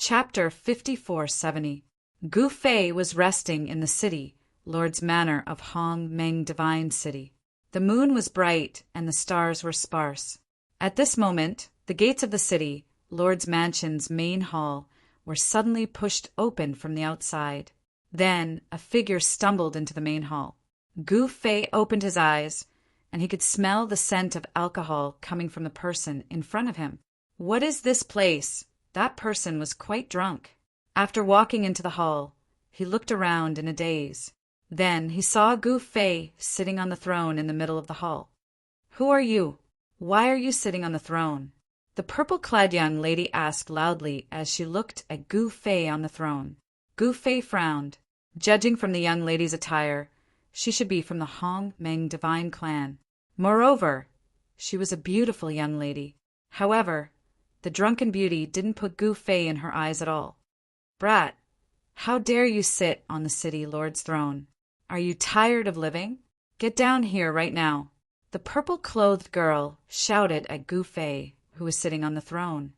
Chapter 5470. Gu Fei was resting in the city, Lord's manor of Hong Meng Divine City. The moon was bright and the stars were sparse. At this moment, the gates of the city, Lord's mansion's main hall, were suddenly pushed open from the outside. Then a figure stumbled into the main hall. Gu Fei opened his eyes, and he could smell the scent of alcohol coming from the person in front of him. What is this place? That person was quite drunk. After walking into the hall, he looked around in a daze. Then he saw Gu Fei sitting on the throne in the middle of the hall. "Who are you? Why are you sitting on the throne?" the purple-clad young lady asked loudly as she looked at Gu Fei on the throne. Gu Fei frowned. Judging from the young lady's attire, she should be from the Hong Meng Divine clan. Moreover, she was a beautiful young lady. However, the drunken beauty didn't put Gu Fei in her eyes at all. "Brat, how dare you sit on the city lord's throne? Are you tired of living? Get down here right now." The purple-clothed girl shouted at Gu Fei, who was sitting on the throne.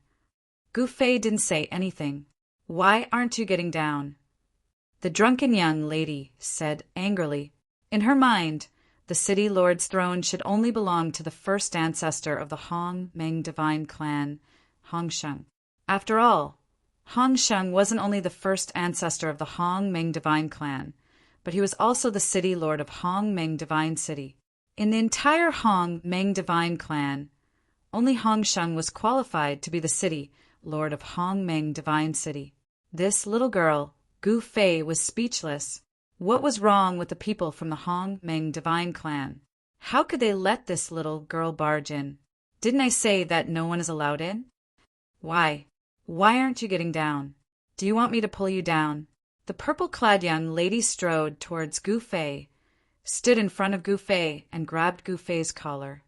Gu Fei didn't say anything. "Why aren't you getting down?" the drunken young lady said angrily. In her mind, the city lord's throne should only belong to the first ancestor of the Hong Meng Divine clan, Hong Sheng. After all, Hong Sheng wasn't only the first ancestor of the Hong Meng Divine clan, but he was also the city lord of Hong Meng Divine City. In the entire Hong Meng Divine clan, only Hong Sheng was qualified to be the city lord of Hong Meng Divine City. This little girl, Gu Fei, was speechless. What was wrong with the people from the Hong Meng Divine clan? How could they let this little girl barge in? Didn't I say that no one is allowed in? Why aren't you getting down? Do you want me to pull you down? The purple-clad young lady strode towards Gu Fei, stood in front of Gu Fei, and grabbed Gu Fei's collar.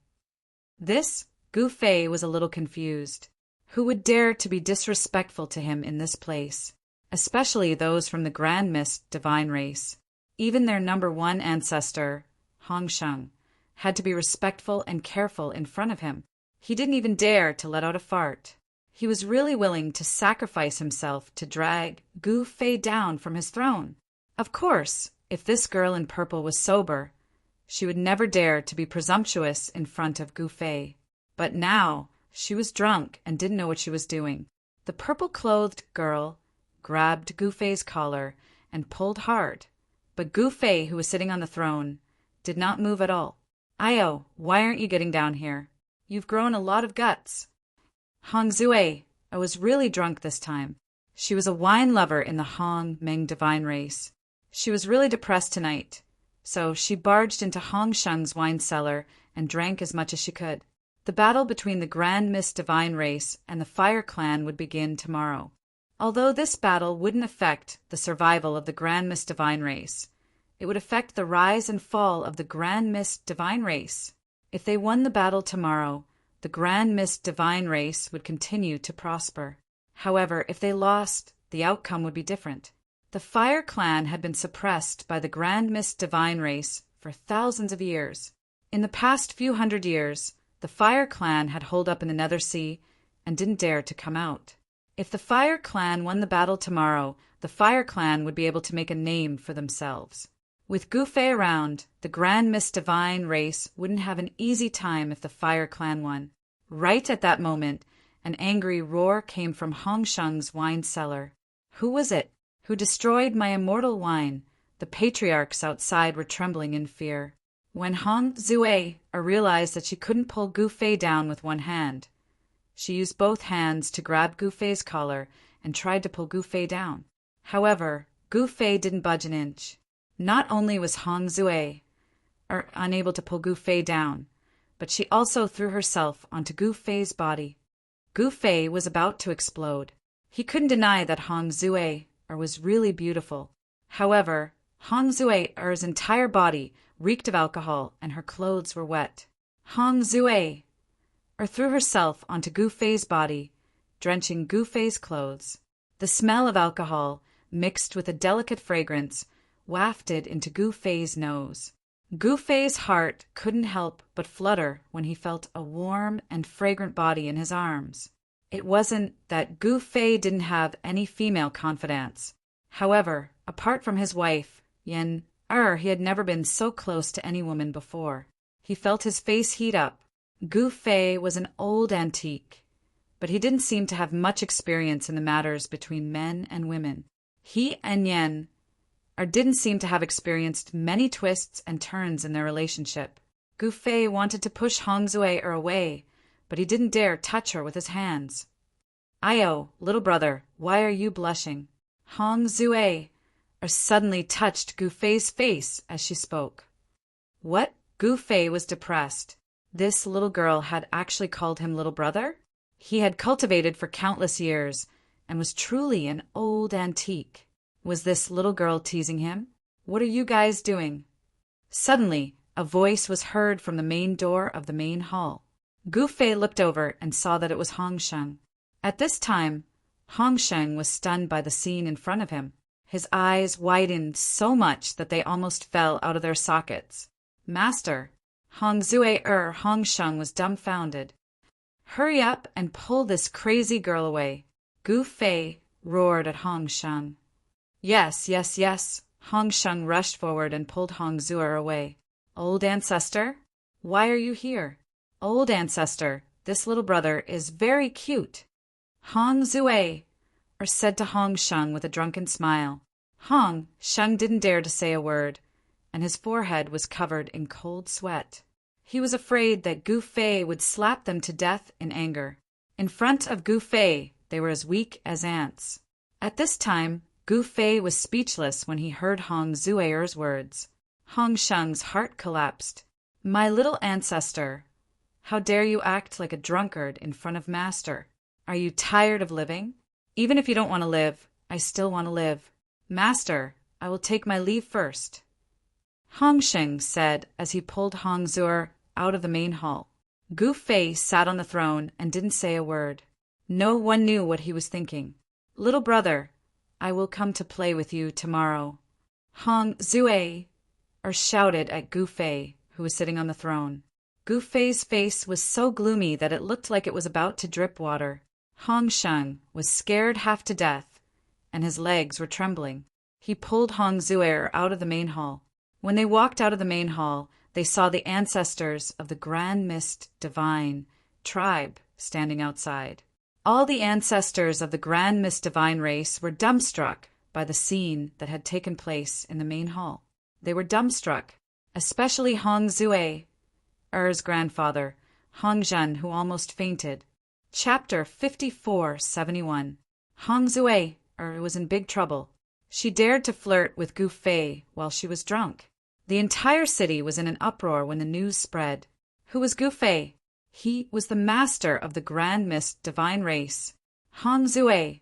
Gu Fei was a little confused. Who would dare to be disrespectful to him in this place? Especially those from the Grand Mist Divine race. Even their number one ancestor, Hong Sheng, had to be respectful and careful in front of him. He didn't even dare to let out a fart. He was really willing to sacrifice himself to drag Gu Fei down from his throne. Of course, if this girl in purple was sober, she would never dare to be presumptuous in front of Gu Fei. But now, she was drunk and didn't know what she was doing. The purple-clothed girl grabbed Gu Fei's collar and pulled hard, but Gu Fei, who was sitting on the throne, did not move at all. "Io, why aren't you getting down here? You've grown a lot of guts." Hong Zui, I was really drunk this time. She was a wine lover in the Hong Meng Divine race. She was really depressed tonight, so she barged into Hong Sheng's wine cellar and drank as much as she could. The battle between the Grand Mist Divine race and the Fire Clan would begin tomorrow. Although this battle wouldn't affect the survival of the Grand Mist Divine race, it would affect the rise and fall of the Grand Mist Divine race. If they won the battle tomorrow, the Grand Mist Divine race would continue to prosper. However, if they lost, the outcome would be different. The Fire Clan had been suppressed by the Grand Mist Divine race for thousands of years. In the past few hundred years, the Fire Clan had holed up in the Nether Sea and didn't dare to come out. If the Fire Clan won the battle tomorrow, the Fire Clan would be able to make a name for themselves. With Gu Fei around, the Grand Mist Divine race wouldn't have an easy time if the Fire Clan won. Right at that moment, an angry roar came from Hong Sheng's wine cellar. Who was it? Who destroyed my immortal wine? The patriarchs outside were trembling in fear. When Hong Zui realized that she couldn't pull Gu Fei down with one hand, she used both hands to grab Gu Fei's collar and tried to pull Gu Fei down. However, Gu Fei didn't budge an inch. Not only was Hong Zui unable to pull Gu Fei down, but she also threw herself onto Gu Fei's body. Gu Fei was about to explode. He couldn't deny that Hong Zui was really beautiful. However, Hong Zui's entire body reeked of alcohol and her clothes were wet. Hong Zui threw herself onto Gu Fei's body, drenching Gu Fei's clothes. The smell of alcohol, mixed with a delicate fragrance, wafted into Gu Fei's nose. Gu Fei's heart couldn't help but flutter when he felt a warm and fragrant body in his arms. It wasn't that Gu Fei didn't have any female confidants. However, apart from his wife, Yen he had never been so close to any woman before. He felt his face heat up. Gu Fei was an old antique, but he didn't seem to have much experience in the matters between men and women. He and Yen didn't seem to have experienced many twists and turns in their relationship. Gu Fei wanted to push Hong Zue away, but he didn't dare touch her with his hands. "Io, little brother, why are you blushing?" Hong Zue suddenly touched Gu Fei's face as she spoke. What? Gu Fei was depressed. This little girl had actually called him little brother? He had cultivated for countless years and was truly an old antique. Was this little girl teasing him? "What are you guys doing?" Suddenly, a voice was heard from the main door of the main hall. Gu Fei looked over and saw that it was Hong Sheng. At this time, Hong Sheng was stunned by the scene in front of him. His eyes widened so much that they almost fell out of their sockets. "Master!" Hong Sheng was dumbfounded. "Hurry up and pull this crazy girl away!" Gu Fei roared at Hong Sheng. Yes. Hong Sheng rushed forward and pulled Hong Zue away. "Old ancestor, why are you here?" "Old ancestor, this little brother is very cute." Hong Zue said to Hong Sheng with a drunken smile. Hong Sheng didn't dare to say a word, and his forehead was covered in cold sweat. He was afraid that Gu Fei would slap them to death in anger. In front of Gu Fei, they were as weak as ants. At this time, Gu Fei was speechless when he heard Hong Zue's words. Hong Sheng's heart collapsed. "My little ancestor, how dare you act like a drunkard in front of Master? Are you tired of living?" "Even if you don't want to live, I still want to live. Master, I will take my leave first," Hong Sheng said as he pulled Hong Zue out of the main hall. Gu Fei sat on the throne and didn't say a word. No one knew what he was thinking. "Little brother, I will come to play with you tomorrow," Hong Zue shouted at Gu Fei, who was sitting on the throne. Gu Fei's face was so gloomy that it looked like it was about to drip water. Hong Sheng was scared half to death, and his legs were trembling. He pulled Hong Zue out of the main hall. When they walked out of the main hall, they saw the ancestors of the Grand Mist Divine tribe standing outside. All the ancestors of the Grand Mist Divine race were dumbstruck by the scene that had taken place in the main hall. They were dumbstruck, especially Hong Zue's grandfather, Hong Zhen, who almost fainted. Chapter 5471. Hong Zue was in big trouble. She dared to flirt with Gu Fei while she was drunk. The entire city was in an uproar when the news spread. Who was Gu Fei? He was the master of the Grand Mist Divine race. Hong Zue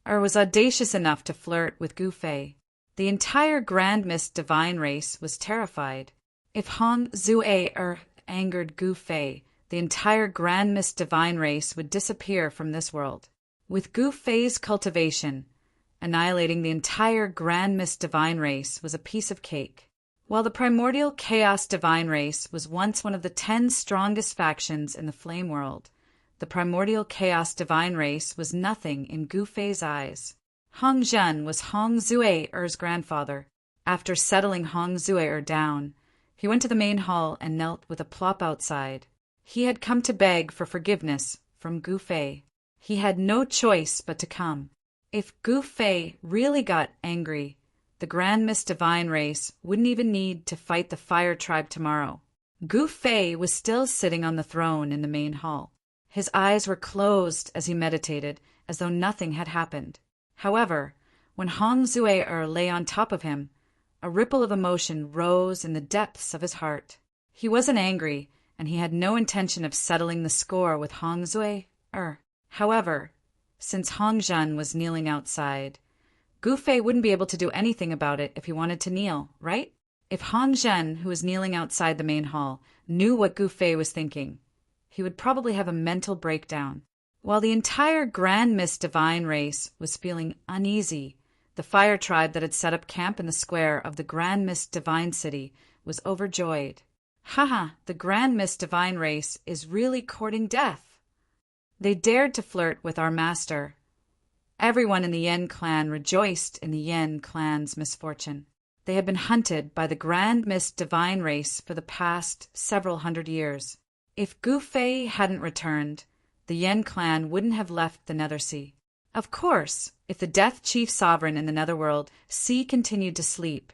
was audacious enough to flirt with Gu Fei. The entire Grand Mist Divine race was terrified. If Hong Zue angered Gu Fei, the entire Grand Mist Divine race would disappear from this world. With Gu Fei's cultivation, annihilating the entire Grand Mist Divine race was a piece of cake. While the Primordial Chaos Divine race was once one of the 10 strongest factions in the Flame World, the Primordial Chaos Divine race was nothing in Gu Fei's eyes. Hong Zhen was Hong Zue's grandfather. After settling Hong Zue down, he went to the main hall and knelt with a plop outside. He had come to beg for forgiveness from Gu Fei. He had no choice but to come. If Gu Fei really got angry, the Grand Mist Divine race wouldn't even need to fight the Fire Tribe tomorrow. Gu Fei was still sitting on the throne in the main hall. His eyes were closed as he meditated, as though nothing had happened. However, when Hong Zue lay on top of him, a ripple of emotion rose in the depths of his heart. He wasn't angry, and he had no intention of settling the score with Hong Zue. However, since Hong Zhen was kneeling outside, Gu Fei wouldn't be able to do anything about it if he wanted to kneel, right? If Hong Zhen, who was kneeling outside the main hall, knew what Gu Fei was thinking, he would probably have a mental breakdown. While the entire Grand Mist Divine race was feeling uneasy, the Fire Tribe that had set up camp in the square of the Grand Mist Divine City was overjoyed. Haha, the Grand Mist Divine race is really courting death. They dared to flirt with our master. Everyone in the Yen clan rejoiced in the Yen clan's misfortune. They had been hunted by the Grand Mist Divine race for the past several hundred years. If Gu Fei hadn't returned, the Yen clan wouldn't have left the Nethersea. Of course, if the Death Chief Sovereign in the Netherworld Sea continued to sleep,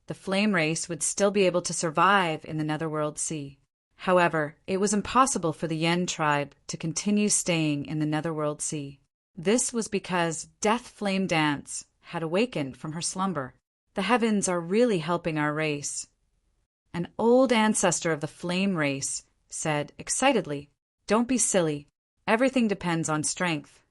the Flame race would still be able to survive in the Netherworld Sea. However, it was impossible for the Yen tribe to continue staying in the Netherworld Sea. This was because Death Flame Dance had awakened from her slumber. The heavens are really helping our race. An old ancestor of the Flame race said excitedly, "Don't be silly. Everything depends on strength."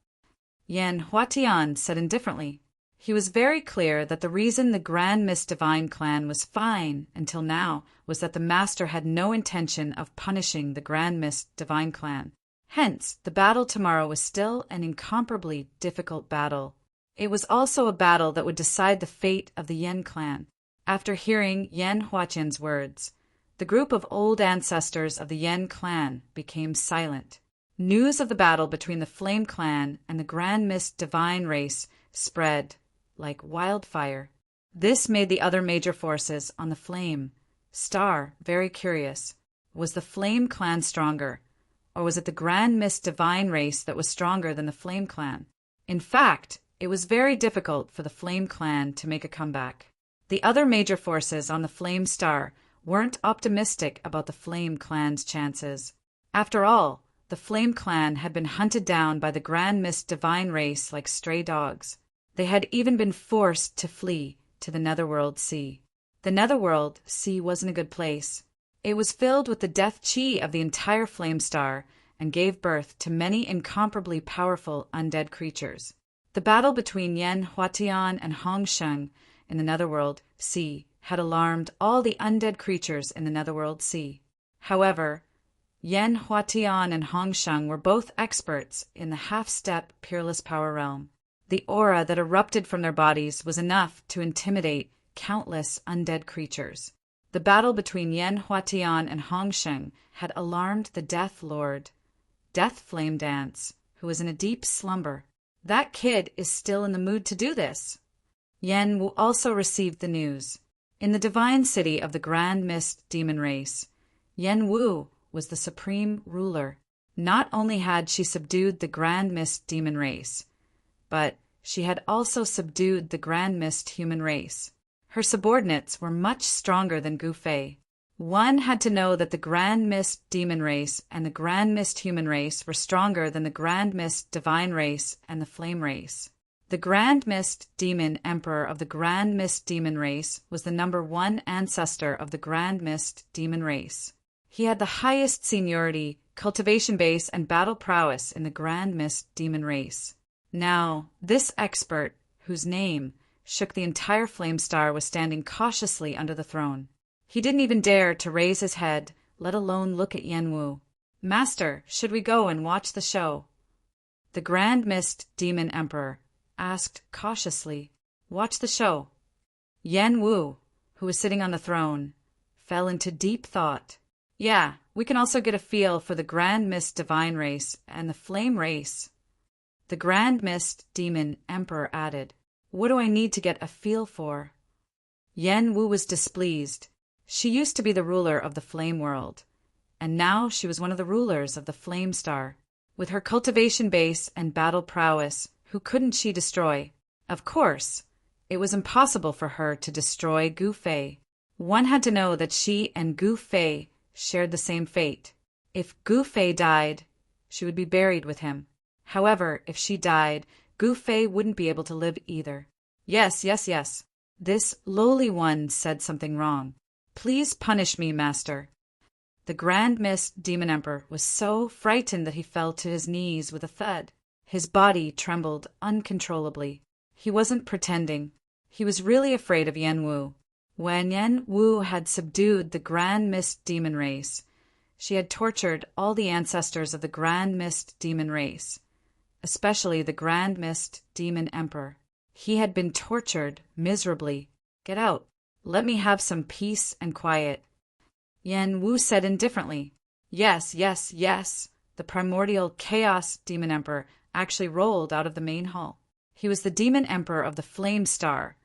Yen Huatian said indifferently. He was very clear that the reason the Grand Mist Divine clan was fine until now was that the master had no intention of punishing the Grand Mist Divine clan. Hence, the battle tomorrow was still an incomparably difficult battle. It was also a battle that would decide the fate of the Yen clan. After hearing Yen Huatian's words, the group of old ancestors of the Yen clan became silent. News of the battle between the Flame clan and the Grand Mist Divine race spread like wildfire. This made the other major forces on the Flame Star very curious. Was the Flame clan stronger, or was it the Grand Mist Divine race that was stronger than the Flame clan? In fact, it was very difficult for the Flame clan to make a comeback. The other major forces on the Flame Star weren't optimistic about the Flame clan's chances. After all, the Flame clan had been hunted down by the Grand Mist Divine race like stray dogs. They had even been forced to flee to the Netherworld Sea. The Netherworld Sea wasn't a good place. It was filled with the death chi of the entire Flame Star and gave birth to many incomparably powerful undead creatures. The battle between Yen Huatian and Hong Sheng in the Netherworld Sea had alarmed all the undead creatures in the Netherworld Sea. However, Yen Huatian and Hong Sheng were both experts in the half-step Peerless Power realm. The aura that erupted from their bodies was enough to intimidate countless undead creatures. The battle between Yen Huatian and Hong Sheng had alarmed the Death Lord, Death Flame Dance, who was in a deep slumber. That kid is still in the mood to do this. Yen Wu also received the news. In the divine city of the Grand Mist Demon race, Yen Wu was the supreme ruler. Not only had she subdued the Grand Mist Demon race, but she had also subdued the Grand Mist human race. Her subordinates were much stronger than Gu Fei. One had to know that the Grand Mist Demon race and the Grand Mist human race were stronger than the Grand Mist Divine race and the Flame race. The Grand Mist Demon Emperor of the Grand Mist Demon race was the #1 ancestor of the Grand Mist Demon race. He had the highest seniority, cultivation base, and battle prowess in the Grand Mist Demon race. Now, this expert, whose name shook the entire Flame Star, was standing cautiously under the throne. He didn't even dare to raise his head, let alone look at Yen Wu. "Master, should we go and watch the show?" The Grand Mist Demon Emperor asked cautiously. "Watch the show?" Yen Wu, who was sitting on the throne, fell into deep thought. "Yeah, we can also get a feel for the Grand Mist Divine race and the Flame race." The Grand Mist Demon Emperor added, "What do I need to get a feel for?" Yen Wu was displeased. She used to be the ruler of the Flame world, and now she was one of the rulers of the Flame Star. With her cultivation base and battle prowess, who couldn't she destroy? Of course, it was impossible for her to destroy Gu Fei. One had to know that she and Gu Fei shared the same fate. If Gu Fei died, she would be buried with him. However, if she died, Gu Fei wouldn't be able to live either. Yes. This lowly one said something wrong. "Please punish me, master." The Grand Mist Demon Emperor was so frightened that he fell to his knees with a thud. His body trembled uncontrollably. He wasn't pretending. He was really afraid of Yen Wu. When Yen Wu had subdued the Grand Mist Demon race, she had tortured all the ancestors of the Grand Mist Demon race, especially the Grand Mist Demon Emperor. He had been tortured miserably. "Get out. Let me have some peace and quiet." Yen Wu said indifferently, Yes. the primordial Chaos Demon Emperor, actually rolled out of the main hall. He was the Demon Emperor of the Flame Star,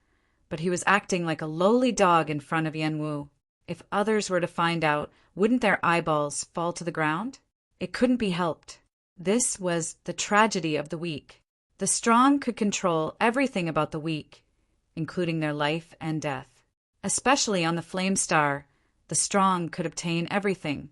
but he was acting like a lowly dog in front of Yen Wu. If others were to find out, wouldn't their eyeballs fall to the ground? It couldn't be helped. This was the tragedy of the weak. The strong could control everything about the weak, including their life and death. Especially on the Flame Star, the strong could obtain everything,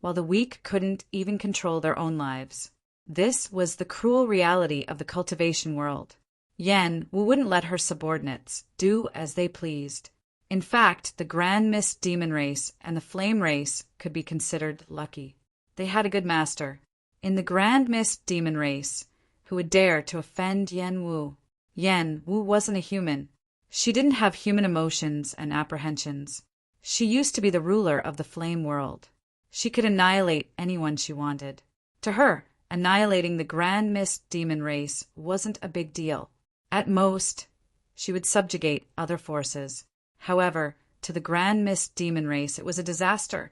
while the weak couldn't even control their own lives. This was the cruel reality of the cultivation world. Yen Wu wouldn't let her subordinates do as they pleased. In fact, the Grand Mist Demon race and the Flame race could be considered lucky. They had a good master. In the Grand Mist Demon race, who would dare to offend Yen Wu? Yen Wu wasn't a human. She didn't have human emotions and apprehensions. She used to be the ruler of the flame world. She could annihilate anyone she wanted. To her, annihilating the Grand Mist Demon race wasn't a big deal. At most, she would subjugate other forces. However, to the Grand Mist Demon race, it was a disaster.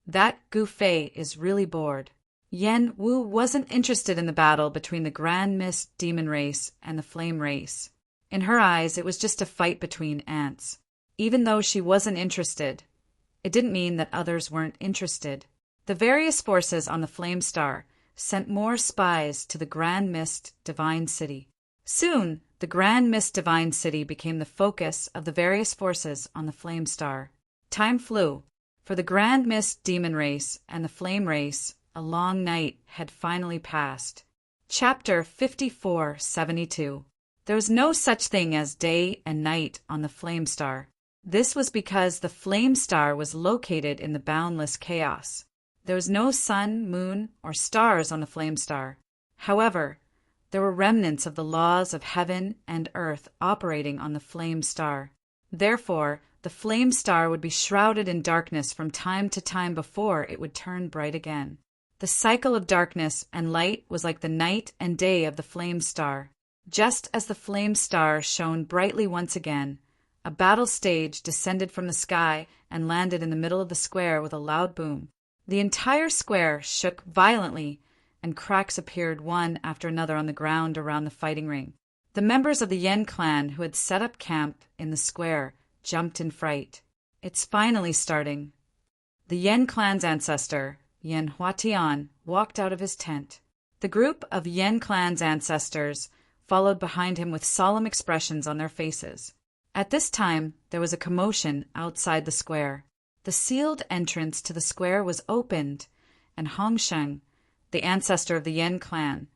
That Gu Fei is really bored. Yen Wu wasn't interested in the battle between the Grand Mist Demon race and the Flame race. In her eyes, it was just a fight between ants. Even though she wasn't interested, it didn't mean that others weren't interested. The various forces on the Flame Star sent more spies to the Grand Mist Divine City. Soon, the Grand Mist Divine City became the focus of the various forces on the Flame Star. Time flew. For the Grand Mist Demon race and the Flame race, a long night had finally passed. Chapter 5472. There was no such thing as day and night on the Flame Star. This was because the Flame Star was located in the boundless chaos. There was no sun, moon, or stars on the Flame Star. However, there were remnants of the laws of heaven and earth operating on the Flame Star. Therefore, the Flame Star would be shrouded in darkness from time to time before it would turn bright again. The cycle of darkness and light was like the night and day of the Flame Star. Just as the Flame Star shone brightly once again, a battle stage descended from the sky and landed in the middle of the square with a loud boom. The entire square shook violently, and cracks appeared one after another on the ground around the fighting ring. The members of the Yen clan who had set up camp in the square jumped in fright. It's finally starting. The Yen clan's ancestor, Yen Huatian, walked out of his tent. The group of Yen clan's ancestors followed behind him with solemn expressions on their faces. At this time, there was a commotion outside the square. The sealed entrance to the square was opened, and Hongsheng, the ancestor of the Yen clan,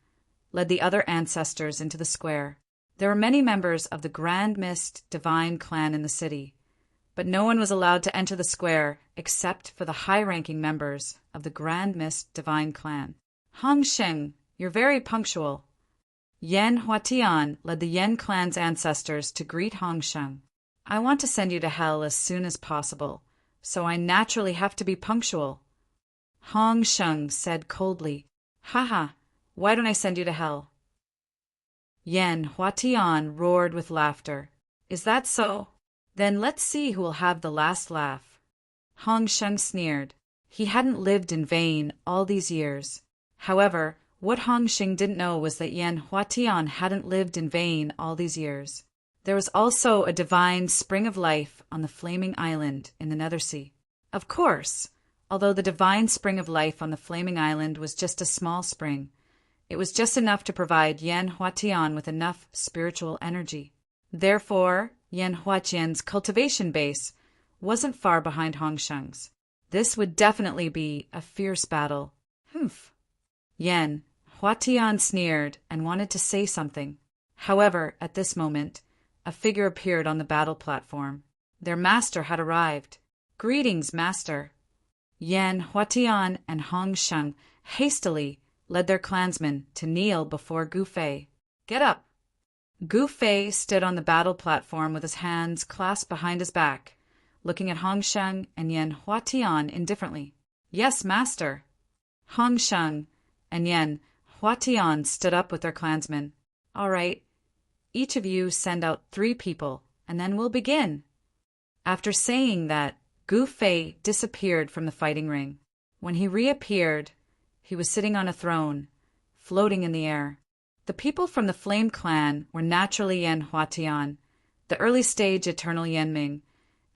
led the other ancestors into the square. There were many members of the Grand Mist Divine clan in the city, but no one was allowed to enter the square except for the high-ranking members of the Grand Mist Divine clan. Hongsheng, you're very punctual. Yen Huatian led the Yen clan's ancestors to greet Hongsheng. I want to send you to hell as soon as possible, so I naturally have to be punctual. Hongsheng said coldly, Haha, why don't I send you to hell? Yen Huatian roared with laughter. Is that so? Then let's see who will have the last laugh. Hongsheng sneered. He hadn't lived in vain all these years. However, what Hongsheng didn't know was that Yen Huatian hadn't lived in vain all these years. There was also a divine spring of life on the flaming island in the Nethersea. Of course, although the divine spring of life on the flaming island was just a small spring, it was just enough to provide Yen Huatian with enough spiritual energy. Therefore, Yen Huatian's cultivation base wasn't far behind Hongsheng's. This would definitely be a fierce battle. Humph. Yen Huatian sneered and wanted to say something. However, at this moment, a figure appeared on the battle platform. Their master had arrived. Greetings, master. Yen Huatian and Hongsheng hastily led their clansmen to kneel before Gu Fei. Get up. Gu Fei stood on the battle platform with his hands clasped behind his back, looking at Hongsheng and Yen Huatian indifferently. Yes, master. Hongsheng and Yen Huatian stood up with their clansmen. All right, each of you send out 3 people, and then we'll begin. After saying that, Gu Fei disappeared from the fighting ring. When he reappeared, He was sitting on a throne, floating in the air. The people from the Flame Clan were naturally Yen Huatian, the early stage Eternal Yen Ming,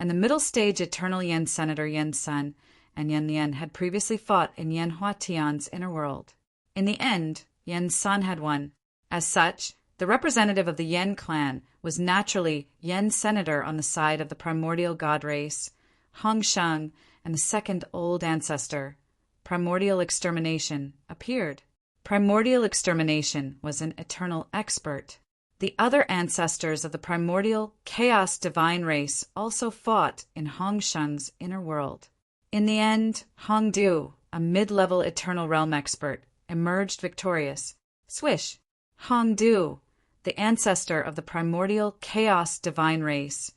and the middle stage Eternal Yen Senator Yen Sun and Yen Lien had previously fought in Yen Huatian's inner world. In the end, Yen Sun had won. As such, the representative of the Yen clan was naturally Yen Senator on the side of the primordial god race, Hong Sheng, and the second old ancestor, Primordial Extermination, appeared. Primordial Extermination was an eternal expert. The other ancestors of the primordial chaos divine race also fought in Hong Sheng's inner world. In the end, Hong Du, a mid-level eternal realm expert, emerged victorious. Swish! Hong Du, the ancestor of the primordial chaos divine race,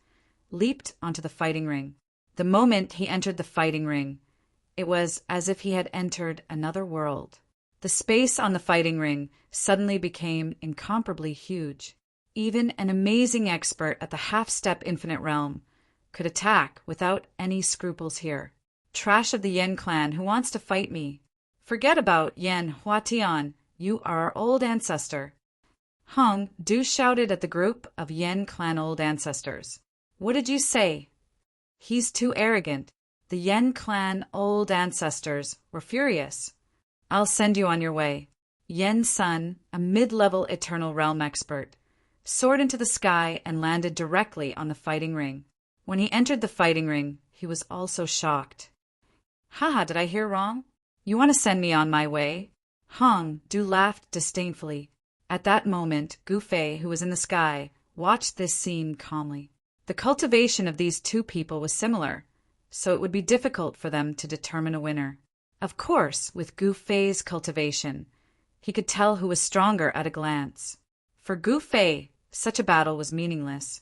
leaped onto the fighting ring. The moment he entered the fighting ring, it was as if he had entered another world. The space on the fighting ring suddenly became incomparably huge. Even an amazing expert at the half-step infinite realm could attack without any scruples here. Trash of the Yen clan who wants to fight me. Forget about Yen Huatian, you are our old ancestor. Hong Du shouted at the group of Yen clan old ancestors. What did you say? He's too arrogant. The Yen clan old ancestors were furious. I'll send you on your way. Yen Sun, a mid-level eternal realm expert, soared into the sky and landed directly on the fighting ring. When he entered the fighting ring, he was also shocked. Haha, did I hear wrong? You want to send me on my way? Hong Du laughed disdainfully. At that moment, Gu Fei, who was in the sky, watched this scene calmly. The cultivation of these two people was similar, so it would be difficult for them to determine a winner. Of course, with Gu Fei's cultivation, he could tell who was stronger at a glance. For Gu Fei, such a battle was meaningless.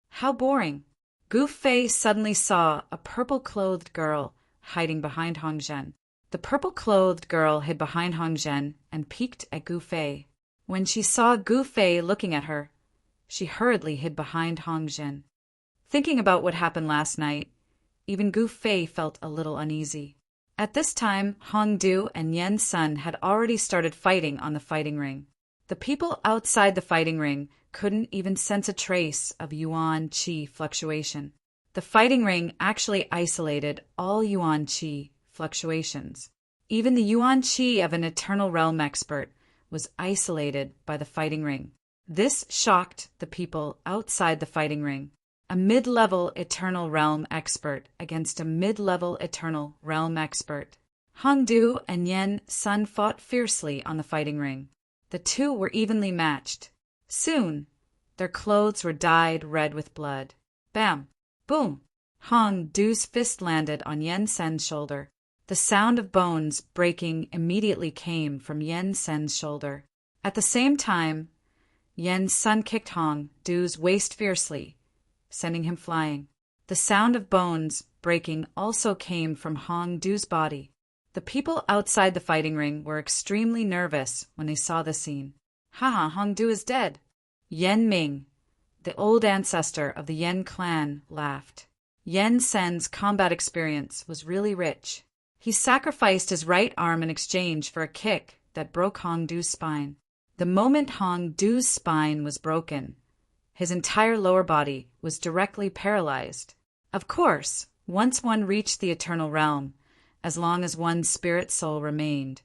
How boring! Gu Fei suddenly saw a purple-clothed girl hiding behind Hong Zhen. The purple-clothed girl hid behind Hong Zhen and peeked at Gu Fei. When she saw Gu Fei looking at her, she hurriedly hid behind Hong Zhen. Thinking about what happened last night, even Gu Fei felt a little uneasy. At this time, Hong Du and Yen Sun had already started fighting on the fighting ring. The people outside the fighting ring couldn't even sense a trace of Yuan Qi fluctuation. The fighting ring actually isolated all Yuan Qi fluctuations. Even the Yuan Qi of an eternal realm expert was isolated by the fighting ring. This shocked the people outside the fighting ring. A mid-level eternal realm expert against a mid-level eternal realm expert. Hong Du and Yen Sun fought fiercely on the fighting ring. The two were evenly matched. Soon, their clothes were dyed red with blood. Bam! Boom! Hong Du's fist landed on Yen Sen's shoulder. The sound of bones breaking immediately came from Yen Sen's shoulder. At the same time, Yen Sun kicked Hong Du's waist fiercely, sending him flying. The sound of bones breaking also came from Hong Du's body. The people outside the fighting ring were extremely nervous when they saw the scene. Haha, Hong Du is dead. Yen Ming, the old ancestor of the Yen clan, laughed. Yen Sen's combat experience was really rich. He sacrificed his right arm in exchange for a kick that broke Hong Du's spine. The moment Hong Du's spine was broken, his entire lower body was directly paralyzed. Of course, once one reached the eternal realm, as long as one's spirit soul remained,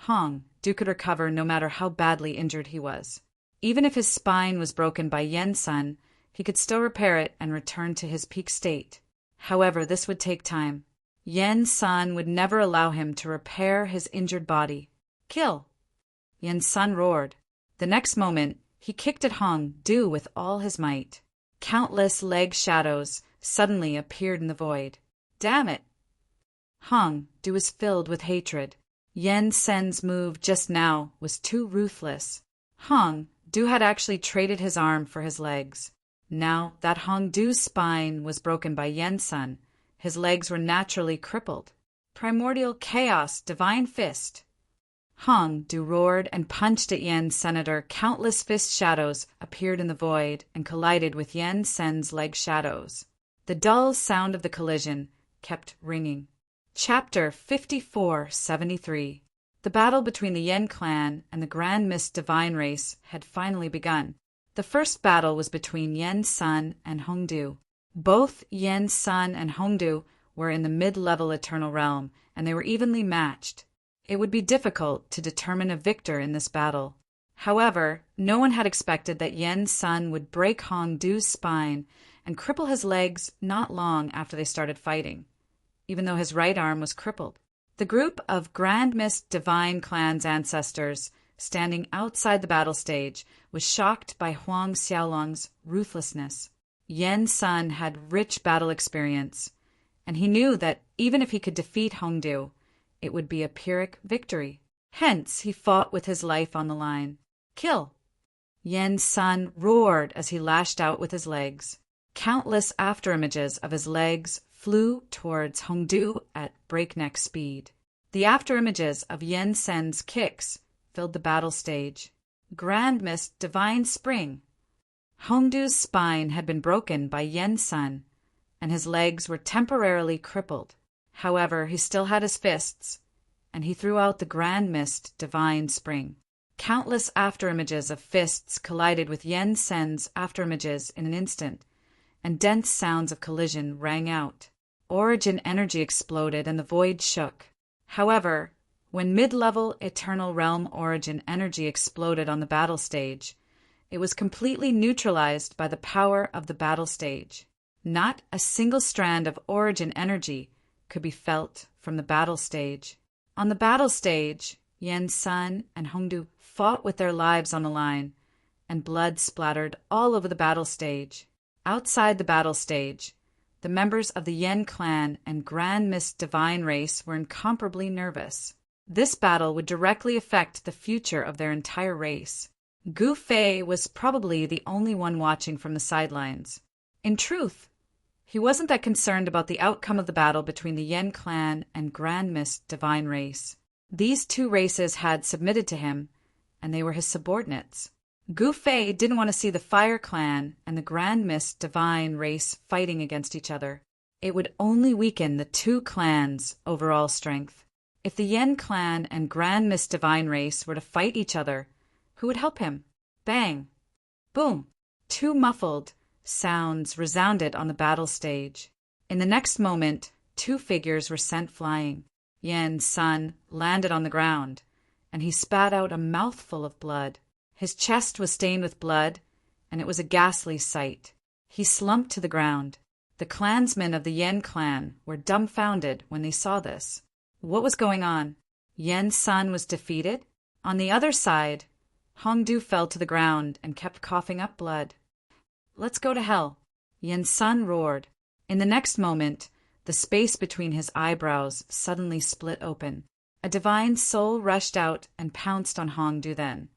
Hong Du could recover no matter how badly injured he was. Even if his spine was broken by Yen Sun, he could still repair it and return to his peak state. However, this would take time. Yen Sun would never allow him to repair his injured body. Kill! Yen Sun roared. The next moment, he kicked at Hong Du with all his might. Countless leg shadows suddenly appeared in the void. Damn it! Hong Du was filled with hatred. Yen Sen's move just now was too ruthless. Hong Du had actually traded his arm for his legs. Now that Hong Du's spine was broken by Yen Sun, his legs were naturally crippled. Primordial chaos, divine fist. Hong Du roared and punched at Yen's senator. Countless fist shadows appeared in the void and collided with Yen Sen's leg shadows. The dull sound of the collision kept ringing. Chapter 5473. The battle between the Yen clan and the Grand Mist Divine Race had finally begun. The first battle was between Yen Sun and Hongdu. Both Yen Sun and Hongdu were in the mid-level Eternal Realm, and they were evenly matched. It would be difficult to determine a victor in this battle. However, no one had expected that Yen Sun would break Hongdu's spine and cripple his legs not long after they started fighting, even though his right arm was crippled. The group of Grand Mist Divine Clan's ancestors standing outside the battle stage was shocked by Huang Xiaolong's ruthlessness. Yen Sun had rich battle experience, and he knew that even if he could defeat Hongdu, it would be a Pyrrhic victory. Hence, he fought with his life on the line. Kill! Yen Sun roared as he lashed out with his legs. Countless afterimages of his legs flew towards Hongdu at breakneck speed. The afterimages of Yen Sun's kicks filled the battle stage. Grand Mist Divine Spring. Hongdu's spine had been broken by Yen Sun, and his legs were temporarily crippled. However, he still had his fists, and he threw out the Grand Mist Divine Spring. Countless afterimages of fists collided with Yen Sun's afterimages in an instant, and dense sounds of collision rang out. Origin energy exploded and the void shook. However, when mid-level Eternal Realm origin energy exploded on the battle stage, it was completely neutralized by the power of the battle stage. Not a single strand of origin energy could be felt from the battle stage. On the battle stage, Yen Sun and Hongdu fought with their lives on the line, and blood splattered all over the battle stage. Outside the battle stage, the members of the Yen clan and Grand Mist Divine Race were incomparably nervous. This battle would directly affect the future of their entire race. Gu Fei was probably the only one watching from the sidelines. In truth, he wasn't that concerned about the outcome of the battle between the Yen clan and Grand Mist Divine Race. These two races had submitted to him, and they were his subordinates. Gu Fei didn't want to see the Fire Clan and the Grand Mist Divine Race fighting against each other. It would only weaken the two clans' overall strength. If the Yen Clan and Grand Mist Divine Race were to fight each other, who would help him? Bang! Boom! Two muffled sounds resounded on the battle stage. In the next moment, two figures were sent flying. Yen Sun landed on the ground, and he spat out a mouthful of blood. His chest was stained with blood, and it was a ghastly sight. He slumped to the ground. The clansmen of the Yen clan were dumbfounded when they saw this. What was going on? Yen Sun was defeated? On the other side, Hongdu fell to the ground and kept coughing up blood. Let's go to hell, Yen Sun roared. In the next moment, the space between his eyebrows suddenly split open. A divine soul rushed out and pounced on Hongdu then.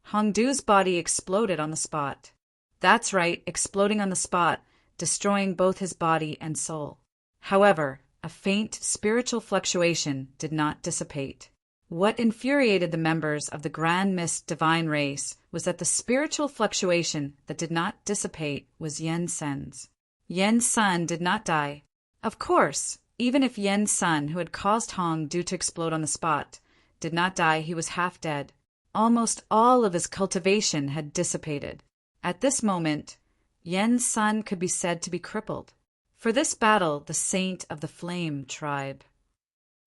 Hongdu's body exploded on the spot. That's right, exploding on the spot, destroying both his body and soul. However, a faint spiritual fluctuation did not dissipate. What infuriated the members of the Grand Mist Divine Race was that the spiritual fluctuation that did not dissipate was Yen Sun's. Yen Sun did not die. Of course, even if Yen Sun, who had caused Hongdu to explode on the spot, did not die, he was half dead. Almost all of his cultivation had dissipated. At this moment, Yen Sun could be said to be crippled. For this battle, the Saint of the Flame tribe.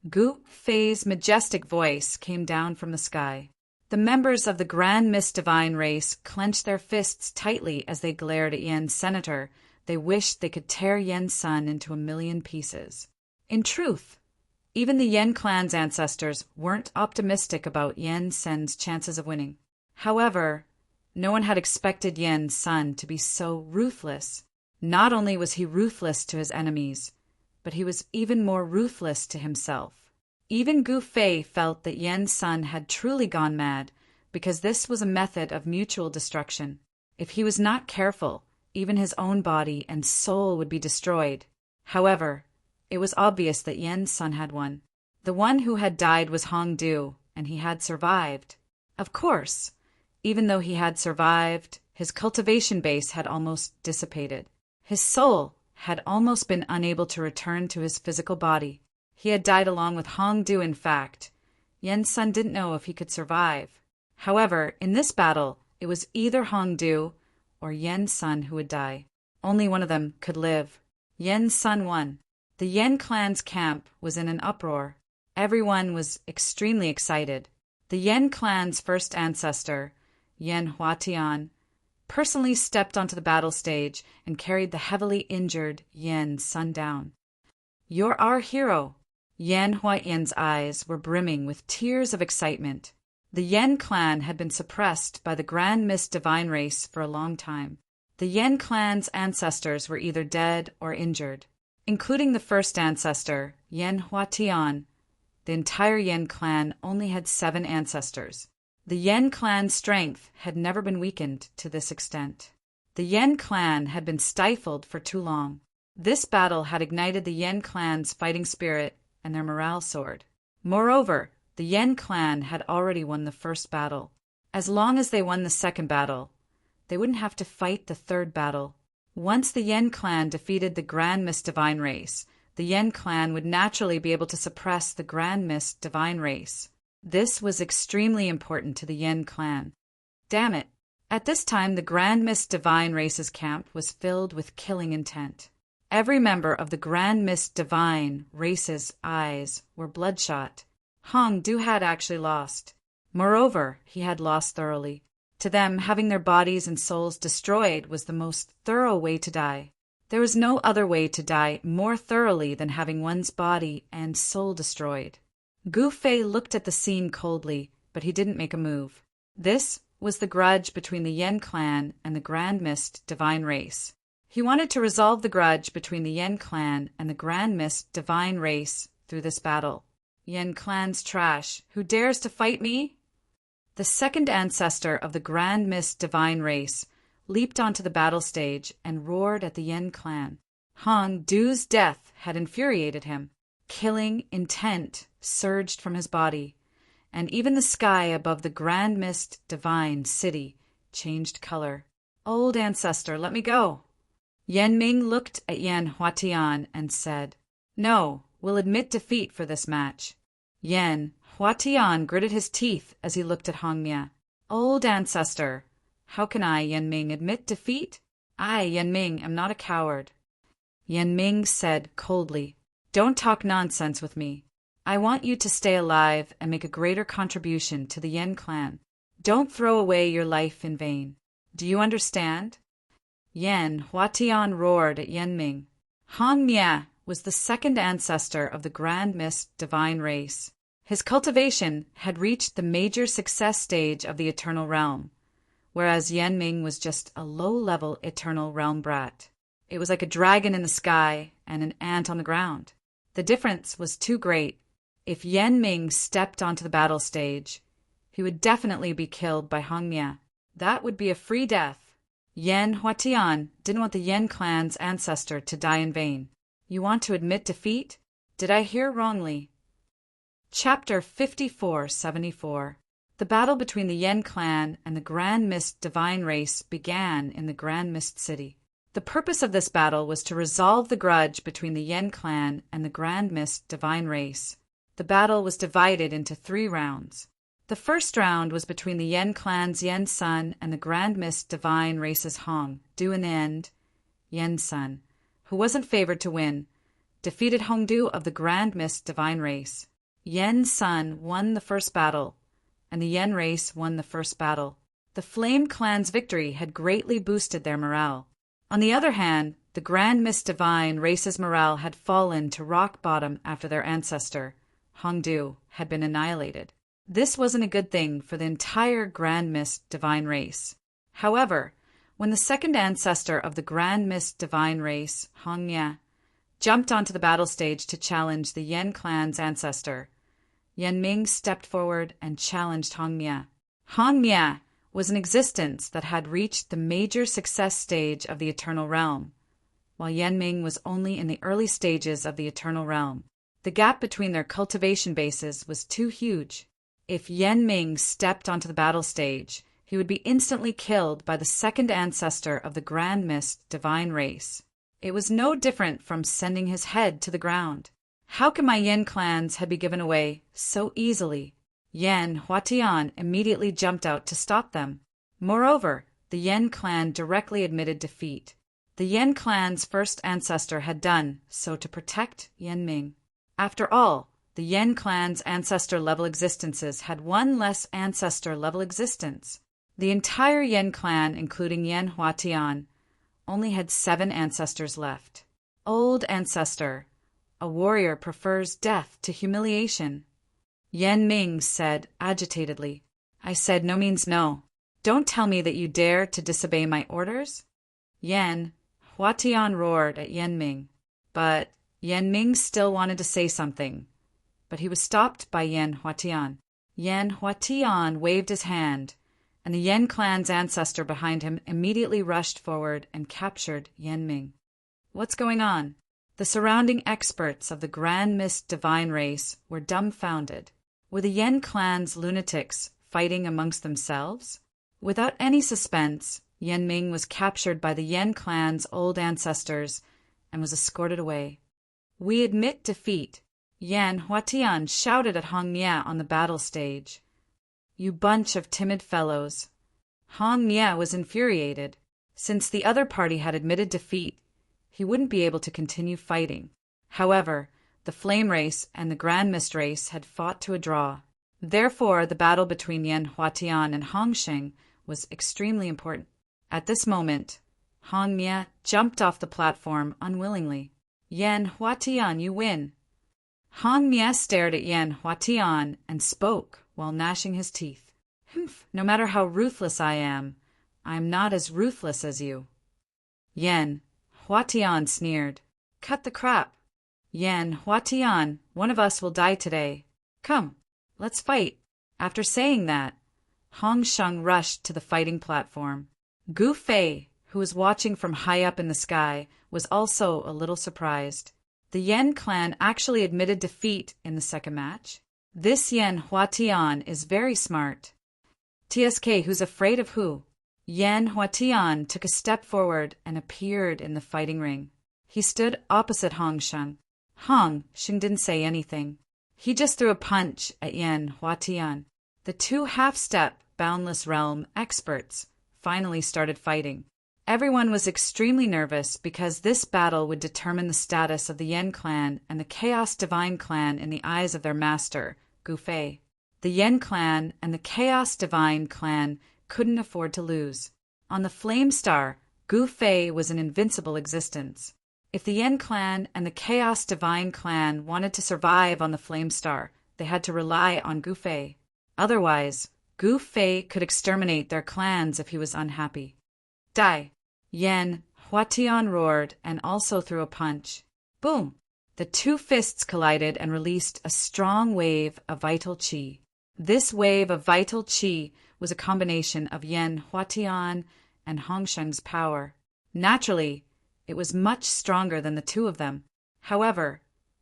Gu Fei's majestic voice came down from the sky. The members of the Grand Mist Divine Race clenched their fists tightly as they glared at Yen's senator. They wished they could tear Yen Sun into a million pieces. In truth, even the Yen clan's ancestors weren't optimistic about Yen Sun's chances of winning. However, no one had expected Yen Sun to be so ruthless. Not only was he ruthless to his enemies, but he was even more ruthless to himself. Even Gu Fei felt that Yen Sun had truly gone mad, because this was a method of mutual destruction. If he was not careful, even his own body and soul would be destroyed. However, it was obvious that Yen Sun had won. The one who had died was Hongdu, and he had survived. Of course, even though he had survived, his cultivation base had almost dissipated. His soul had almost been unable to return to his physical body. He had died along with Hongdu, in fact. Yen's son didn't know if he could survive. However, in this battle, it was either Hongdu or Yen's son who would die. Only one of them could live. Yen's son won. The Yen clan's camp was in an uproar. Everyone was extremely excited. The Yen clan's first ancestor, Yen Huatian, personally stepped onto the battle stage and carried the heavily injured Yen's son down. "You're our hero." Yen Huatian's eyes were brimming with tears of excitement. The Yen clan had been suppressed by the Grand Mist Divine Race for a long time. The Yen clan's ancestors were either dead or injured. Including the first ancestor, Yen Huatian, the entire Yen clan only had 7 ancestors. The Yen clan's strength had never been weakened to this extent. The Yen clan had been stifled for too long. This battle had ignited the Yen clan's fighting spirit and their morale soared. Moreover, the Yen clan had already won the first battle. As long as they won the second battle, they wouldn't have to fight the third battle. Once the Yen clan defeated the Grand Mist Divine Race, the Yen clan would naturally be able to suppress the Grand Mist Divine Race. This was extremely important to the Yen clan. Damn it! At this time, the Grand Mist Divine Race's camp was filled with killing intent. Every member of the Grand Mist Divine Race's eyes were bloodshot. Hongdu had actually lost. Moreover, he had lost thoroughly. To them, having their bodies and souls destroyed was the most thorough way to die. There was no other way to die more thoroughly than having one's body and soul destroyed. Gu Fei looked at the scene coldly, but he didn't make a move. This was the grudge between the Yen clan and the Grand Mist Divine Race. He wanted to resolve the grudge between the Yen clan and the Grand Mist Divine Race through this battle. "Yen clan's trash. Who dares to fight me?" The second ancestor of the Grand Mist Divine Race leaped onto the battle stage and roared at the Yen clan. Hongdu's death had infuriated him. Killing intent surged from his body, and even the sky above the Grand Mist Divine City changed color. "Old ancestor, let me go." Yen Ming looked at Yen Huatian and said, "No, we'll admit defeat for this match." Yen Huatian gritted his teeth as he looked at Hongmia. "Old ancestor, how can I, Yen Ming, admit defeat? I, Yen Ming, am not a coward." Yen Ming said coldly, "Don't talk nonsense with me. I want you to stay alive and make a greater contribution to the Yen clan. Don't throw away your life in vain. Do you understand?" Yen Huatian roared at Yen Ming. Hongmia was the second ancestor of the Grand Mist Divine Race. His cultivation had reached the major success stage of the Eternal Realm, whereas Yen Ming was just a low-level Eternal Realm brat. It was like a dragon in the sky and an ant on the ground. The difference was too great. If Yen Ming stepped onto the battle stage, he would definitely be killed by Hongmia. That would be a free death. Yen Huatian didn't want the Yen clan's ancestor to die in vain. "You want to admit defeat? Did I hear wrongly?" Chapter 5474. The battle between the Yen clan and the Grand Mist Divine Race began in the Grand Mist City. The purpose of this battle was to resolve the grudge between the Yen clan and the Grand Mist Divine Race. The battle was divided into 3 rounds. The first round was between the Yen clan's Yen son and the Grand Mist Divine Race's Hongdu and Yen son, who wasn't favored to win, defeated Hongdu of the Grand Mist Divine Race. Yen's son won the first battle, and the Yen race won the first battle. The Flame clan's victory had greatly boosted their morale. On the other hand, the Grand Mist Divine Race's morale had fallen to rock bottom after their ancestor, Hongdu, had been annihilated. This wasn't a good thing for the entire Grand Mist Divine Race. However, when the second ancestor of the Grand Mist Divine Race, Hongmia, jumped onto the battle stage to challenge the Yen clan's ancestor, Yen Ming stepped forward and challenged Hongmia. Hongmia was an existence that had reached the major success stage of the Eternal Realm, while Yen Ming was only in the early stages of the Eternal Realm. The gap between their cultivation bases was too huge. If Yen Ming stepped onto the battle stage, he would be instantly killed by the second ancestor of the Grand Mist Divine Race. It was no different from sending his head to the ground. How could my Yen clans had been given away so easily? Yan Huatian immediately jumped out to stop them. Moreover, the Yan clan directly admitted defeat. The Yan clan's first ancestor had done so to protect Yan Ming. After all, the Yan clan's ancestor-level existences had one less ancestor-level existence. The entire Yan clan, including Yan Huatian, only had 7 ancestors left. Old ancestor, a warrior prefers death to humiliation. Yan Ming said agitatedly, I said no means no. Don't tell me that you dare to disobey my orders? Yan Huatian roared at Yan Ming, but Yan Ming still wanted to say something. But he was stopped by Yan Huatian. Yan Huatian waved his hand, and the Yan clan's ancestor behind him immediately rushed forward and captured Yan Ming. What's going on? The surrounding experts of the Grand Mist Divine race were dumbfounded. Were the Yan clan's lunatics fighting amongst themselves? Without any suspense, Yan Ming was captured by the Yan clan's old ancestors and was escorted away. We admit defeat, Yan Huatian shouted at Hong Mia on the battle stage. You bunch of timid fellows. Hong Mia was infuriated. Since the other party had admitted defeat, he wouldn't be able to continue fighting. However, the Flame Race and the Grand Mist Race had fought to a draw. Therefore, the battle between Yan Huatian and Hong Sheng was extremely important. At this moment, Hong Mia jumped off the platform unwillingly. Yan Huatian, you win. Hong Mia stared at Yan Huatian and spoke while gnashing his teeth. Humph, no matter how ruthless I am not as ruthless as you. Yan Huatian sneered. Cut the crap. Yan Huatian, one of us will die today. Come, let's fight. After saying that, Hong Sheng rushed to the fighting platform. Gu Fei, who was watching from high up in the sky, was also a little surprised. The Yan clan actually admitted defeat in the second match. This Yan Huatian is very smart. TSK, who's afraid of who? Yan Huatian took a step forward and appeared in the fighting ring. He stood opposite Hong Sheng. Hong Sheng didn't say anything. He just threw a punch at Yan Huatian. The 2 half-step Boundless Realm experts finally started fighting. Everyone was extremely nervous because this battle would determine the status of the Yan clan and the Chaos Divine clan in the eyes of their master, Gu Fei. The Yan clan and the Chaos Divine clan couldn't afford to lose. On the Flame Star, Gu Fei was an invincible existence. If the Yan clan and the Chaos Divine clan wanted to survive on the Flame Star, they had to rely on Gu Fei. Otherwise, Gu Fei could exterminate their clans if he was unhappy. Die! Yan Huatian roared and also threw a punch. Boom! The 2 fists collided and released a strong wave of vital qi. This wave of vital qi was a combination of Yan Huatian and Hong Sheng's power. Naturally, it was much stronger than the 2 of them. However,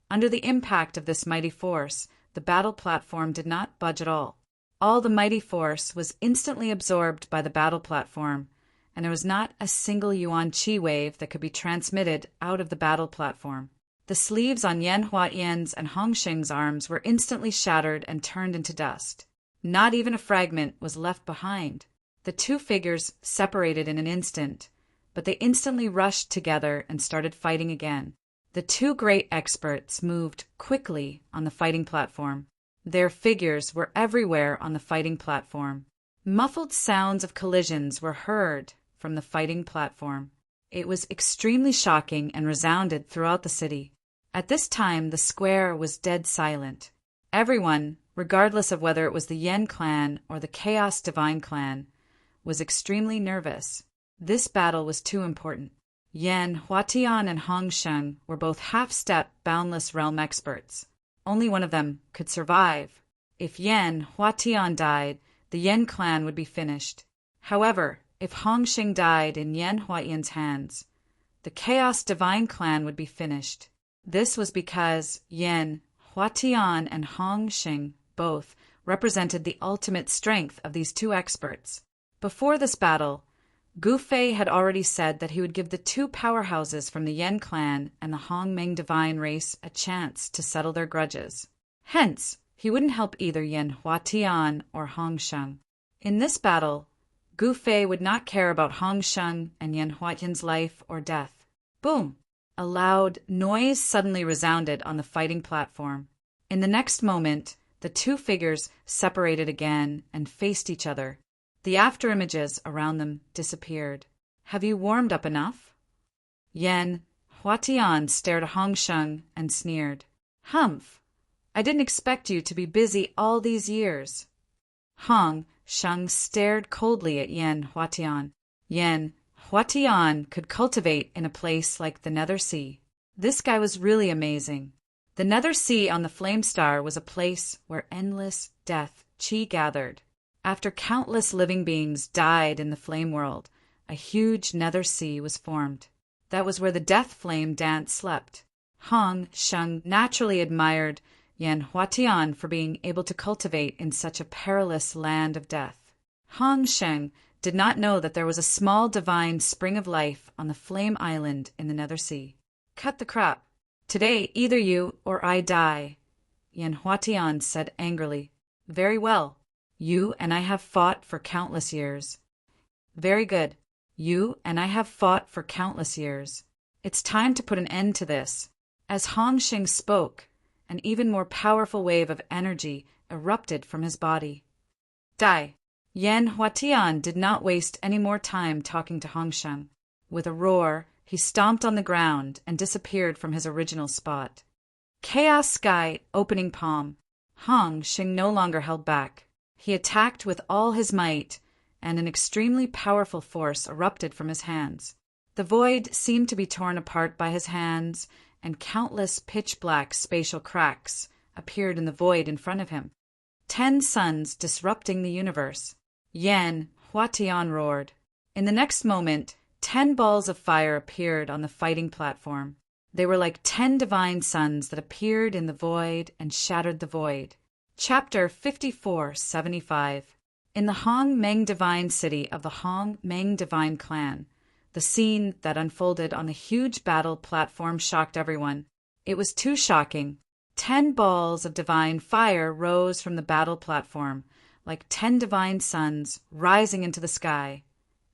under the impact of this mighty force, the battle platform did not budge at all. All the mighty force was instantly absorbed by the battle platform, and there was not a single Yuan Qi wave that could be transmitted out of the battle platform. The sleeves on Yan Huatian's and Hong Sheng's arms were instantly shattered and turned into dust. Not even a fragment was left behind. The 2 figures separated in an instant, but they instantly rushed together and started fighting again. The 2 great experts moved quickly on the fighting platform. Their figures were everywhere on the fighting platform. Muffled sounds of collisions were heard from the fighting platform. It was extremely shocking and resounded throughout the city. At this time, the square was dead silent. Everyone, regardless of whether it was the Yan clan or the Chaos Divine clan, was extremely nervous. This battle was too important. Yan Huatian and Hong Sheng were both half-step Boundless Realm experts. Only one of them could survive. If Yan Huatian died, the Yan clan would be finished. However, if Hong Sheng died in Yan Huatian's hands, the Chaos Divine clan would be finished. This was because Yan Huatian and Hong Sheng both represented the ultimate strength of these 2 experts. Before this battle, Gu Fei had already said that he would give the 2 powerhouses from the Yan clan and the Hong Meng Divine race a chance to settle their grudges. Hence, He wouldn't help either Yan Huatian or Hong Sheng. In this battle, Gu Fei would not care about Hong Sheng and Yan Huatian's life or death. Boom! A loud noise suddenly resounded on the fighting platform. In the next moment, the two figures separated again and faced each other. The afterimages around them disappeared. Have you warmed up enough? Yan Huatian stared at Hong Sheng and sneered. Humph! I didn't expect you to be busy all these years. Hong Sheng stared coldly at Yan Huatian. Yan Huatian could cultivate in a place like the Nether Sea. This guy was really amazing. The Nether Sea on the Flame Star was a place where endless death chi gathered. After countless living beings died in the Flame World, a huge Nether Sea was formed. That was where the Death Flame dance slept. Hong Sheng naturally admired Yan Huatian for being able to cultivate in such a perilous land of death. Hong Sheng did not know that there was a small divine spring of life on the Flame Island in the Nether Sea. Cut the crap. Today, either you or I die, Yan Huatian said angrily. Very well. You and I have fought for countless years. Very good. You and I have fought for countless years. It's time to put an end to this. As Hong Sheng spoke, an even more powerful wave of energy erupted from his body. Die! Yan Huatian did not waste any more time talking to Hong Sheng. With a roar, he stomped on the ground and disappeared from his original spot. Chaos Sky Opening Palm. Hong Sheng no longer held back. He attacked with all his might, and an extremely powerful force erupted from his hands. The void seemed to be torn apart by his hands, and countless pitch-black spatial cracks appeared in the void in front of him. 10 suns disrupting the universe. Yan Huatian roared. In the next moment, 10 balls of fire appeared on the fighting platform. They were like 10 divine suns that appeared in the void and shattered the void. Chapter 5475. In the Hong Meng Divine City of the Hong Meng Divine Clan, the scene that unfolded on the huge battle platform shocked everyone. It was too shocking. 10 balls of divine fire rose from the battle platform, like 10 divine suns rising into the sky,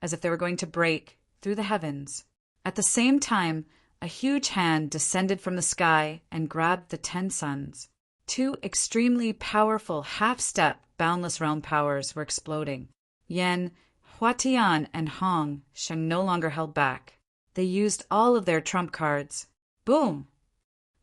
as if they were going to break through the heavens. At the same time, a huge hand descended from the sky and grabbed the 10 suns. 2 extremely powerful half-step boundless realm powers were exploding. Yan Huatian and Hong Sheng no longer held back. They used all of their trump cards. Boom!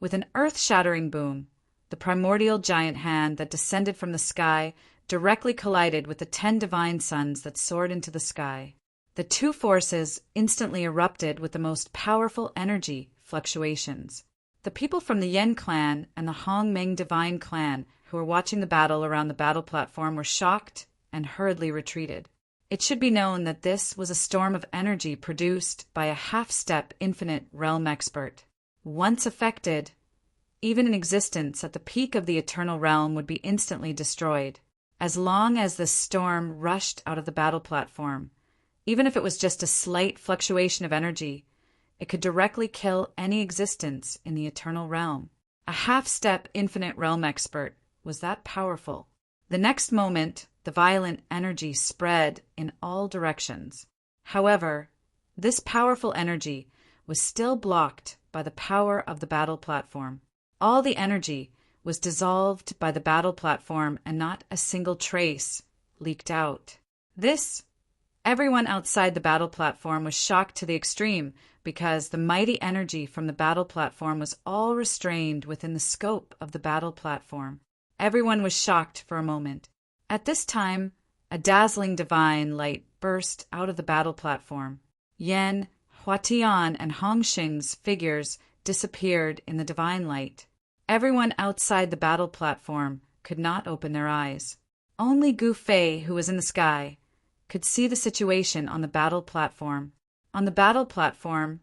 With an earth-shattering boom, the primordial giant hand that descended from the sky directly collided with the 10 divine suns that soared into the sky. The two forces instantly erupted with the most powerful energy fluctuations. The people from the Yen clan and the Hong Meng Divine clan who were watching the battle around the battle platform were shocked and hurriedly retreated. It should be known that this was a storm of energy produced by a half-step infinite realm expert. Once affected, even an existence at the peak of the eternal realm would be instantly destroyed. As long as the storm rushed out of the battle platform, even if it was just a slight fluctuation of energy, it could directly kill any existence in the eternal realm. A half-step infinite realm expert was that powerful. The next moment, the violent energy spread in all directions. However, this powerful energy was still blocked by the power of the battle platform. All the energy was dissolved by the battle platform and not a single trace leaked out. Everyone outside the battle platform was shocked to the extreme because the mighty energy from the battle platform was all restrained within the scope of the battle platform. Everyone was shocked for a moment. At this time, a dazzling divine light burst out of the battle platform. Yan Huatian and Hong Sheng's figures disappeared in the divine light. Everyone outside the battle platform could not open their eyes. Only Gu Fei, who was in the sky, could see the situation on the battle platform. On the battle platform,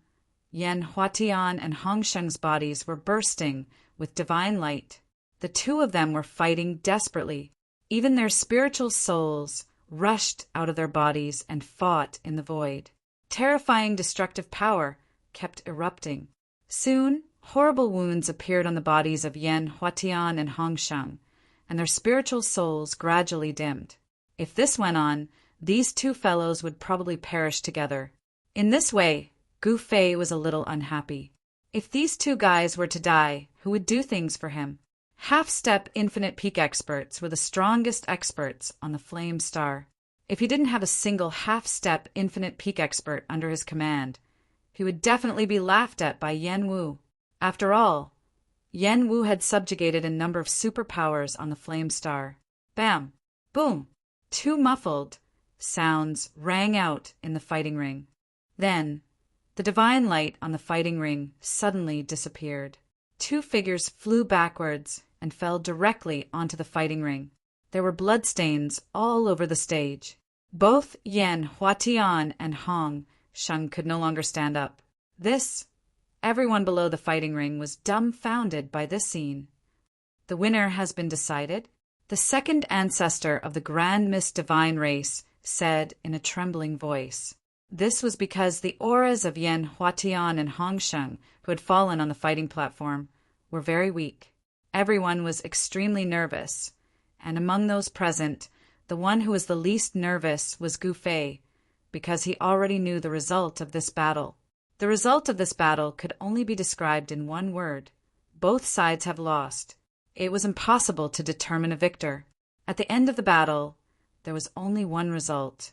Yan Huatian and Hong Sheng's bodies were bursting with divine light. The two of them were fighting desperately. Even their spiritual souls rushed out of their bodies and fought in the void. Terrifying destructive power kept erupting. Soon, horrible wounds appeared on the bodies of Yan Huatian and Hong Sheng, and their spiritual souls gradually dimmed. If this went on, these two fellows would probably perish together. In this way, Gu Fei was a little unhappy. If these two guys were to die, who would do things for him? Half-step infinite peak experts were the strongest experts on the Flame Star. If he didn't have a single half-step infinite peak expert under his command, he would definitely be laughed at by Yen Wu. After all, Yen Wu had subjugated a number of superpowers on the Flame Star. Bam! Boom! Two muffled sounds rang out in the fighting ring. Then, the divine light on the fighting ring suddenly disappeared. Two figures flew backwards and fell directly onto the fighting ring. There were bloodstains all over the stage. Both Yan Huatian and Hong Sheng could no longer stand up. Everyone below the fighting ring was dumbfounded by this scene. The winner has been decided. The second ancestor of the Grand Mist Divine race said in a trembling voice. This was because the auras of Yan Huatian and Hong Sheng, who had fallen on the fighting platform, were very weak. Everyone was extremely nervous, and among those present, the one who was the least nervous was Gu Fei, because he already knew the result of this battle. The result of this battle could only be described in one word. Both sides have lost. It was impossible to determine a victor. At the end of the battle, there was only one result,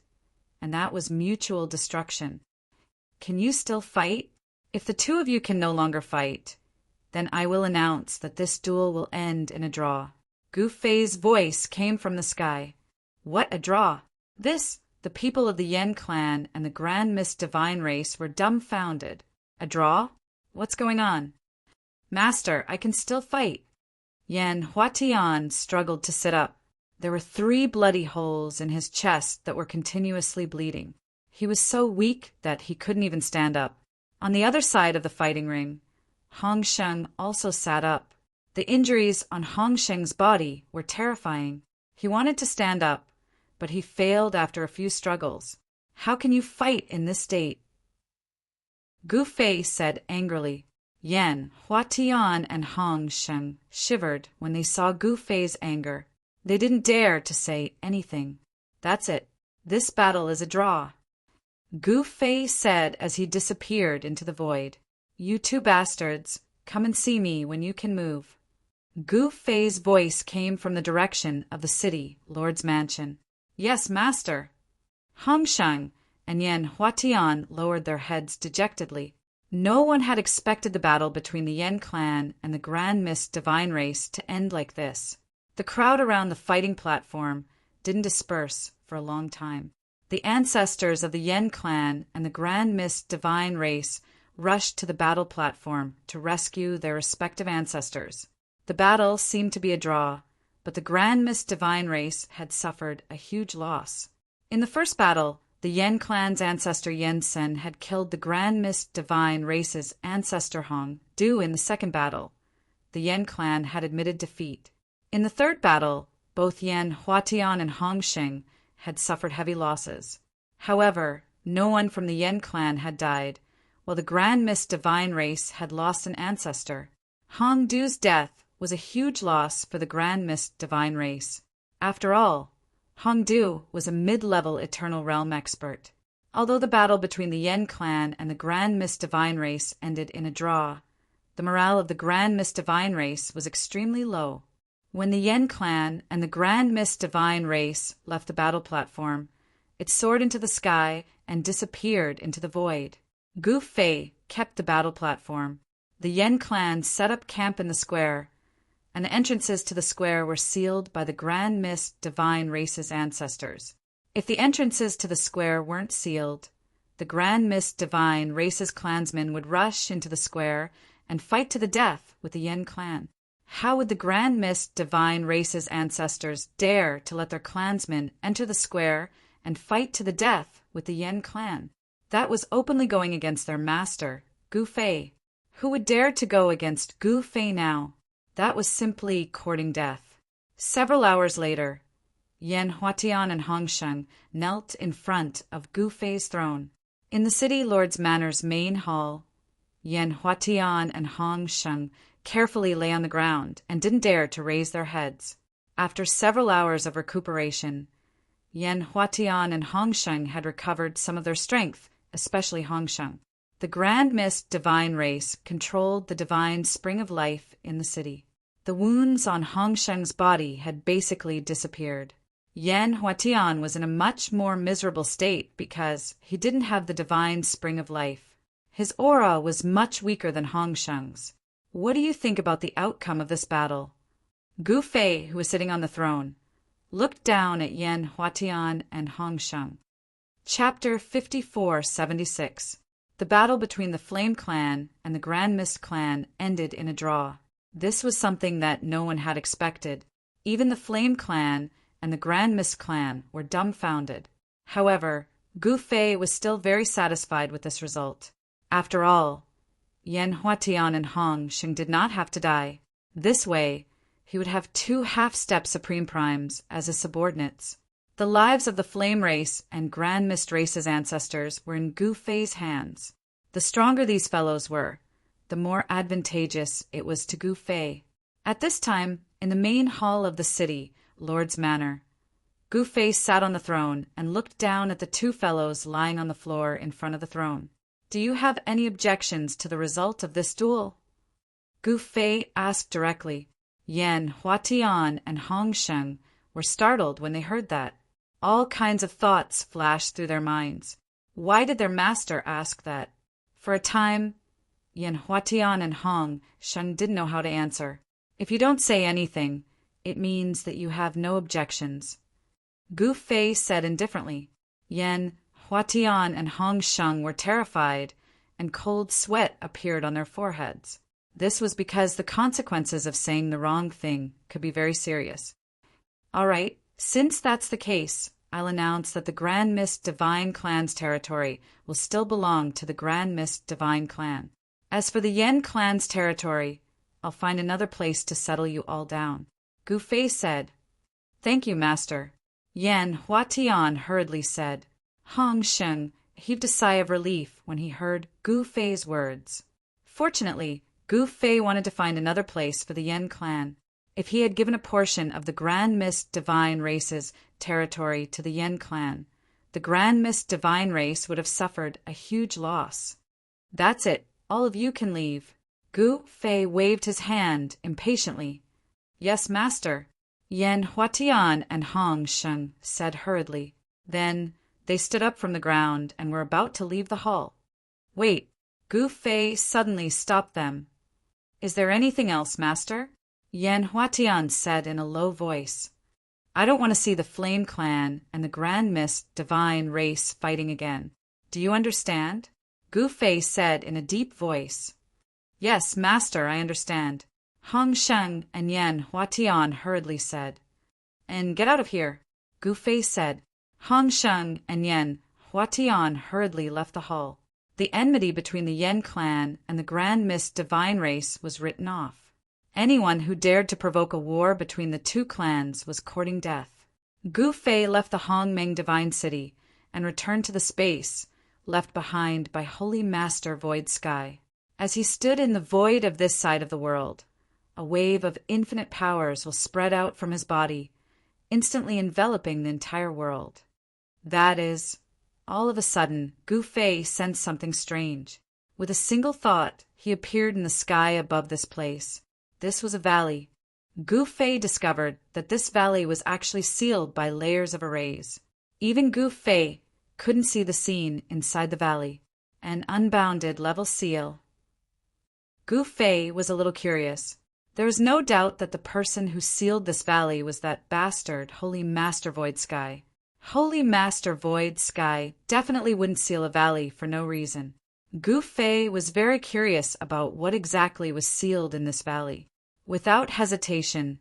and that was mutual destruction. Can you still fight? If the two of you can no longer fight, then I will announce that this duel will end in a draw. Gu Fei's voice came from the sky. What a draw! The people of the Yen clan and the Grand Mist Divine race were dumbfounded. A draw? What's going on? Master, I can still fight. Yan Huatian struggled to sit up. There were 3 bloody holes in his chest that were continuously bleeding. He was so weak that he couldn't even stand up. On the other side of the fighting ring, Hong Sheng also sat up. The injuries on Hong Sheng's body were terrifying. He wanted to stand up, but he failed after a few struggles. How can you fight in this state? Gu Fei said angrily. Yan Huatian and Hong Sheng shivered when they saw Gu Fei's anger. They didn't dare to say anything. That's it. This battle is a draw. Gu Fei said as he disappeared into the void. You two bastards, come and see me when you can move. Gu Fei's voice came from the direction of the city lord's mansion. Yes, master. Hong Sheng and Yan Huatian lowered their heads dejectedly. No one had expected the battle between the Yen clan and the Grand Mist Divine race to end like this. The crowd around the fighting platform didn't disperse for a long time. The ancestors of the Yen clan and the Grand Mist Divine race rushed to the battle platform to rescue their respective ancestors. The battle seemed to be a draw, but the Grand Mist Divine race had suffered a huge loss. In the first battle, the Yen clan's ancestor Yen-sen had killed the Grand Mist Divine race's ancestor Hong Du. In the second battle, the Yen clan had admitted defeat. In the third battle, both Yan Huatian and Hong Sheng had suffered heavy losses. However, no one from the Yen clan had died, while the Grand Mist Divine race had lost an ancestor. Hong Du's death was a huge loss for the Grand Mist Divine race. After all, Hong Du was a mid-level Eternal Realm expert. Although the battle between the Yen clan and the Grand Mist Divine race ended in a draw, the morale of the Grand Mist Divine race was extremely low. When the Yen clan and the Grand Mist Divine race left the battle platform, it soared into the sky and disappeared into the void. Gu Fei kept the battle platform. The Yen clan set up camp in the square, and the entrances to the square were sealed by the Grand Mist Divine race's ancestors. If the entrances to the square weren't sealed, the Grand Mist Divine race's clansmen would rush into the square and fight to the death with the Yen clan. How would the Grand Mist Divine race's ancestors dare to let their clansmen enter the square and fight to the death with the Yen clan? That was openly going against their master, Gu Fei. Who would dare to go against Gu Fei now? That was simply courting death. Several hours later, Yan Huatian and Hong Sheng knelt in front of Gu Fei's throne. In the city lord's manor's main hall, Yan Huatian and Hong Sheng carefully lay on the ground and didn't dare to raise their heads. After several hours of recuperation, Yan Huatian and Hongsheng had recovered some of their strength, especially Hongsheng. The Grand Mist divine race controlled the divine spring of life in the city. The wounds on Hongsheng's body had basically disappeared. Yan Huatian was in a much more miserable state because he didn't have the divine spring of life. His aura was much weaker than Hongsheng's. What do you think about the outcome of this battle? Gu Fei, who was sitting on the throne, looked down at Yan Huatian and Hongsheng. Chapter 5476. The battle between the Flame Clan and the Grand Mist Clan ended in a draw. This was something that no one had expected. Even the Flame Clan and the Grand Mist Clan were dumbfounded. However, Gu Fei was still very satisfied with this result. After all, Yan Huatian and Hongsheng did not have to die. This way, he would have 2 half-step Supreme Primes as his subordinates. The lives of the Flame Race and Grand Mist Race's ancestors were in Gu Fei's hands. The stronger these fellows were, the more advantageous it was to Gu Fei. At this time, in the main hall of the city, Lord's Manor, Gu Fei sat on the throne and looked down at the 2 fellows lying on the floor in front of the throne. Do you have any objections to the result of this duel? Gu Fei asked directly. Yan Huatian and Hongsheng were startled when they heard that. All kinds of thoughts flashed through their minds. Why did their master ask that? For a time, Yan Huatian and Hongsheng didn't know how to answer. If you don't say anything, it means that you have no objections. Gu Fei said indifferently. Yan Huatian and Hongsheng were terrified, and cold sweat appeared on their foreheads. This was because the consequences of saying the wrong thing could be very serious. All right, since that's the case, I'll announce that the Grand Mist Divine Clan's territory will still belong to the Grand Mist Divine Clan. As for the Yen Clan's territory, I'll find another place to settle you all down. Gu Fei said. Thank you, Master. Yan Huatian hurriedly said. Hongsheng heaved a sigh of relief when he heard Gu Fei's words. Fortunately, Gu Fei wanted to find another place for the Yen clan. If he had given a portion of the Grand Mist Divine Race's territory to the Yen clan, the Grand Mist Divine Race would have suffered a huge loss. That's it. All of you can leave. Gu Fei waved his hand impatiently. Yes, Master. Yan Huatian and Hongsheng said hurriedly. Then they stood up from the ground and were about to leave the hall. Wait. Gu Fei suddenly stopped them. Is there anything else, Master? Yan Huatian said in a low voice. I don't want to see the Flame Clan and the Grand Mist Divine Race fighting again. Do you understand? Gu Fei said in a deep voice. Yes, Master, I understand. Hongsheng and Yan Huatian hurriedly said. And get out of here, Gu Fei said. Hongsheng and Yan Huatian hurriedly left the hall. The enmity between the Yen clan and the Grand Mist Divine Race was written off. Anyone who dared to provoke a war between the 2 clans was courting death. Gu Fei left the Hongmeng Divine City and returned to the space left behind by Holy Master Void Sky. As he stood in the void of this side of the world, a wave of infinite powers will spread out from his body, instantly enveloping the entire world. That is, all of a sudden, Gu Fei sensed something strange. With a single thought, he appeared in the sky above this place. This was a valley. Gu Fei discovered that this valley was actually sealed by layers of arrays. Even Gu Fei couldn't see the scene inside the valley. An unbounded level seal. Gu Fei was a little curious. There was no doubt that the person who sealed this valley was that bastard Holy Master Void Sky. Holy Master Void Sky definitely wouldn't seal a valley for no reason. Gu Fei was very curious about what exactly was sealed in this valley. Without hesitation,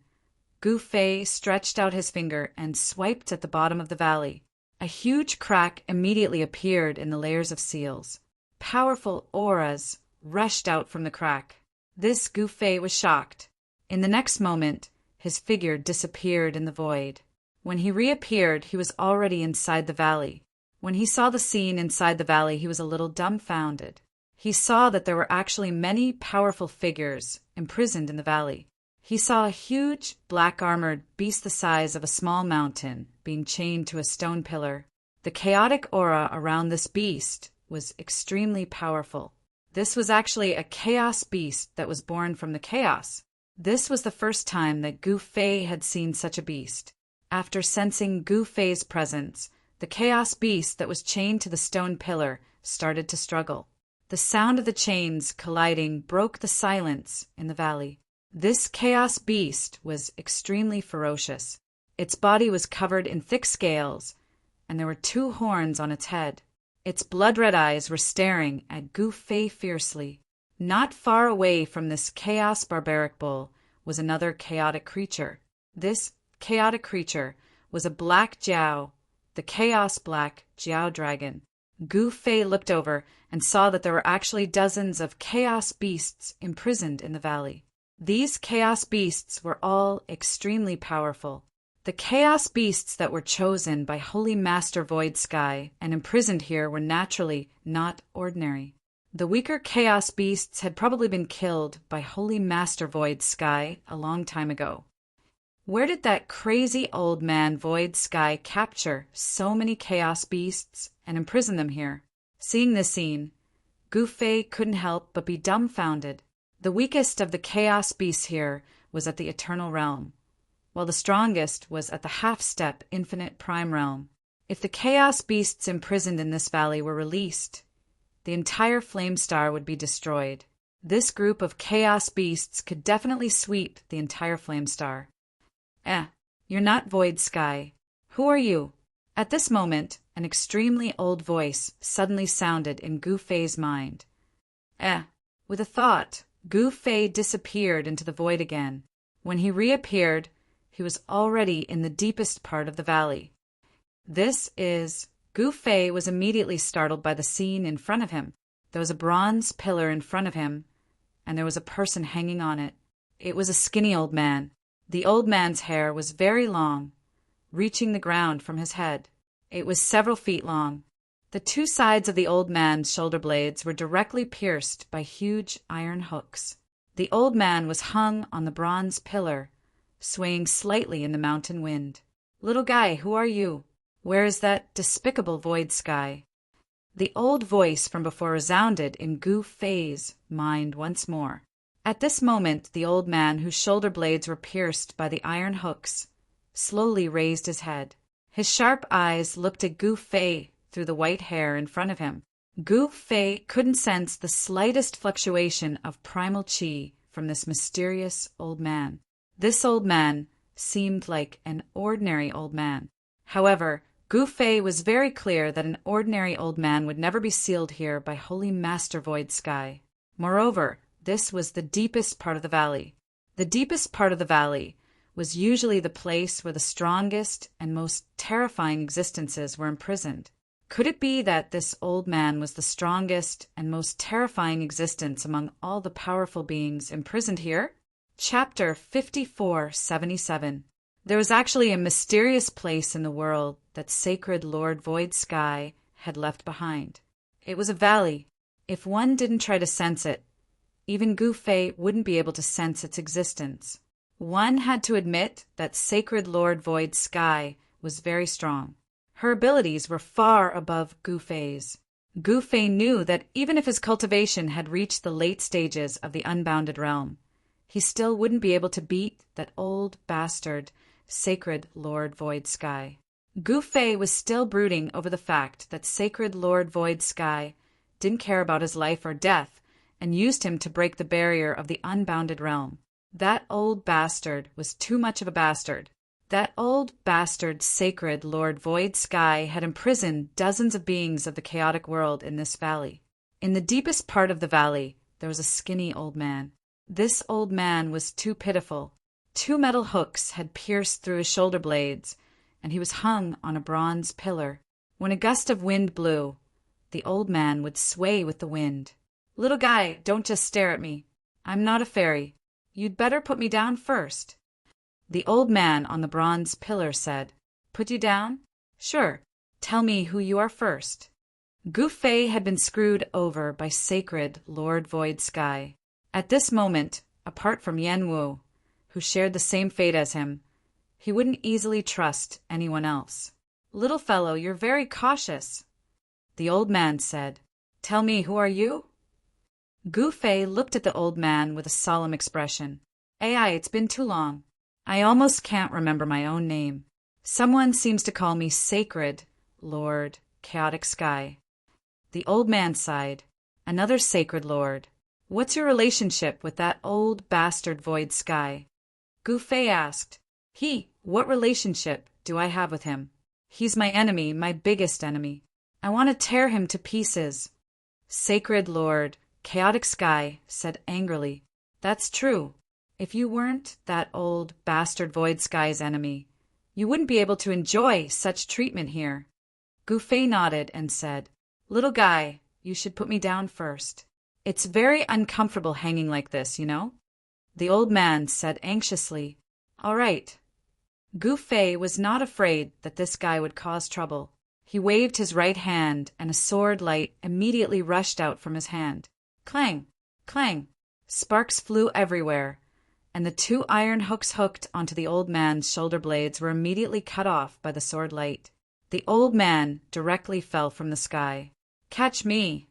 Gu Fei stretched out his finger and swiped at the bottom of the valley. A huge crack immediately appeared in the layers of seals. Powerful auras rushed out from the crack. This Gu Fei was shocked. In the next moment, his figure disappeared in the void. When he reappeared, he was already inside the valley. When he saw the scene inside the valley, he was a little dumbfounded. He saw that there were actually many powerful figures imprisoned in the valley. He saw a huge, black-armored beast the size of a small mountain being chained to a stone pillar. The chaotic aura around this beast was extremely powerful. This was actually a chaos beast that was born from the chaos. This was the first time that Gu Fei had seen such a beast. After sensing Gu Fei's presence, the chaos beast that was chained to the stone pillar started to struggle. The sound of the chains colliding broke the silence in the valley. This chaos beast was extremely ferocious. Its body was covered in thick scales, and there were 2 horns on its head. Its blood-red eyes were staring at Gu Fei fiercely. Not far away from this chaos barbaric bull was another chaotic creature. This chaotic creature was a black Jiao, the chaos black Jiao dragon. Gu Fei looked over and saw that there were actually dozens of chaos beasts imprisoned in the valley. These chaos beasts were all extremely powerful. The chaos beasts that were chosen by Holy Master Void Sky and imprisoned here were naturally not ordinary. The weaker chaos beasts had probably been killed by Holy Master Void Sky a long time ago. Where did that crazy old man Void Sky capture so many chaos beasts and imprison them here? Seeing this scene, Gu Fei couldn't help but be dumbfounded. The weakest of the chaos beasts here was at the Eternal Realm, while the strongest was at the half-step Infinite Prime Realm. If the chaos beasts imprisoned in this valley were released, the entire Flame Star would be destroyed. This group of chaos beasts could definitely sweep the entire Flame Star. You're not Void Sky. Who are you? At this moment, an extremely old voice suddenly sounded in Gu Fei's mind. With a thought, Gu Fei disappeared into the void again. When he reappeared, he was already in the deepest part of the valley. Gu Fei was immediately startled by the scene in front of him. There was a bronze pillar in front of him, and there was a person hanging on it. It was a skinny old man. The old man's hair was very long, reaching the ground from his head. It was several feet long. The 2 sides of the old man's shoulder blades were directly pierced by huge iron hooks. The old man was hung on the bronze pillar, swaying slightly in the mountain wind. "Little guy, who are you? Where is that despicable Void Sky?" The old voice from before resounded in Gu Fei's mind once more. At this moment, the old man, whose shoulder blades were pierced by the iron hooks, slowly raised his head. His sharp eyes looked at Gu Fei through the white hair in front of him. Gu Fei couldn't sense the slightest fluctuation of primal qi from this mysterious old man. This old man seemed like an ordinary old man. However, Gu Fei was very clear that an ordinary old man would never be sealed here by Holy Master Void Sky. Moreover, this was the deepest part of the valley. The deepest part of the valley was usually the place where the strongest and most terrifying existences were imprisoned. Could it be that this old man was the strongest and most terrifying existence among all the powerful beings imprisoned here? Chapter 5477. There was actually a mysterious place in the world that sacred Lord Void Sky had left behind. It was a valley. If one didn't try to sense it, even Gu Fei wouldn't be able to sense its existence. One had to admit that sacred Lord Void Sky was very strong. Her abilities were far above Gu Fei's. Gu Fei knew that even if his cultivation had reached the late stages of the unbounded realm, he still wouldn't be able to beat that old bastard, sacred Lord Void Sky. Gu Fei was still brooding over the fact that sacred Lord Void Sky didn't care about his life or death and used him to break the barrier of the unbounded realm. That old bastard was too much of a bastard. That old bastard sacred Lord Void Sky had imprisoned dozens of beings of the chaotic world in this valley. In the deepest part of the valley, there was a skinny old man. This old man was too pitiful. 2 metal hooks had pierced through his shoulder blades, and he was hung on a bronze pillar. When a gust of wind blew, the old man would sway with the wind. "Little guy, don't just stare at me. I'm not a fairy. You'd better put me down first." The old man on the bronze pillar said, "Put you down? Sure. Tell me who you are first." Gu Fei had been screwed over by sacred Lord Void Sky. At this moment, apart from Yan Wu, who shared the same fate as him. He wouldn't easily trust anyone else. "Little fellow, you're very cautious." The old man said, "Tell me, who are you?" Gu Fei looked at the old man with a solemn expression. "Ai, it's been too long. I almost can't remember my own name. Someone seems to call me Sacred Lord Chaotic Sky." The old man sighed. "Another Sacred Lord. What's your relationship with that old bastard Void Sky?" Gu Fei asked. What relationship do I have with him? He's my enemy, my biggest enemy. I want to tear him to pieces." Sacred Lord Chaotic Sky said angrily, "That's true. If you weren't that old bastard Void Sky's enemy, you wouldn't be able to enjoy such treatment here." Gu Fei nodded and said, "Little guy, you should put me down first. It's very uncomfortable hanging like this, you know." The old man said anxiously, "All right." Gu Fei was not afraid that this guy would cause trouble. He waved his right hand, and a sword light immediately rushed out from his hand. Clang! Clang! Sparks flew everywhere, and the 2 iron hooks hooked onto the old man's shoulder blades were immediately cut off by the sword light. The old man directly fell from the sky. "Catch me!"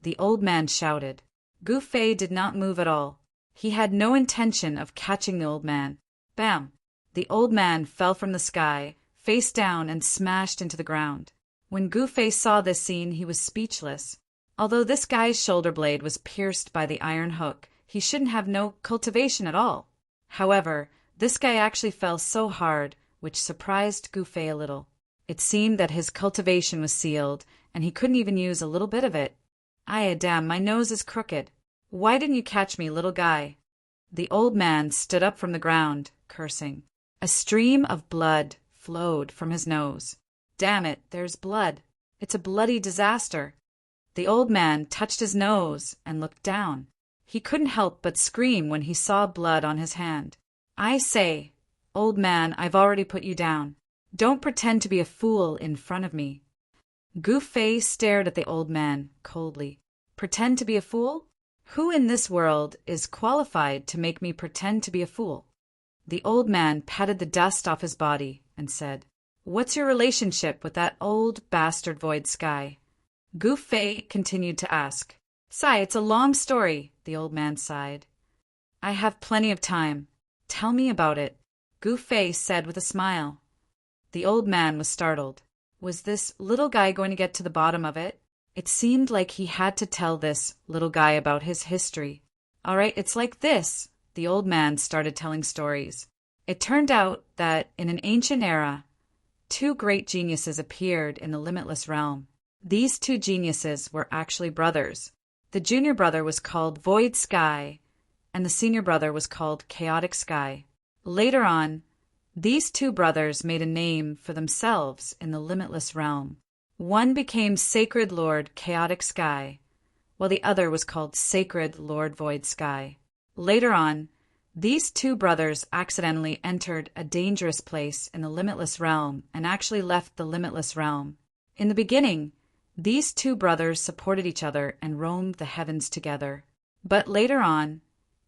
the old man shouted. Gu Fei did not move at all. He had no intention of catching the old man. Bam! The old man fell from the sky, face down, and smashed into the ground. When Gu Fei saw this scene, he was speechless. Although this guy's shoulder blade was pierced by the iron hook, he shouldn't have no cultivation at all. However, this guy actually fell so hard, which surprised Gu Fei a little. It seemed that his cultivation was sealed, and he couldn't even use a little bit of it. "Aye, damn, my nose is crooked. Why didn't you catch me, little guy?" The old man stood up from the ground, cursing. A stream of blood flowed from his nose. "Damn it, there's blood. It's a bloody disaster." The old man touched his nose and looked down. He couldn't help but scream when he saw blood on his hand. "I say, old man, I've already put you down. Don't pretend to be a fool in front of me." Gu Fei stared at the old man coldly. "Pretend to be a fool? Who in this world is qualified to make me pretend to be a fool?" The old man patted the dust off his body and said, "What's your relationship with that old bastard Void Sky?" Gu Fei continued to ask. "Sigh, it's a long story," the old man sighed. "I have plenty of time. Tell me about it," Gu Fei said with a smile. The old man was startled. Was this little guy going to get to the bottom of it? It seemed like he had to tell this little guy about his history. "All right, it's like this." The old man started telling stories. It turned out that in an ancient era, 2 great geniuses appeared in the limitless realm. These 2 geniuses were actually brothers. The junior brother was called Void Sky, and the senior brother was called Chaotic Sky. Later on, these 2 brothers made a name for themselves in the limitless realm. One became Sacred Lord Chaotic Sky, while the other was called Sacred Lord Void Sky. Later on, these 2 brothers accidentally entered a dangerous place in the limitless realm and actually left the limitless realm. In the beginning, these 2 brothers supported each other and roamed the heavens together. But later on,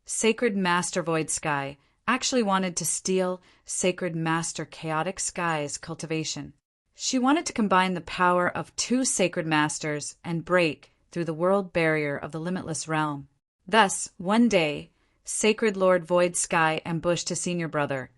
Sacred Master Void Sky actually wanted to steal Sacred Master Chaotic Sky's cultivation. She wanted to combine the power of 2 Sacred Masters and break through the world barrier of the limitless realm. Thus, one day, Sacred Lord Void Sky ambushed his senior brother,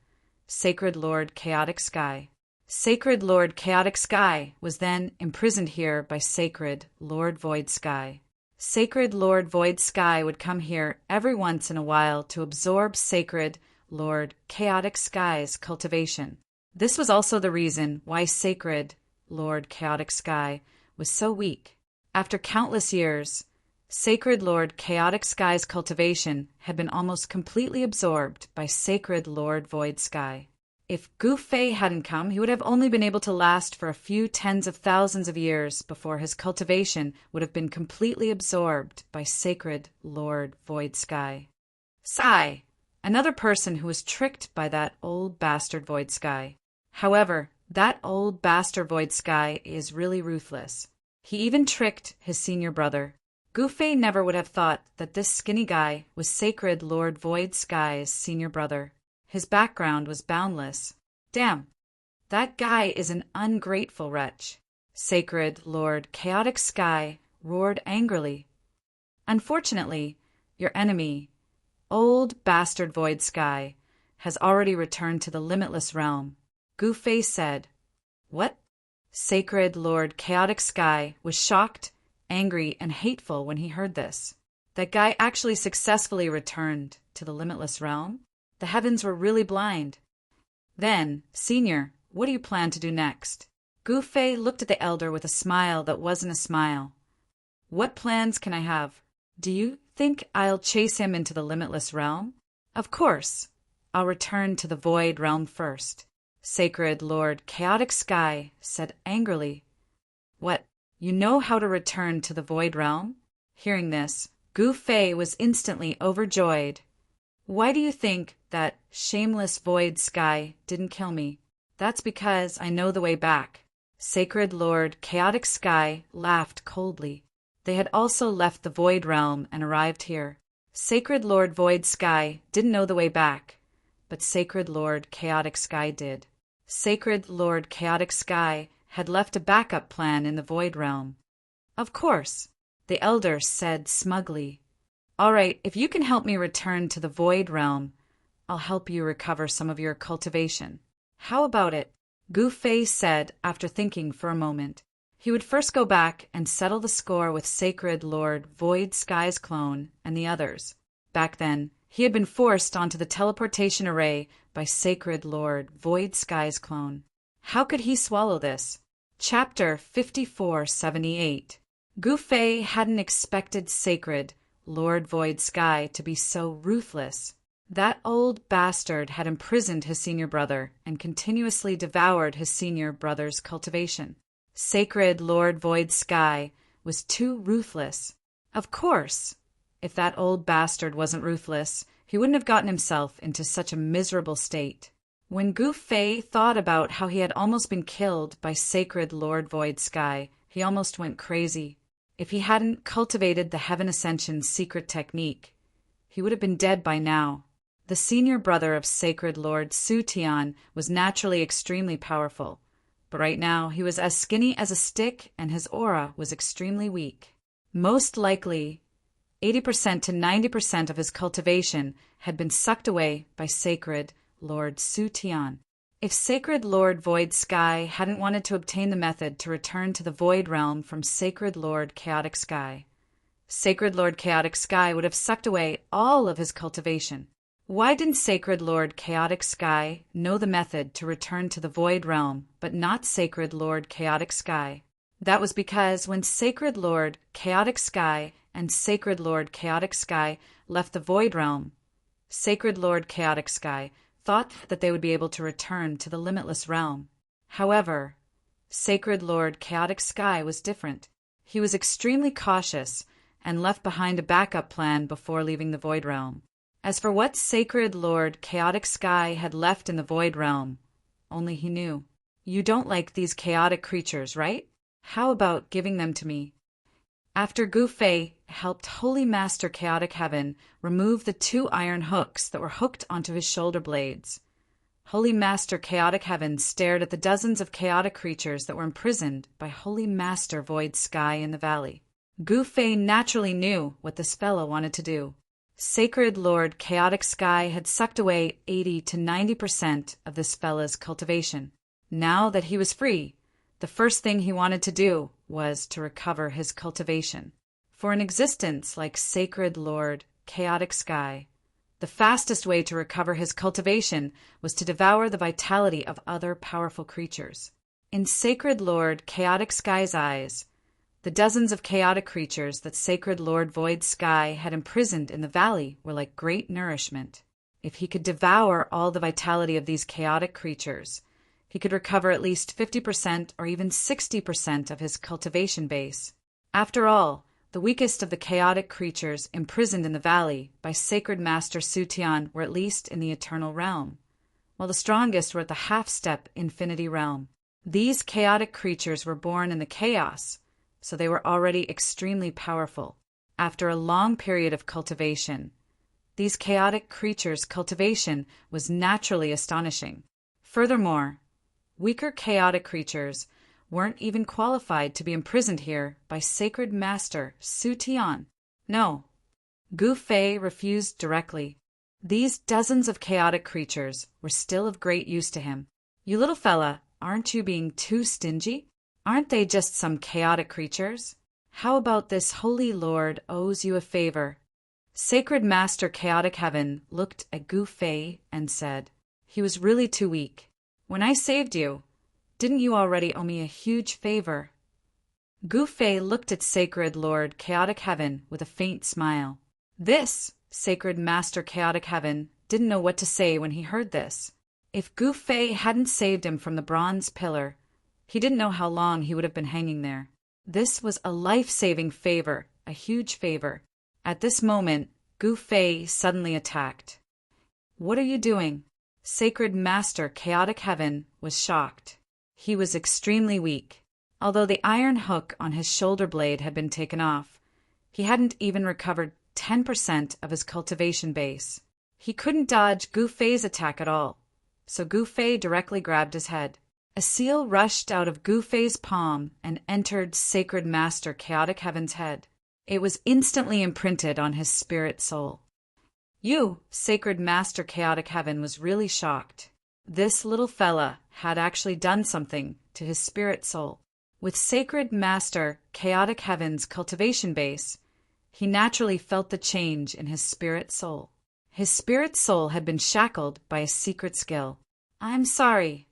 Sacred Lord Chaotic Sky. Sacred Lord Chaotic Sky was then imprisoned here by Sacred Lord Void Sky. Sacred Lord Void Sky would come here every once in a while to absorb Sacred Lord Chaotic Sky's cultivation. This was also the reason why Sacred Lord Chaotic Sky was so weak. After countless years, Sacred Lord Chaotic Sky's cultivation had been almost completely absorbed by Sacred Lord Void Sky. If Gu Fei hadn't come, he would have only been able to last for a few tens of thousands of years before his cultivation would have been completely absorbed by Sacred Lord Void Sky. Sigh! Another person who was tricked by that old bastard Void Sky. However, that old bastard Void Sky is really ruthless. He even tricked his senior brother. Gufei never would have thought that this skinny guy was Sacred Lord Void Sky's senior brother. His background was boundless. Damn, that guy is an ungrateful wretch. Sacred Lord Chaotic Sky roared angrily. Unfortunately, your enemy, old bastard Void Sky, has already returned to the limitless realm. Gufei said. What? Sacred Lord Chaotic Sky was shocked, angry, and hateful when he heard this. That guy actually successfully returned to the limitless realm? The heavens were really blind. Then, Senior, what do you plan to do next? Gufei looked at the elder with a smile that wasn't a smile. What plans can I have? Do you think I'll chase him into the limitless realm? Of course. I'll return to the void realm first. Sacred Lord Chaotic Sky said angrily. What? You know how to return to the void realm? Hearing this, Gufei was instantly overjoyed. Why do you think that shameless Void Sky didn't kill me? That's because I know the way back. Sacred Lord Chaotic Sky laughed coldly. They had also left the Void Realm and arrived here. Sacred Lord Void Sky didn't know the way back, but Sacred Lord Chaotic Sky did. Sacred Lord Chaotic Sky had left a backup plan in the Void Realm. Of course, the Elder said smugly. All right, if you can help me return to the Void Realm, I'll help you recover some of your cultivation. How about it? Gufei said after thinking for a moment. He would first go back and settle the score with Sacred Lord Void Sky's clone and the others. Back then, he had been forced onto the teleportation array by Sacred Lord Void Sky's clone. How could he swallow this? Chapter 5478. Gufei hadn't expected Sacred Lord Void Sky to be so ruthless. That old bastard had imprisoned his senior brother and continuously devoured his senior brother's cultivation. Sacred Lord Void Sky was too ruthless. Of course, if that old bastard wasn't ruthless, he wouldn't have gotten himself into such a miserable state. When Gufei thought about how he had almost been killed by Sacred Lord Void Sky, he almost went crazy. If he hadn't cultivated the Heaven Ascension's secret technique, he would have been dead by now. The senior brother of Sacred Lord Sutian was naturally extremely powerful, but right now he was as skinny as a stick and his aura was extremely weak. Most likely, 80% to 90% of his cultivation had been sucked away by Sacred Lord Sutian. If Sacred Lord Void Sky hadn't wanted to obtain the method to return to the Void Realm from Sacred Lord Chaotic Sky, Sacred Lord Chaotic Sky would have sucked away all of his cultivation. Why didn't Sacred Lord Chaotic Sky know the method to return to the Void Realm, but not Sacred Lord Chaotic Sky? That was because when Sacred Lord Chaotic Sky and Sacred Lord Chaotic Sky left the Void Realm, Sacred Lord Chaotic Sky thought that they would be able to return to the limitless realm. However, Sacred Lord Chaotic Sky was different. He was extremely cautious and left behind a backup plan before leaving the Void Realm. As for what Sacred Lord Chaotic Sky had left in the Void Realm, only he knew. You don't like these chaotic creatures, right? How about giving them to me? After Gufei helped Holy Master Chaotic Heaven remove the 2 iron hooks that were hooked onto his shoulder blades, Holy Master Chaotic Heaven stared at the dozens of chaotic creatures that were imprisoned by Holy Master Void Sky in the valley. Gufei naturally knew what this fellow wanted to do. Sacred Lord Chaotic Sky had sucked away 80 to 90% of this fella's cultivation. Now that he was free, the first thing he wanted to do was to recover his cultivation. For an existence like Sacred Lord Chaotic Sky, the fastest way to recover his cultivation was to devour the vitality of other powerful creatures. In Sacred Lord Chaotic Sky's eyes, the dozens of chaotic creatures that Sacred Lord Void Sky had imprisoned in the valley were like great nourishment. If he could devour all the vitality of these chaotic creatures, he could recover at least 50% or even 60% of his cultivation base. After all, the weakest of the chaotic creatures imprisoned in the valley by Sacred Master Sutian were at least in the Eternal Realm, while the strongest were at the half-step Infinity Realm. These chaotic creatures were born in the chaos, so they were already extremely powerful. after a long period of cultivation. These chaotic creatures' cultivation was naturally astonishing. Furthermore, weaker chaotic creatures weren't even qualified to be imprisoned here by Sacred Master Su Tian. No, Gu Fei refused directly. These dozens of chaotic creatures were still of great use to him. You little fella, aren't you being too stingy? Aren't they just some chaotic creatures? How about this holy lord owes you a favor? Sacred Master Chaotic Heaven looked at Gu Fei and said, he was really too weak. When I saved you, didn't you already owe me a huge favor? Gu Fei looked at Sacred Lord Chaotic Heaven with a faint smile. This Sacred Master Chaotic Heaven didn't know what to say when he heard this. If Gu Fei hadn't saved him from the bronze pillar, he didn't know how long he would have been hanging there. This was a life-saving favor, a huge favor. At this moment, Gu Fei suddenly attacked. What are you doing? Sacred Master Chaotic Heaven was shocked. He was extremely weak. Although the iron hook on his shoulder blade had been taken off, he hadn't even recovered 10% of his cultivation base. He couldn't dodge Gu Fei's attack at all, so Gu Fei directly grabbed his head. A seal rushed out of Gu Fei's palm and entered Sacred Master Chaotic Heaven's head. It was instantly imprinted on his spirit soul. Sacred Master Chaotic Heaven was really shocked. This little fella had actually done something to his spirit soul. With Sacred Master Chaotic Heaven's cultivation base, he naturally felt the change in his spirit soul. His spirit soul had been shackled by a secret skill. I'm sorry.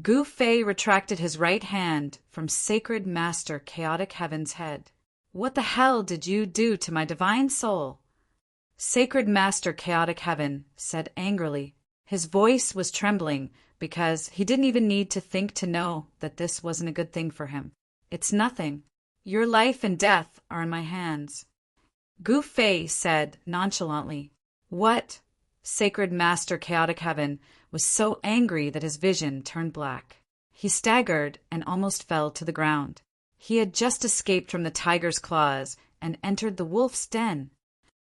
Gu Fei retracted his right hand from Sacred Master Chaotic Heaven's head. What the hell did you do to my divine soul? Sacred Master Chaotic Heaven said angrily. His voice was trembling because he didn't even need to think to know that this wasn't a good thing for him. It's nothing. Your life and death are in my hands. Gu Fei said nonchalantly. What? Sacred Master Chaotic Heaven was so angry that his vision turned black. He staggered and almost fell to the ground. He had just escaped from the tiger's claws and entered the wolf's den.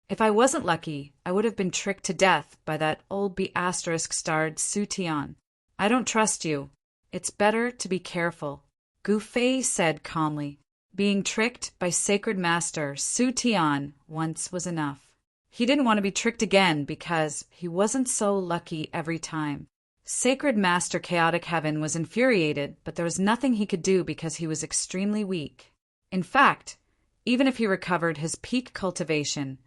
If I wasn't lucky, I would have been tricked to death by that old B***starred Su Tian. I don't trust you. It's better to be careful, Gu Fei said calmly. Being tricked by Sacred Master Su Tian once was enough. He didn't want to be tricked again because he wasn't so lucky every time. Sacred Master Chaotic Heaven was infuriated, but there was nothing he could do because he was extremely weak. In fact, even if he recovered his peak cultivation,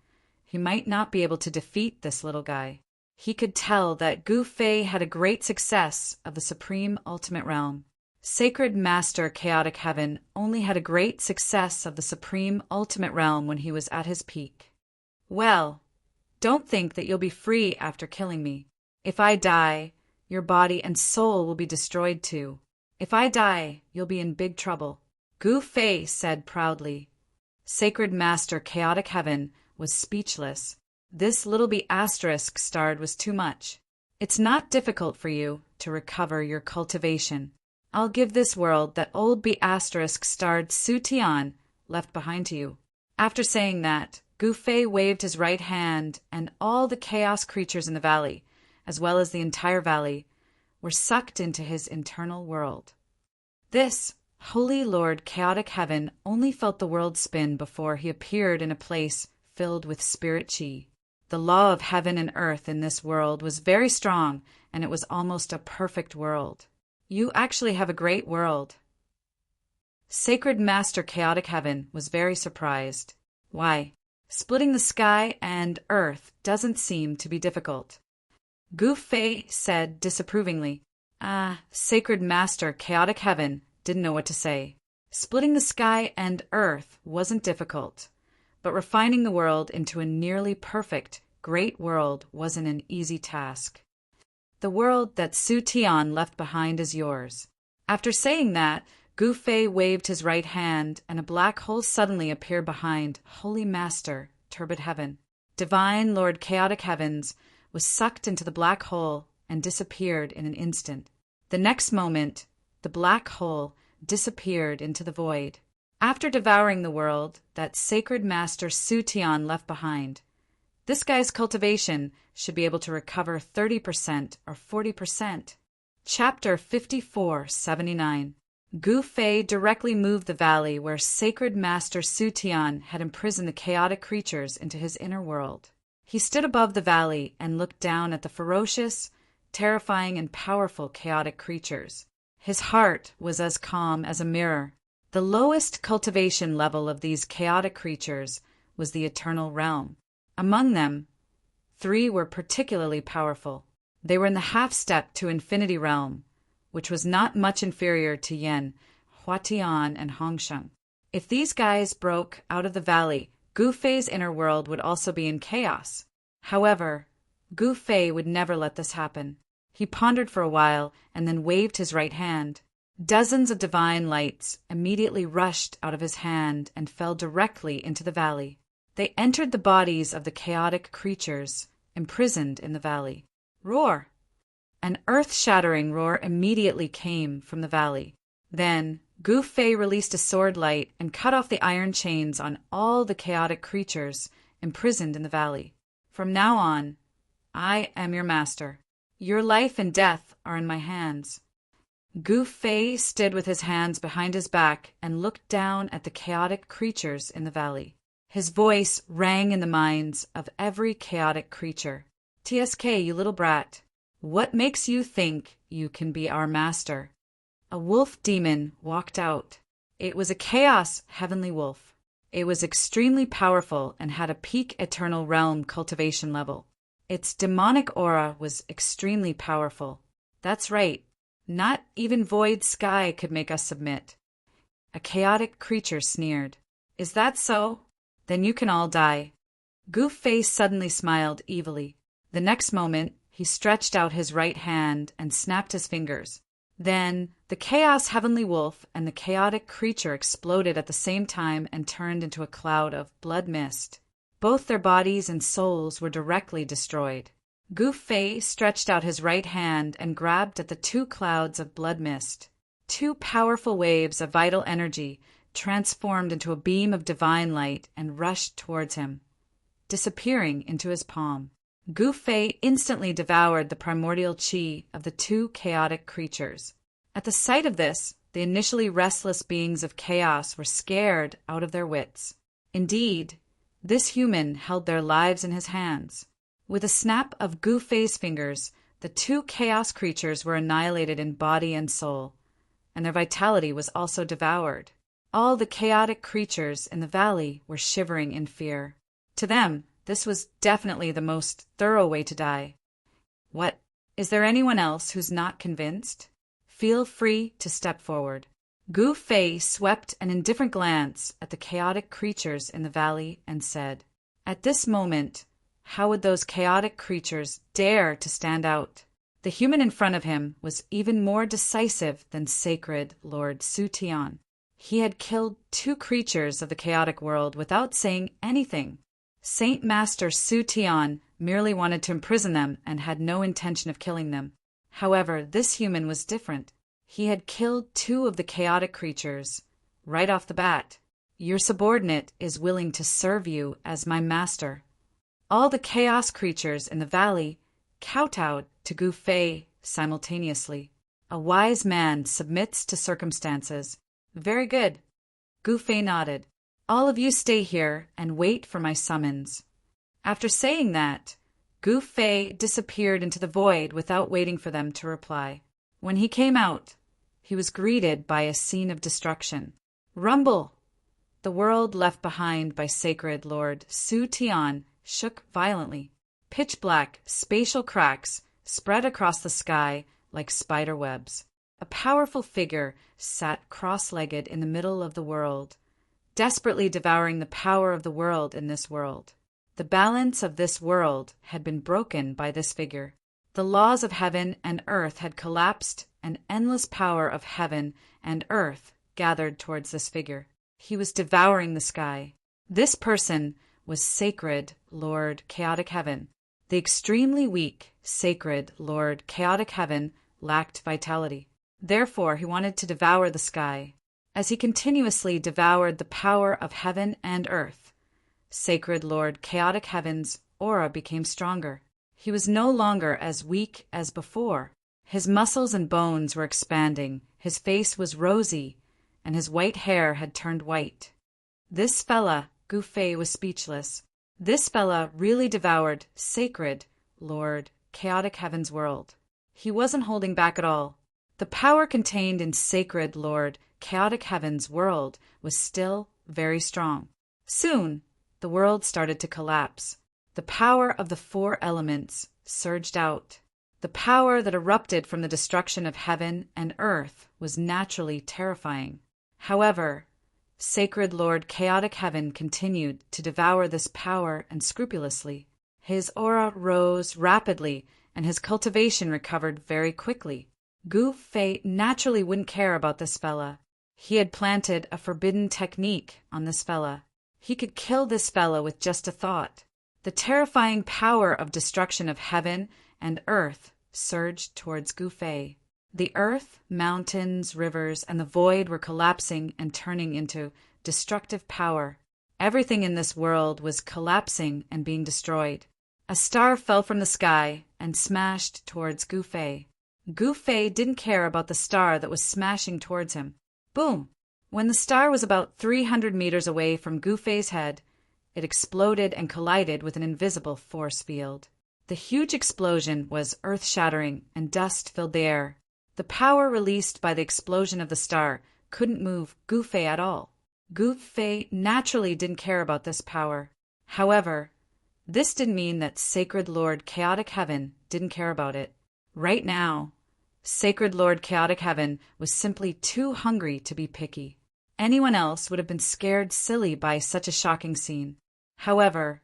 he might not be able to defeat this little guy. He could tell that Gu Fei had a great success of the Supreme Ultimate Realm. Sacred Master Chaotic Heaven only had a great success of the Supreme Ultimate Realm when he was at his peak. Well, don't think that you'll be free after killing me. If I die, your body and soul will be destroyed too. If I die, you'll be in big trouble, Gu Fei said proudly. Sacred Master Chaotic Heaven was speechless. This little B***starred was too much. It's not difficult for you to recover your cultivation. I'll give this world that old B***starred Su Tian left behind to you. After saying that, Gu Fei waved his right hand, and all the chaos creatures in the valley, as well as the entire valley, were sucked into his internal world. This Holy Lord Chaotic Heaven only felt the world spin before he appeared in a place filled with spirit chi. The law of heaven and earth in this world was very strong, and it was almost a perfect world. You actually have a great world. Sacred Master Chaotic Heaven was very surprised. Why, splitting the sky and earth doesn't seem to be difficult. Gu Fei said disapprovingly. Sacred Master Chaotic Heaven didn't know what to say. Splitting the sky and earth wasn't difficult, but refining the world into a nearly perfect, great world wasn't an easy task. The world that Su Tian left behind is yours. After saying that, Gu Fei waved his right hand, and a black hole suddenly appeared behind Holy Master Turbid Heaven. Divine Lord Chaotic Heavens was sucked into the black hole and disappeared in an instant. The next moment, the black hole disappeared into the void. After devouring the world that sacred master Sutian left behind, this guy's cultivation should be able to recover 30% or 40%. Chapter 5479. Gu Fei directly moved the valley where sacred master Sutian had imprisoned the chaotic creatures into his inner world. He stood above the valley and looked down at the ferocious, terrifying, and powerful chaotic creatures. His heart was as calm as a mirror. The lowest cultivation level of these chaotic creatures was the eternal realm. Among them, 3 were particularly powerful. They were in the half-step to infinity realm, which was not much inferior to Yen, Huatian, and Hongsheng. If these guys broke out of the valley, Gu Fei's inner world would also be in chaos. However, Gu Fei would never let this happen. He pondered for a while and then waved his right hand. Dozens of divine lights immediately rushed out of his hand and fell directly into the valley. They entered the bodies of the chaotic creatures imprisoned in the valley. Roar! An earth-shattering roar immediately came from the valley. Then Gu Fei released a sword light and cut off the iron chains on all the chaotic creatures imprisoned in the valley. From now on, I am your master. Your life and death are in my hands. Gu Fei stood with his hands behind his back and looked down at the chaotic creatures in the valley. His voice rang in the minds of every chaotic creature. TSK, you little brat. What makes you think you can be our master? A wolf demon walked out. It was a chaos heavenly wolf. It was extremely powerful and had a peak eternal realm cultivation level. Its demonic aura was extremely powerful. That's right. Not even void sky could make us submit. A chaotic creature sneered. Is that so? Then you can all die. Gu Fei suddenly smiled evilly. The next moment, he stretched out his right hand and snapped his fingers. Then, the chaos heavenly wolf and the chaotic creature exploded at the same time and turned into a cloud of blood mist. Both their bodies and souls were directly destroyed. Gu Fei stretched out his right hand and grabbed at the 2 clouds of blood mist. 2 powerful waves of vital energy transformed into a beam of divine light and rushed towards him, disappearing into his palm. Gu Fei instantly devoured the primordial qi of the 2 chaotic creatures. At the sight of this, the initially restless beings of chaos were scared out of their wits. Indeed, this human held their lives in his hands. With a snap of Gu Fei's fingers, the 2 chaos creatures were annihilated in body and soul, and their vitality was also devoured. All the chaotic creatures in the valley were shivering in fear. To them, this was definitely the most thorough way to die. What? Is there anyone else who's not convinced? Feel free to step forward. Gu Fei swept an indifferent glance at the chaotic creatures in the valley and said, "At this moment, how would those chaotic creatures dare to stand out?" The human in front of him was even more decisive than sacred Lord Sutian. He had killed 2 creatures of the chaotic world without saying anything. Saint Master Sutian merely wanted to imprison them and had no intention of killing them. However, this human was different. He had killed 2 of the chaotic creatures right off the bat. Your subordinate is willing to serve you as my master. All the chaos creatures in the valley kowtowed to Gu Fei simultaneously. A wise man submits to circumstances. Very good. Gu Fei nodded. All of you stay here and wait for my summons. After saying that, Gu Fei disappeared into the void without waiting for them to reply. When he came out, he was greeted by a scene of destruction. Rumble! The world left behind by sacred Lord Sutian shook violently. Pitch-black spatial cracks spread across the sky like spider webs. A powerful figure sat cross-legged in the middle of the world, desperately devouring the power of the world in this world. The balance of this world had been broken by this figure. The laws of heaven and earth had collapsed, and endless power of heaven and earth gathered towards this figure. He was devouring the sky. This person was sacred Lord Chaotic Heaven. The extremely weak, sacred Lord Chaotic Heaven lacked vitality. Therefore, he wanted to devour the sky. as he continuously devoured the power of heaven and earth. Sacred Lord Chaotic Heaven's aura became stronger. He was no longer as weak as before. His muscles and bones were expanding, his face was rosy, and his white hair had turned white. This fella, Gu Fei was speechless. This fella really devoured Sacred Lord Chaotic Heaven's world. He wasn't holding back at all. The power contained in Sacred Lord Chaotic Heaven's world was still very strong. Soon, the world started to collapse. The power of the four elements surged out. The power that erupted from the destruction of heaven and earth was naturally terrifying. However, Sacred Lord Chaotic Heaven continued to devour this power unscrupulously. His aura rose rapidly, and his cultivation recovered very quickly. Gu Fei naturally wouldn't care about this fella. He had planted a forbidden technique on this fella. He could kill this fella with just a thought. The terrifying power of destruction of heaven and earth surged towards Gu Fei. The earth, mountains, rivers, and the void were collapsing and turning into destructive power. Everything in this world was collapsing and being destroyed. A star fell from the sky and smashed towards Gu Fei. Gu Fei didn't care about the star that was smashing towards him. Boom! When the star was about 300 meters away from Gu Fei's head, it exploded and collided with an invisible force field. The huge explosion was earth-shattering, and dust filled the air. The power released by the explosion of the star couldn't move Gu Fei at all. Gu Fei naturally didn't care about this power. However, this didn't mean that Sacred Lord Chaotic Heaven didn't care about it. Right now, Sacred Lord Chaotic Heaven was simply too hungry to be picky. Anyone else would have been scared silly by such a shocking scene. However,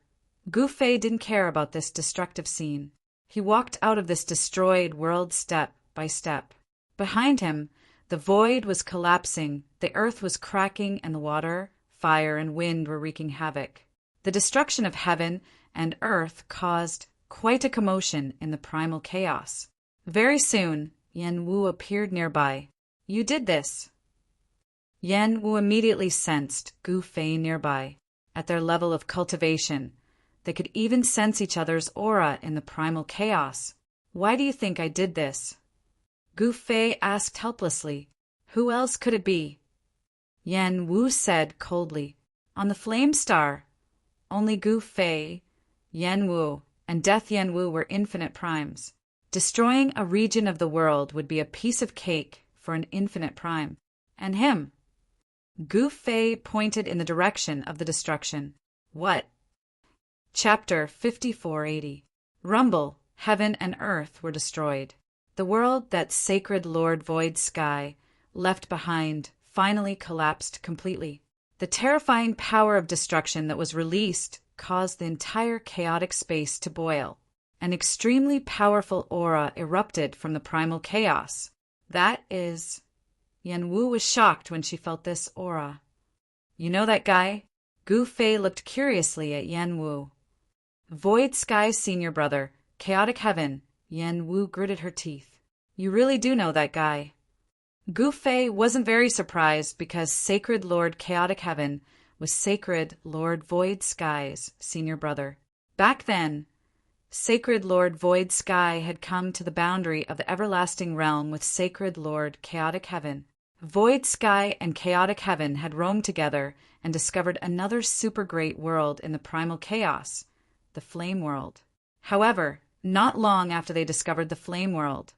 Gu Fei didn't care about this destructive scene. He walked out of this destroyed world step by step. Behind him, the void was collapsing, the earth was cracking, and the water, fire, and wind were wreaking havoc. The destruction of heaven and earth caused quite a commotion in the primal chaos. Very soon, Yan Wu appeared nearby. "You did this." Yan Wu immediately sensed Gu Fei nearby. At their level of cultivation, they could even sense each other's aura in the primal chaos. "Why do you think I did this?" Gu Fei asked helplessly. "Who else could it be?" Yan Wu said coldly. "On the flame star, only Gu Fei, Yan Wu, and Death Yan Wu were infinite primes. Destroying a region of the world would be a piece of cake for an infinite prime. And him." Gu Fei pointed in the direction of the destruction. "What?" Chapter 5480. Rumble, heaven and earth were destroyed. The world that Sacred Lord Void Sky left behind finally collapsed completely. The terrifying power of destruction that was released caused the entire chaotic space to boil. An extremely powerful aura erupted from the primal chaos. That is... Yan Wu was shocked when she felt this aura. "You know that guy?" Gu Fei looked curiously at Yan Wu. "Void Sky's senior brother, Chaotic Heaven." Yan Wu gritted her teeth. "You really do know that guy." Gu Fei wasn't very surprised because Sacred Lord Chaotic Heaven was Sacred Lord Void Sky's senior brother. Back then, Sacred Lord Void Sky had come to the boundary of the everlasting realm with Sacred Lord Chaotic Heaven. Void Sky and Chaotic Heaven had roamed together and discovered another super great world in the primal chaos, the Flame World. However, not long after they discovered the Flame World,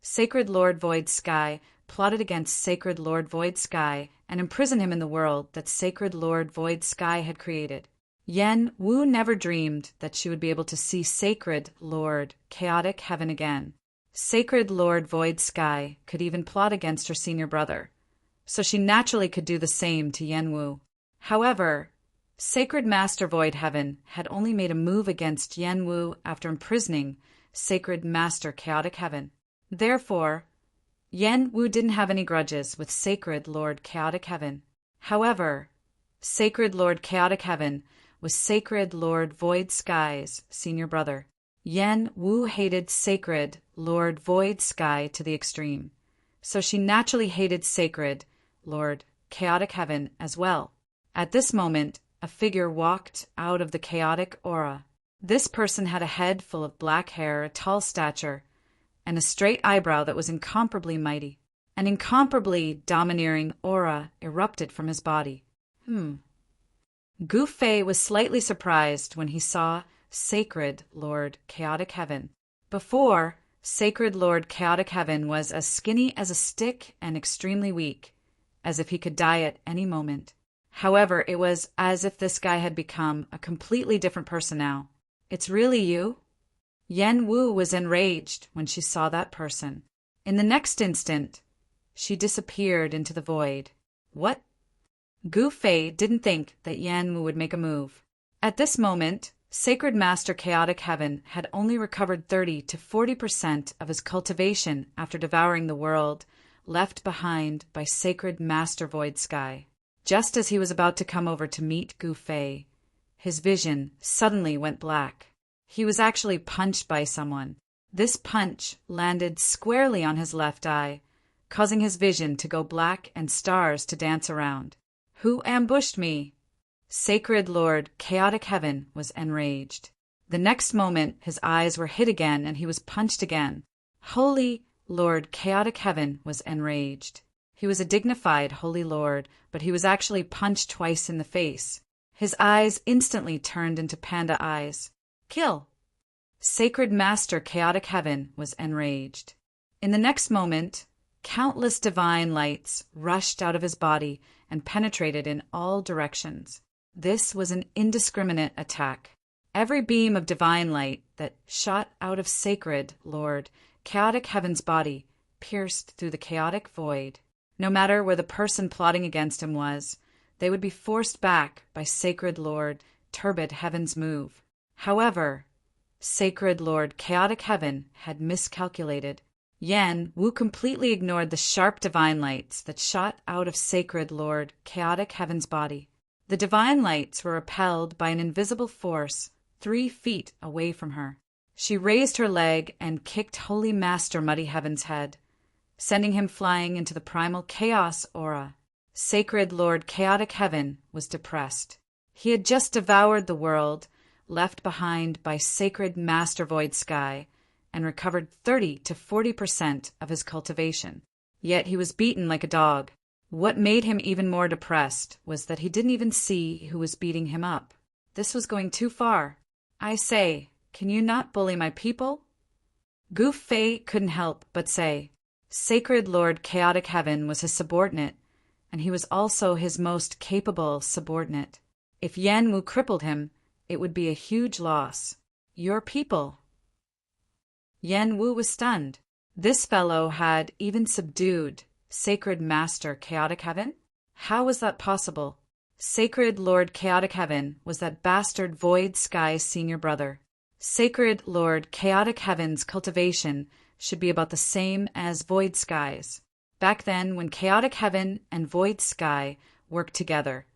Sacred Lord Void Sky plotted against Sacred Lord Void Sky and imprisoned him in the world that Sacred Lord Void Sky had created. Yan Wu never dreamed that she would be able to see Sacred Lord Chaotic Heaven again. Sacred Lord Void Sky could even plot against her senior brother, so she naturally could do the same to Yan Wu. However, Sacred Master Void Heaven had only made a move against Yan Wu after imprisoning Sacred Master Chaotic Heaven. Therefore, Yan Wu didn't have any grudges with Sacred Lord Chaotic Heaven. However, Sacred Lord Chaotic Heaven was Sacred Lord Void Sky's senior brother. Yan Wu hated Sacred Lord Void Sky to the extreme, so she naturally hated Sacred Lord chaotic heaven as well. At this moment, a figure walked out of the chaotic aura. This person had a head full of black hair, a tall stature, and a straight eyebrow that was incomparably mighty. An incomparably domineering aura erupted from his body. Gu Fei was slightly surprised when he saw Sacred Lord Chaotic Heaven. Before, Sacred Lord Chaotic Heaven was as skinny as a stick and extremely weak, as if he could die at any moment. However, it was as if this guy had become a completely different person now. "It's really you?" Yen Wu was enraged when she saw that person. In the next instant, she disappeared into the void. What? Gu Fei didn't think that Yen Wu would make a move. At this moment, Sacred Master Chaotic Heaven had only recovered 30 to 40% of his cultivation after devouring the world left behind by Sacred Master Void Sky. Just as he was about to come over to meet Gu Fei, his vision suddenly went black. He was actually punched by someone. This punch landed squarely on his left eye, causing his vision to go black and stars to dance around. "Who ambushed me?" Sacred Lord Chaotic Heaven was enraged. The next moment, his eyes were hit again and he was punched again. Holy Lord Chaotic Heaven was enraged. He was a dignified Holy Lord, but he was actually punched twice in the face. His eyes instantly turned into panda eyes. "Kill!" Sacred Master Chaotic Heaven was enraged. In the next moment, countless divine lights rushed out of his body and penetrated in all directions. This was an indiscriminate attack. Every beam of divine light that shot out of Sacred Lord Chaotic Heaven's body pierced through the chaotic void. No matter where the person plotting against him was, they would be forced back by Sacred Lord Turbid Heaven's move. However, Sacred Lord Chaotic Heaven had miscalculated. Yen Wu completely ignored the sharp divine lights that shot out of Sacred Lord Chaotic Heaven's body. The divine lights were repelled by an invisible force 3 feet away from her. She raised her leg and kicked Holy Master Muddy Heaven's head, sending him flying into the primal chaos aura. Sacred Lord Chaotic Heaven was depressed. He had just devoured the world left behind by Sacred Master Void Sky, and recovered 30 to 40% of his cultivation. Yet he was beaten like a dog. What made him even more depressed was that he didn't even see who was beating him up. This was going too far. "I say, can you not bully my people?" Gu Fei couldn't help but say. Sacred Lord Chaotic Heaven was his subordinate, and he was also his most capable subordinate. If Yen Wu crippled him, it would be a huge loss. "Your people." Yen Wu was stunned. This fellow had even subdued Sacred Master Chaotic Heaven? How was that possible? Sacred Lord Chaotic Heaven was that bastard Void Sky's senior brother. Sacred Lord Chaotic Heaven's cultivation should be about the same as Void Sky's. Back then, when Chaotic Heaven and Void Sky worked together,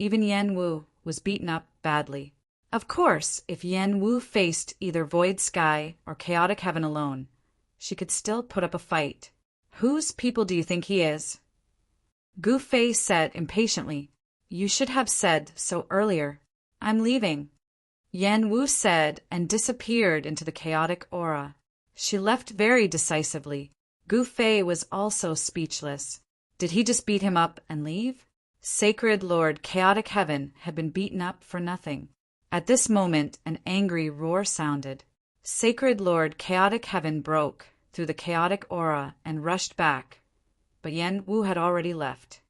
even Yen Wu was beaten up badly. Of course, if Yen Wu faced either Void Sky or Chaotic Heaven alone, she could still put up a fight. "Whose people do you think he is?" Gu Fei said impatiently. "You should have said so earlier. I'm leaving." Yen Wu said and disappeared into the chaotic aura. She left very decisively. Gu Fei was also speechless. Did he just beat him up and leave? Sacred Lord Chaotic Heaven had been beaten up for nothing. At this moment, an angry roar sounded. Sacred Lord Chaotic Heaven broke through the chaotic aura and rushed back, but Yen Wu had already left.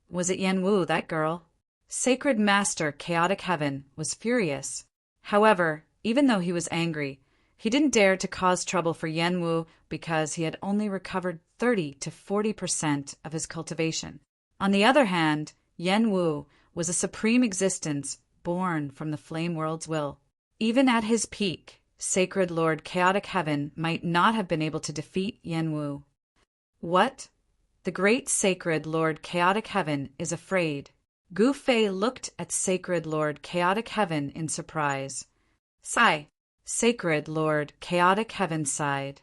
Was it Yen Wu, that girl? Sacred Master Chaotic Heaven was furious. However, even though he was angry, he didn't dare to cause trouble for Yen Wu because he had only recovered 30 to 40% of his cultivation. On the other hand, Yen Wu was a supreme existence born from the Flame World's will. Even at his peak, Sacred Lord Chaotic Heaven might not have been able to defeat Yen Wu. What? The great Sacred Lord Chaotic Heaven is afraid. Gu Fei looked at Sacred Lord Chaotic Heaven in surprise. Sigh. Sacred Lord Chaotic Heaven sighed.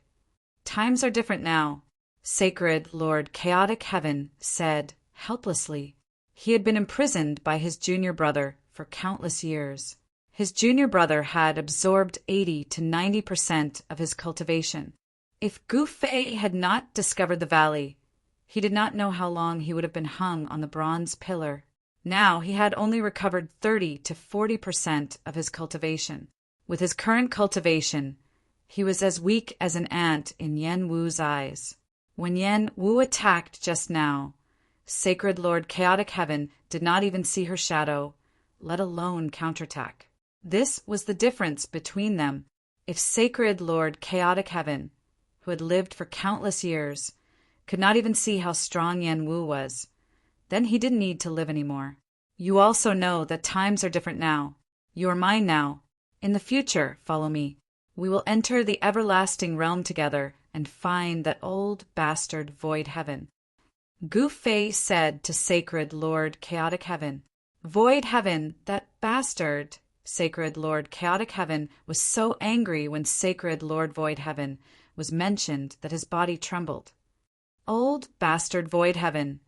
Times are different now. Sacred Lord Chaotic Heaven said helplessly. He had been imprisoned by his junior brother for countless years. His junior brother had absorbed 80 to 90% of his cultivation. If Gu Fei had not discovered the valley, he did not know how long he would have been hung on the bronze pillar. Now he had only recovered 30 to 40% of his cultivation. With his current cultivation, he was as weak as an ant in Yen Wu's eyes. When Yen Wu attacked just now, Sacred Lord Chaotic Heaven did not even see her shadow, let alone counterattack. This was the difference between them. If Sacred Lord Chaotic Heaven, who had lived for countless years, could not even see how strong Yen Wu was, then he didn't need to live anymore. You also know that times are different now. You are mine now. In the future, follow me. We will enter the everlasting realm together and find that old bastard Void Heaven. Gu Fei said to Sacred Lord Chaotic Heaven, Void Heaven, that bastard. Sacred Lord Chaotic Heaven was so angry when Sacred Lord Void Heaven was mentioned that his body trembled. Old bastard Void Heaven,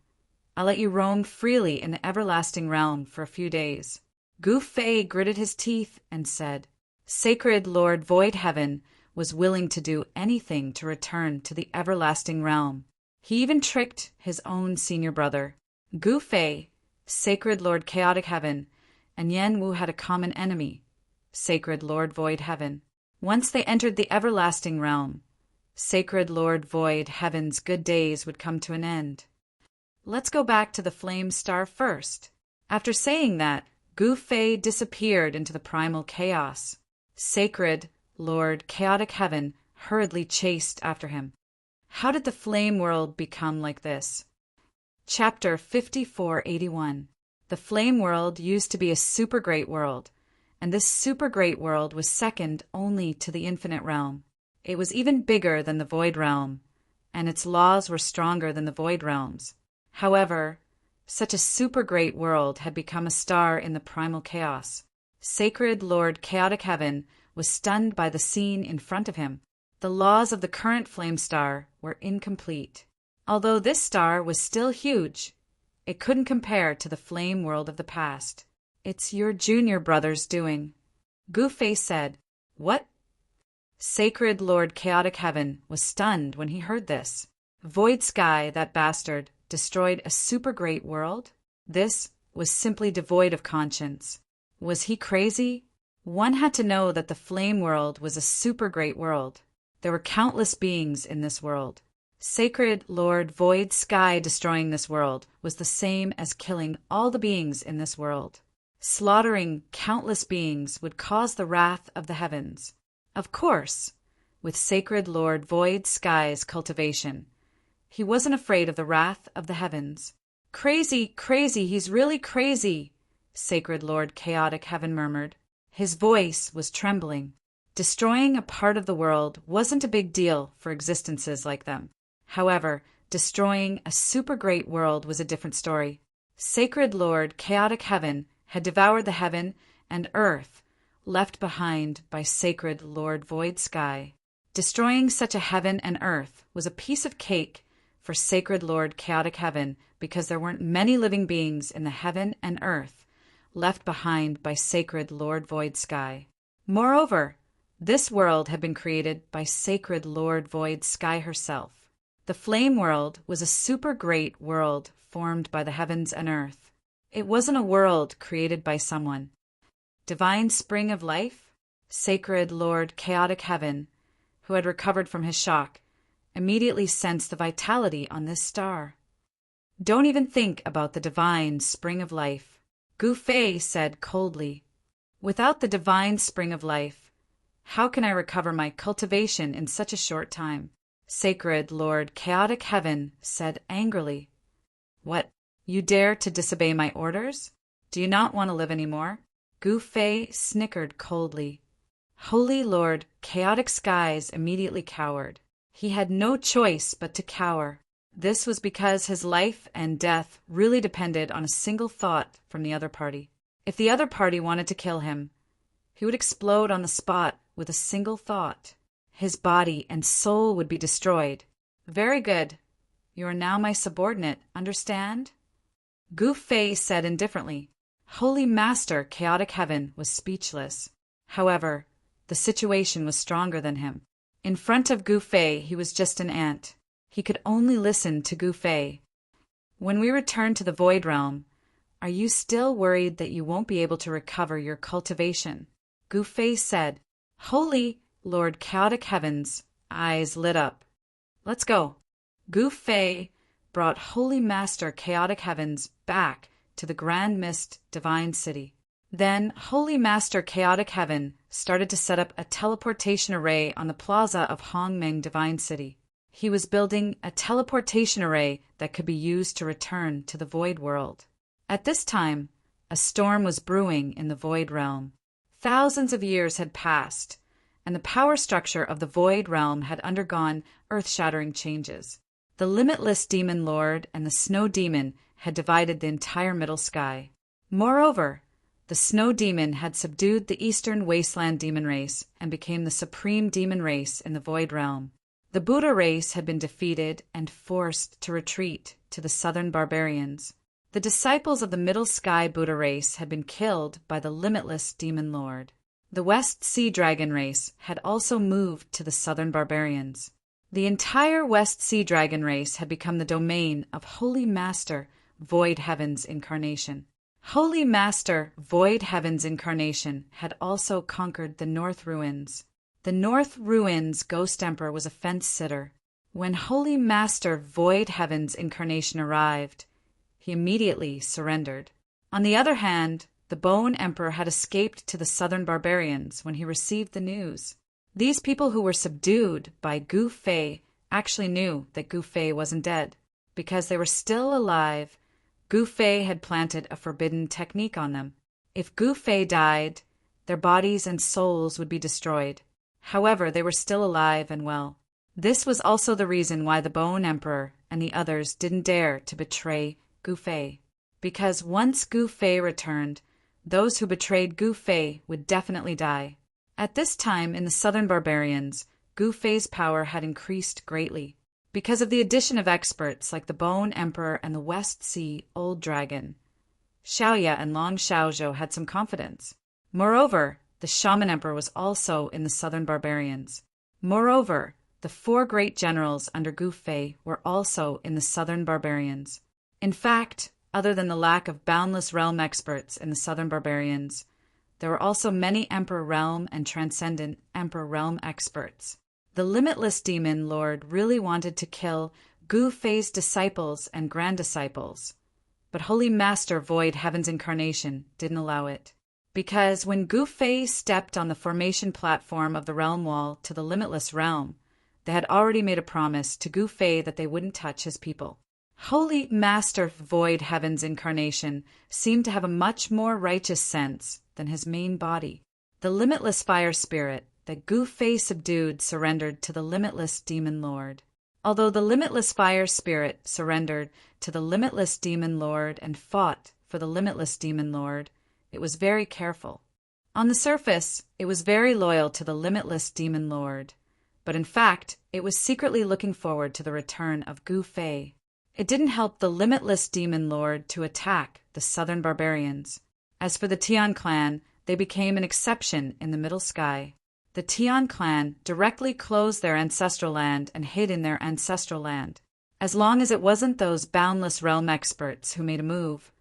I'll let you roam freely in the everlasting realm for a few days. Gu Fei gritted his teeth and said, Sacred Lord Void Heaven was willing to do anything to return to the everlasting realm. He even tricked his own senior brother. Gu Fei, Sacred Lord Chaotic Heaven, and Yen Wu had a common enemy, Sacred Lord Void Heaven. Once they entered the everlasting realm, Sacred Lord Void Heaven's good days would come to an end. Let's go back to the flame star first. After saying that, Gu Fei disappeared into the primal chaos. Sacred Lord Chaotic Heaven hurriedly chased after him. How did the flame world become like this? Chapter 5481. The flame world used to be a super great world, and this super great world was second only to the infinite realm. It was even bigger than the void realm, and its laws were stronger than the void realms. However, such a super great world had become a star in the primal chaos. Sacred Lord Chaotic Heaven was stunned by the scene in front of him. The laws of the current flame star were incomplete. Although this star was still huge, it couldn't compare to the flame world of the past. It's your junior brother's doing. Gu Fei said, What? Sacred Lord Chaotic Heaven was stunned when he heard this. Void Sky, that bastard, destroyed a super great world? This was simply devoid of conscience. Was he crazy? One had to know that the flame world was a super great world. There were countless beings in this world. Sacred Lord Void Sky destroying this world was the same as killing all the beings in this world. Slaughtering countless beings would cause the wrath of the heavens. Of course, with Sacred Lord Void Sky's cultivation, he wasn't afraid of the wrath of the heavens. Crazy, crazy, he's really crazy, Sacred Lord Chaotic Heaven murmured. His voice was trembling. Destroying a part of the world wasn't a big deal for existences like them. However, destroying a super great world was a different story. Sacred Lord Chaotic Heaven had devoured the heaven and earth left behind by Sacred Lord Void Sky. Destroying such a heaven and earth was a piece of cake for Sacred Lord Chaotic Heaven because there weren't many living beings in the heaven and earth left behind by Sacred Lord Void Sky. Moreover, this world had been created by Sacred Lord Void Sky herself. The flame world was a super great world formed by the heavens and earth. It wasn't a world created by someone. Divine Spring of Life, Sacred Lord Chaotic Heaven, who had recovered from his shock, immediately sensed the vitality on this star. Don't even think about the Divine Spring of Life, Gu Fei said coldly. Without the Divine Spring of Life, how can I recover my cultivation in such a short time? Sacred Lord Chaotic Heaven said angrily. What, you dare to disobey my orders? Do you not want to live any more? Gu Fei snickered coldly. Holy Lord Chaotic Skies immediately cowered. He had no choice but to cower. This was because his life and death really depended on a single thought from the other party. If the other party wanted to kill him, he would explode on the spot with a single thought. His body and soul would be destroyed. Very good. You are now my subordinate, understand? Gu Fei said indifferently. Holy Master Chaotic Heaven was speechless. However, the situation was stronger than him. In front of Gu Fei, he was just an ant. He could only listen to Gu Fei. When we return to the Void Realm, are you still worried that you won't be able to recover your cultivation? Gu Fei said. Holy Lord Chaotic Heaven's eyes lit up. Let's go. Gu Fei brought Holy Master Chaotic Heavens back to the Grand Mist Divine City. Then Holy Master Chaotic Heaven started to set up a teleportation array on the plaza of Hongmeng Divine City. He was building a teleportation array that could be used to return to the Void World. At this time, a storm was brewing in the Void Realm. Thousands of years had passed, and the power structure of the Void Realm had undergone earth-shattering changes. The Limitless Demon Lord and the Snow Demon had divided the entire middle sky. Moreover, the Snow Demon had subdued the Eastern Wasteland Demon race and became the supreme demon race in the Void Realm. The Buddha race had been defeated and forced to retreat to the Southern Barbarians. The disciples of the Middle Sky Buddha race had been killed by the Limitless Demon Lord. The West Sea Dragon race had also moved to the Southern Barbarians. The entire West Sea Dragon race had become the domain of Holy Master Void Heaven's Incarnation. Holy Master Void Heaven's Incarnation had also conquered the North Ruins. The North Ruins Ghost Emperor was a fence-sitter. When Holy Master Void Heaven's Incarnation arrived, he immediately surrendered. On the other hand, the Bone Emperor had escaped to the Southern Barbarians when he received the news. These people who were subdued by Gu Fei actually knew that Gu Fei wasn't dead. Because they were still alive, Gu Fei had planted a forbidden technique on them. If Gu Fei died, their bodies and souls would be destroyed. However, they were still alive and well. This was also the reason why the Bone Emperor and the others didn't dare to betray Gu Fei. Because once Gu Fei returned, those who betrayed Gu Fei would definitely die. At this time in the Southern Barbarians, Gu Fei's power had increased greatly. Because of the addition of experts like the Bone Emperor and the West Sea Old Dragon, Xiaoya and Long Xiaozhou had some confidence. Moreover, the Shaman Emperor was also in the Southern Barbarians. Moreover, the 4 great generals under Gu Fei were also in the Southern Barbarians. In fact, other than the lack of Boundless Realm experts in the Southern Barbarians, there were also many Emperor Realm and Transcendent Emperor Realm experts. The Limitless Demon Lord really wanted to kill Gu Fei's disciples and grand-disciples, but Holy Master Void Heaven's Incarnation didn't allow it. Because when Gu Fei stepped on the formation platform of the Realm Wall to the Limitless Realm, they had already made a promise to Gu Fei that they wouldn't touch his people. Holy Master Void Heaven's Incarnation seemed to have a much more righteous sense than his main body. The Limitless Fire Spirit that Gu Fei subdued surrendered to the Limitless Demon Lord. Although the Limitless Fire Spirit surrendered to the Limitless Demon Lord and fought for the Limitless Demon Lord, it was very careful. On the surface, it was very loyal to the Limitless Demon Lord, but in fact, it was secretly looking forward to the return of Gu Fei. It didn't help the Limitless Demon Lord to attack the Southern Barbarians. As for the Tian clan, they became an exception in the Middle Sky. The Tian clan directly closed their ancestral land and hid in their ancestral land. As long as it wasn't those Boundless Realm experts who made a move,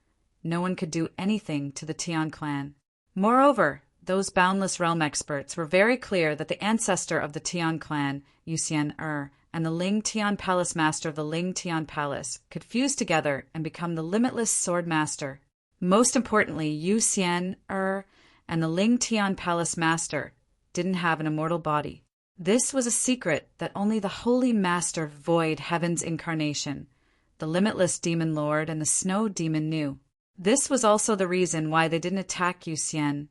no one could do anything to the Tian clan. Moreover, those Boundless Realm experts were very clear that the ancestor of the Tian clan, Yuxian and the Ling Tian Palace Master of the Ling Tian Palace could fuse together and become the Limitless Sword Master. Most importantly, Yuxian and the Ling Tian Palace Master didn't have an immortal body. This was a secret that only the Holy Master Void Heaven's Incarnation, the Limitless Demon Lord and the Snow Demon knew. This was also the reason why they didn't attack Yuxian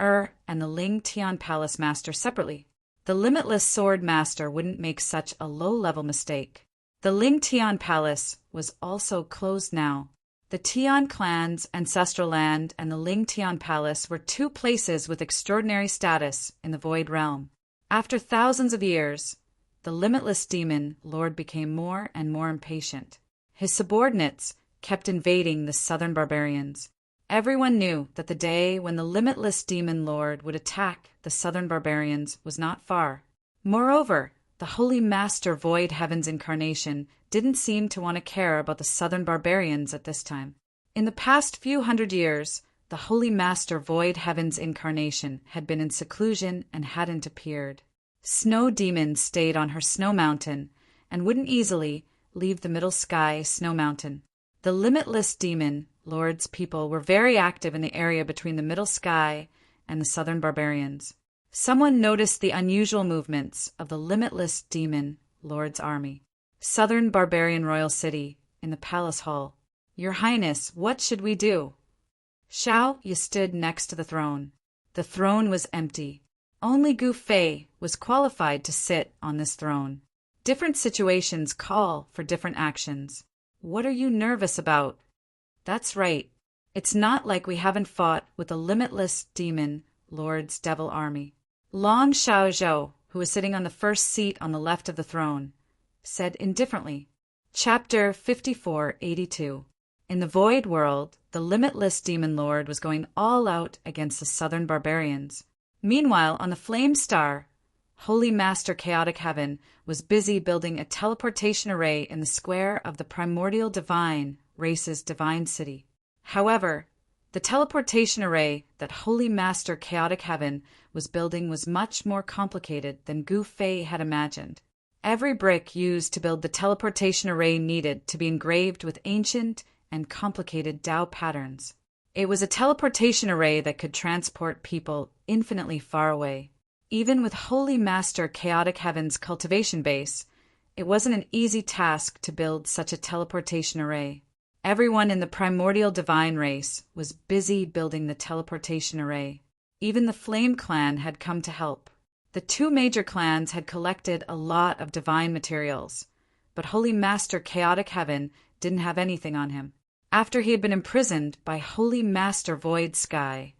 and the Ling Tian Palace Master separately. The Limitless Sword Master wouldn't make such a low-level mistake. The Ling Tian Palace was also closed now. The Tian clan's ancestral land and the Ling Tian Palace were 2 places with extraordinary status in the Void Realm. After thousands of years, the Limitless Demon Lord became more and more impatient. His subordinates kept invading the southern barbarians. Everyone knew that the day when the limitless demon lord would attack the southern barbarians was not far. Moreover, the Holy Master Void Heaven's incarnation didn't seem to want to care about the southern barbarians at this time. In the past few hundred years, the Holy Master Void Heaven's incarnation had been in seclusion and hadn't appeared. Snow demons stayed on her snow mountain and wouldn't easily leave the middle sky snow mountain. The limitless demon lord's people were very active in the area between the middle sky and the southern barbarians. Someone noticed the unusual movements of the limitless demon lord's army. Southern barbarian royal city, in the palace hall. Your Highness, what should we do? Xiao Yi stood next to the throne. The throne was empty. Only Gu Fei was qualified to sit on this throne. Different situations call for different actions. What are you nervous about? That's right. It's not like we haven't fought with the limitless demon lord's devil army. Long Xiaozhou, who was sitting on the first seat on the left of the throne, said indifferently. Chapter 5482. In the void world, the limitless demon lord was going all out against the southern barbarians. Meanwhile, on the flame star, Holy Master Chaotic Heaven was busy building a teleportation array in the square of the primordial divine race's divine city. However, the teleportation array that Holy Master Chaotic Heaven was building was much more complicated than Gu Fei had imagined. Every brick used to build the teleportation array needed to be engraved with ancient and complicated Tao patterns. It was a teleportation array that could transport people infinitely far away. Even with Holy Master Chaotic Heaven's cultivation base, it wasn't an easy task to build such a teleportation array. Everyone in the primordial divine race was busy building the teleportation array. Even the Flame Clan had come to help. The two major clans had collected a lot of divine materials, but Holy Master Chaotic Heaven didn't have anything on him. After he had been imprisoned by Holy Master Void Sky,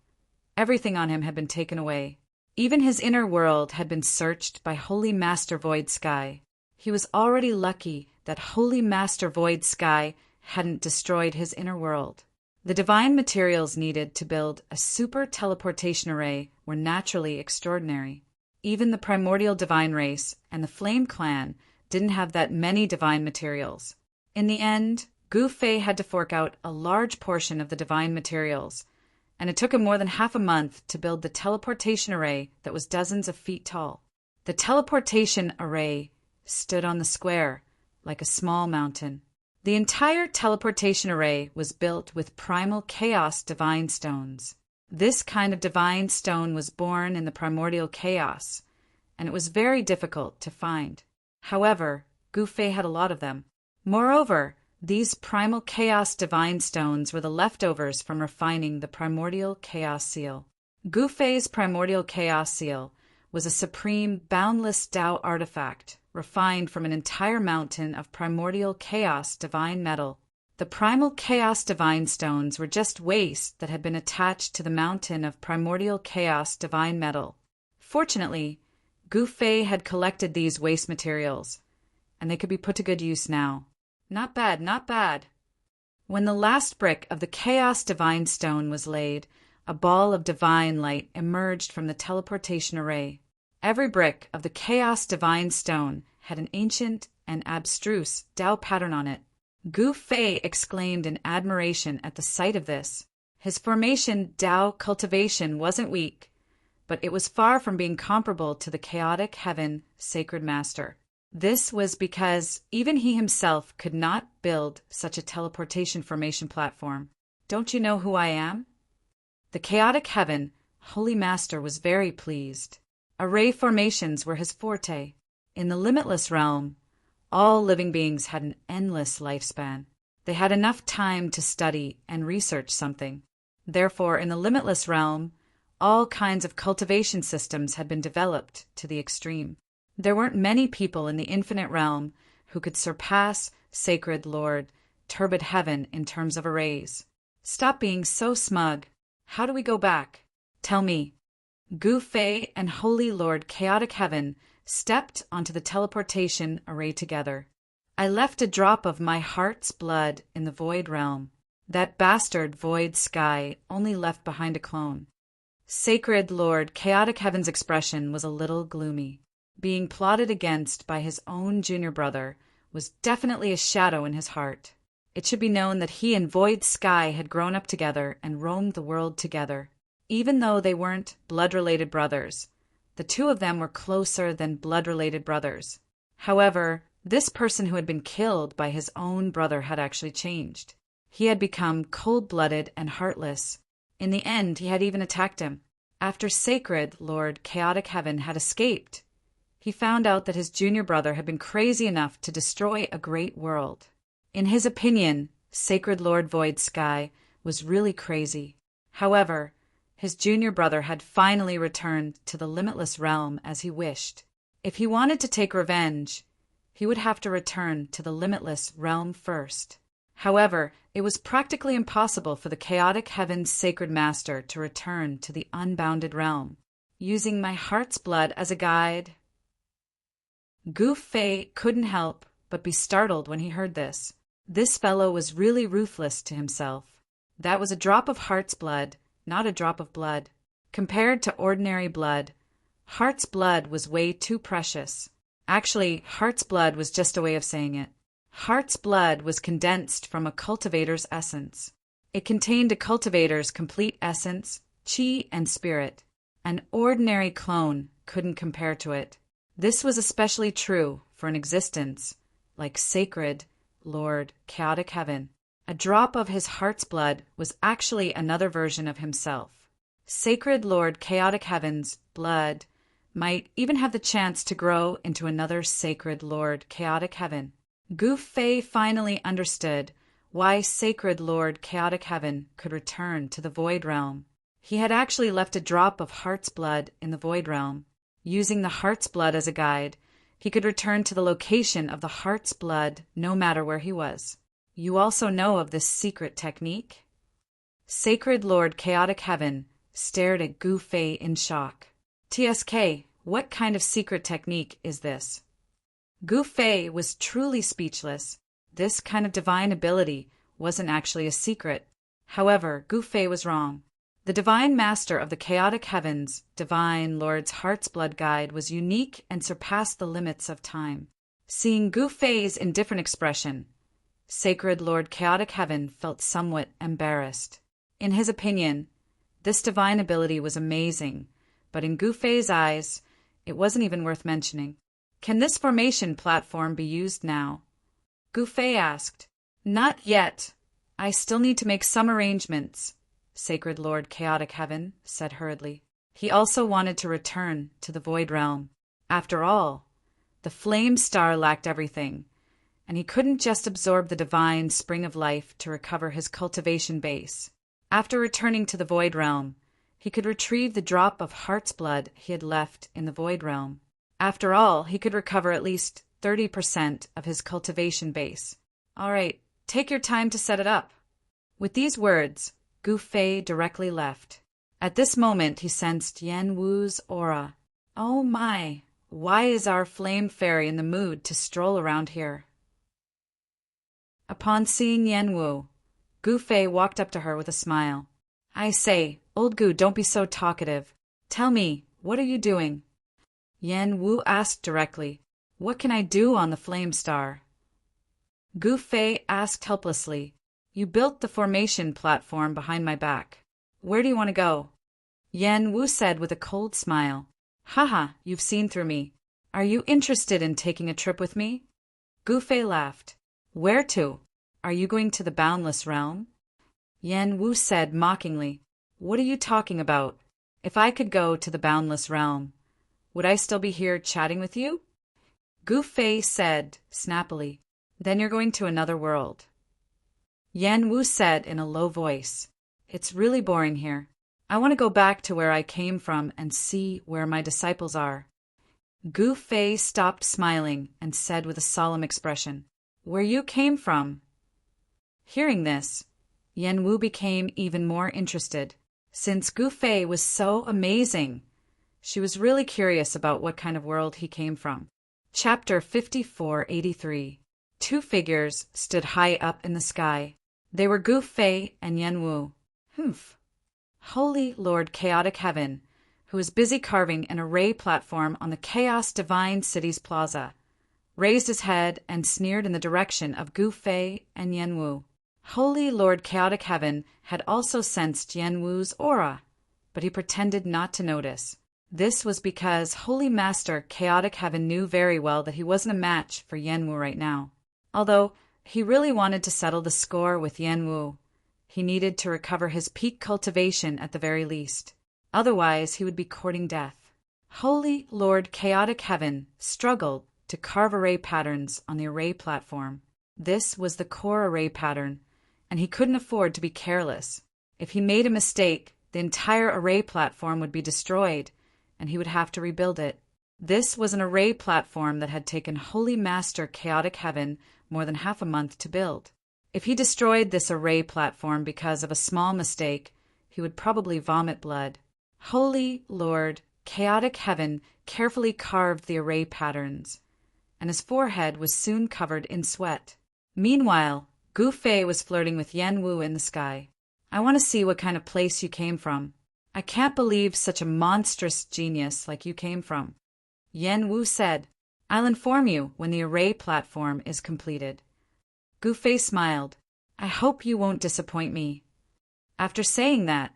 everything on him had been taken away. Even his inner world had been searched by Holy Master Void Sky. He was already lucky that Holy Master Void Sky hadn't destroyed his inner world. The divine materials needed to build a super teleportation array were naturally extraordinary. Even the primordial divine race and the Flame Clan didn't have that many divine materials. In the end, Gu Fei had to fork out a large portion of the divine materials, and it took him more than half a month to build the teleportation array that was dozens of feet tall. The teleportation array stood on the square, like a small mountain. The entire teleportation array was built with primal chaos divine stones. This kind of divine stone was born in the primordial chaos, and it was very difficult to find. However, Gu Fei had a lot of them. Moreover, these primal chaos divine stones were the leftovers from refining the primordial chaos seal. Gu Fei's primordial chaos seal was a supreme, boundless Tao artifact, refined from an entire mountain of primordial chaos divine metal. The primal chaos divine stones were just waste that had been attached to the mountain of primordial chaos divine metal. Fortunately, Gu Fei had collected these waste materials, and they could be put to good use now. Not bad, not bad. When the last brick of the chaos divine stone was laid, a ball of divine light emerged from the teleportation array. Every brick of the chaos divine stone had an ancient and abstruse Tao pattern on it. Gu Fei exclaimed in admiration at the sight of this. His formation Tao cultivation wasn't weak, but it was far from being comparable to the chaotic heaven sacred master. This was because even he himself could not build such a teleportation formation platform. Don't you know who I am? The chaotic heaven holy master was very pleased. Array formations were his forte. In the limitless realm, all living beings had an endless lifespan. They had enough time to study and research something. Therefore, in the limitless realm, all kinds of cultivation systems had been developed to the extreme. There weren't many people in the infinite realm who could surpass Sacred Lord Turbid Heaven in terms of arrays. Stop being so smug. How do we go back? Tell me. Gu Fei and Holy Lord Chaotic Heaven stepped onto the teleportation array together. I left a drop of my heart's blood in the void realm. That bastard void sky only left behind a clone. Sacred Lord Chaotic Heaven's expression was a little gloomy. Being plotted against by his own junior brother was definitely a shadow in his heart. It should be known that he and Void Sky had grown up together and roamed the world together. Even though they weren't blood-related brothers, the two of them were closer than blood-related brothers. However, this person who had been killed by his own brother had actually changed. He had become cold-blooded and heartless. In the end, he had even attacked him. After Sacred Lord Chaotic Heaven had escaped, he found out that his junior brother had been crazy enough to destroy a great world. In his opinion, Sacred Lord Void Sky was really crazy. However, his junior brother had finally returned to the limitless realm as he wished. If he wanted to take revenge, he would have to return to the limitless realm first. However, it was practically impossible for the Chaotic Heaven's Sacred Master to return to the unbounded realm. Using my heart's blood as a guide, Gu Fei couldn't help but be startled when he heard this. This fellow was really ruthless to himself. That was a drop of heart's blood, not a drop of blood. Compared to ordinary blood, heart's blood was way too precious. Actually, heart's blood was just a way of saying it. Heart's blood was condensed from a cultivator's essence. It contained a cultivator's complete essence, chi, and spirit. An ordinary clone couldn't compare to it. This was especially true for an existence like Sacred Lord Chaotic Heaven. A drop of his heart's blood was actually another version of himself. Sacred Lord Chaotic Heaven's blood might even have the chance to grow into another Sacred Lord Chaotic Heaven. Gu Fei finally understood why Sacred Lord Chaotic Heaven could return to the Void Realm. He had actually left a drop of heart's blood in the Void Realm. Using the heart's blood as a guide, he could return to the location of the heart's blood no matter where he was. You also know of this secret technique? Sacred Lord Chaotic Heaven stared at Gu Fei in shock. TSK, what kind of secret technique is this? Gu Fei was truly speechless. This kind of divine ability wasn't actually a secret. However, Gu Fei was wrong. The Divine Master of the Chaotic Heavens, Divine Lord's Heart's Blood Guide, was unique and surpassed the limits of time. Seeing Gu Fei's indifferent expression, Sacred Lord Chaotic Heaven felt somewhat embarrassed. In his opinion, this divine ability was amazing, but in Gu Fei's eyes, it wasn't even worth mentioning. Can this formation platform be used now? Gu Fei asked. Not yet. I still need to make some arrangements, Sacred Lord Chaotic Heaven said hurriedly. He also wanted to return to the Void Realm. After all, the Flame Star lacked everything, and he couldn't just absorb the divine spring of life to recover his cultivation base. After returning to the Void Realm, he could retrieve the drop of heart's blood he had left in the Void Realm. After all, he could recover at least 30% of his cultivation base. All right, take your time to set it up. With these words, Gu Fei directly left. At this moment, he sensed Yan Wu's aura. Oh my, why is our flame fairy in the mood to stroll around here? Upon seeing Yan Wu, Gu Fei walked up to her with a smile. I say, old Gu, don't be so talkative. Tell me, what are you doing? Yan Wu asked directly. What can I do on the Flame Star? Gu Fei asked helplessly. You built the formation platform behind my back. Where do you want to go? Yan Wu said with a cold smile. Haha, you've seen through me. Are you interested in taking a trip with me? Gu Fei laughed. Where to? Are you going to the boundless realm? Yan Wu said mockingly. What are you talking about? If I could go to the boundless realm, would I still be here chatting with you? Gu Fei said snappily. Then you're going to another world. Yan Wu said in a low voice. It's really boring here. I want to go back to where I came from and see where my disciples are. Gu Fei stopped smiling and said with a solemn expression, Where you came from? Hearing this, Yan Wu became even more interested. Since Gu Fei was so amazing, she was really curious about what kind of world he came from. Chapter 5483. Two figures stood high up in the sky. They were Gu Fei and Yen Wu. Humph. Holy Lord Chaotic Heaven, who was busy carving an array platform on the Chaos Divine City's plaza, raised his head and sneered in the direction of Gu Fei and Yen Wu. Holy Lord Chaotic Heaven had also sensed Yen Wu's aura, but he pretended not to notice. This was because Holy Master Chaotic Heaven knew very well that he wasn't a match for Yen Wu right now. Although he really wanted to settle the score with Yen Wu, he needed to recover his peak cultivation at the very least. Otherwise, he would be courting death. Holy Lord Chaotic Heaven struggled to carve array patterns on the array platform. This was the core array pattern, and he couldn't afford to be careless. If he made a mistake, the entire array platform would be destroyed, and he would have to rebuild it. This was an array platform that had taken Holy Master Chaotic Heaven more than half a month to build. If he destroyed this array platform because of a small mistake, he would probably vomit blood. Holy Lord Chaotic Heaven carefully carved the array patterns, and his forehead was soon covered in sweat. Meanwhile, Gu Fei was flirting with Yen Wu in the sky. I want to see what kind of place you came from. I can't believe such a monstrous genius like you came from. Yen Wu said, I'll inform you when the array platform is completed. Gu Fei smiled. I hope you won't disappoint me. After saying that,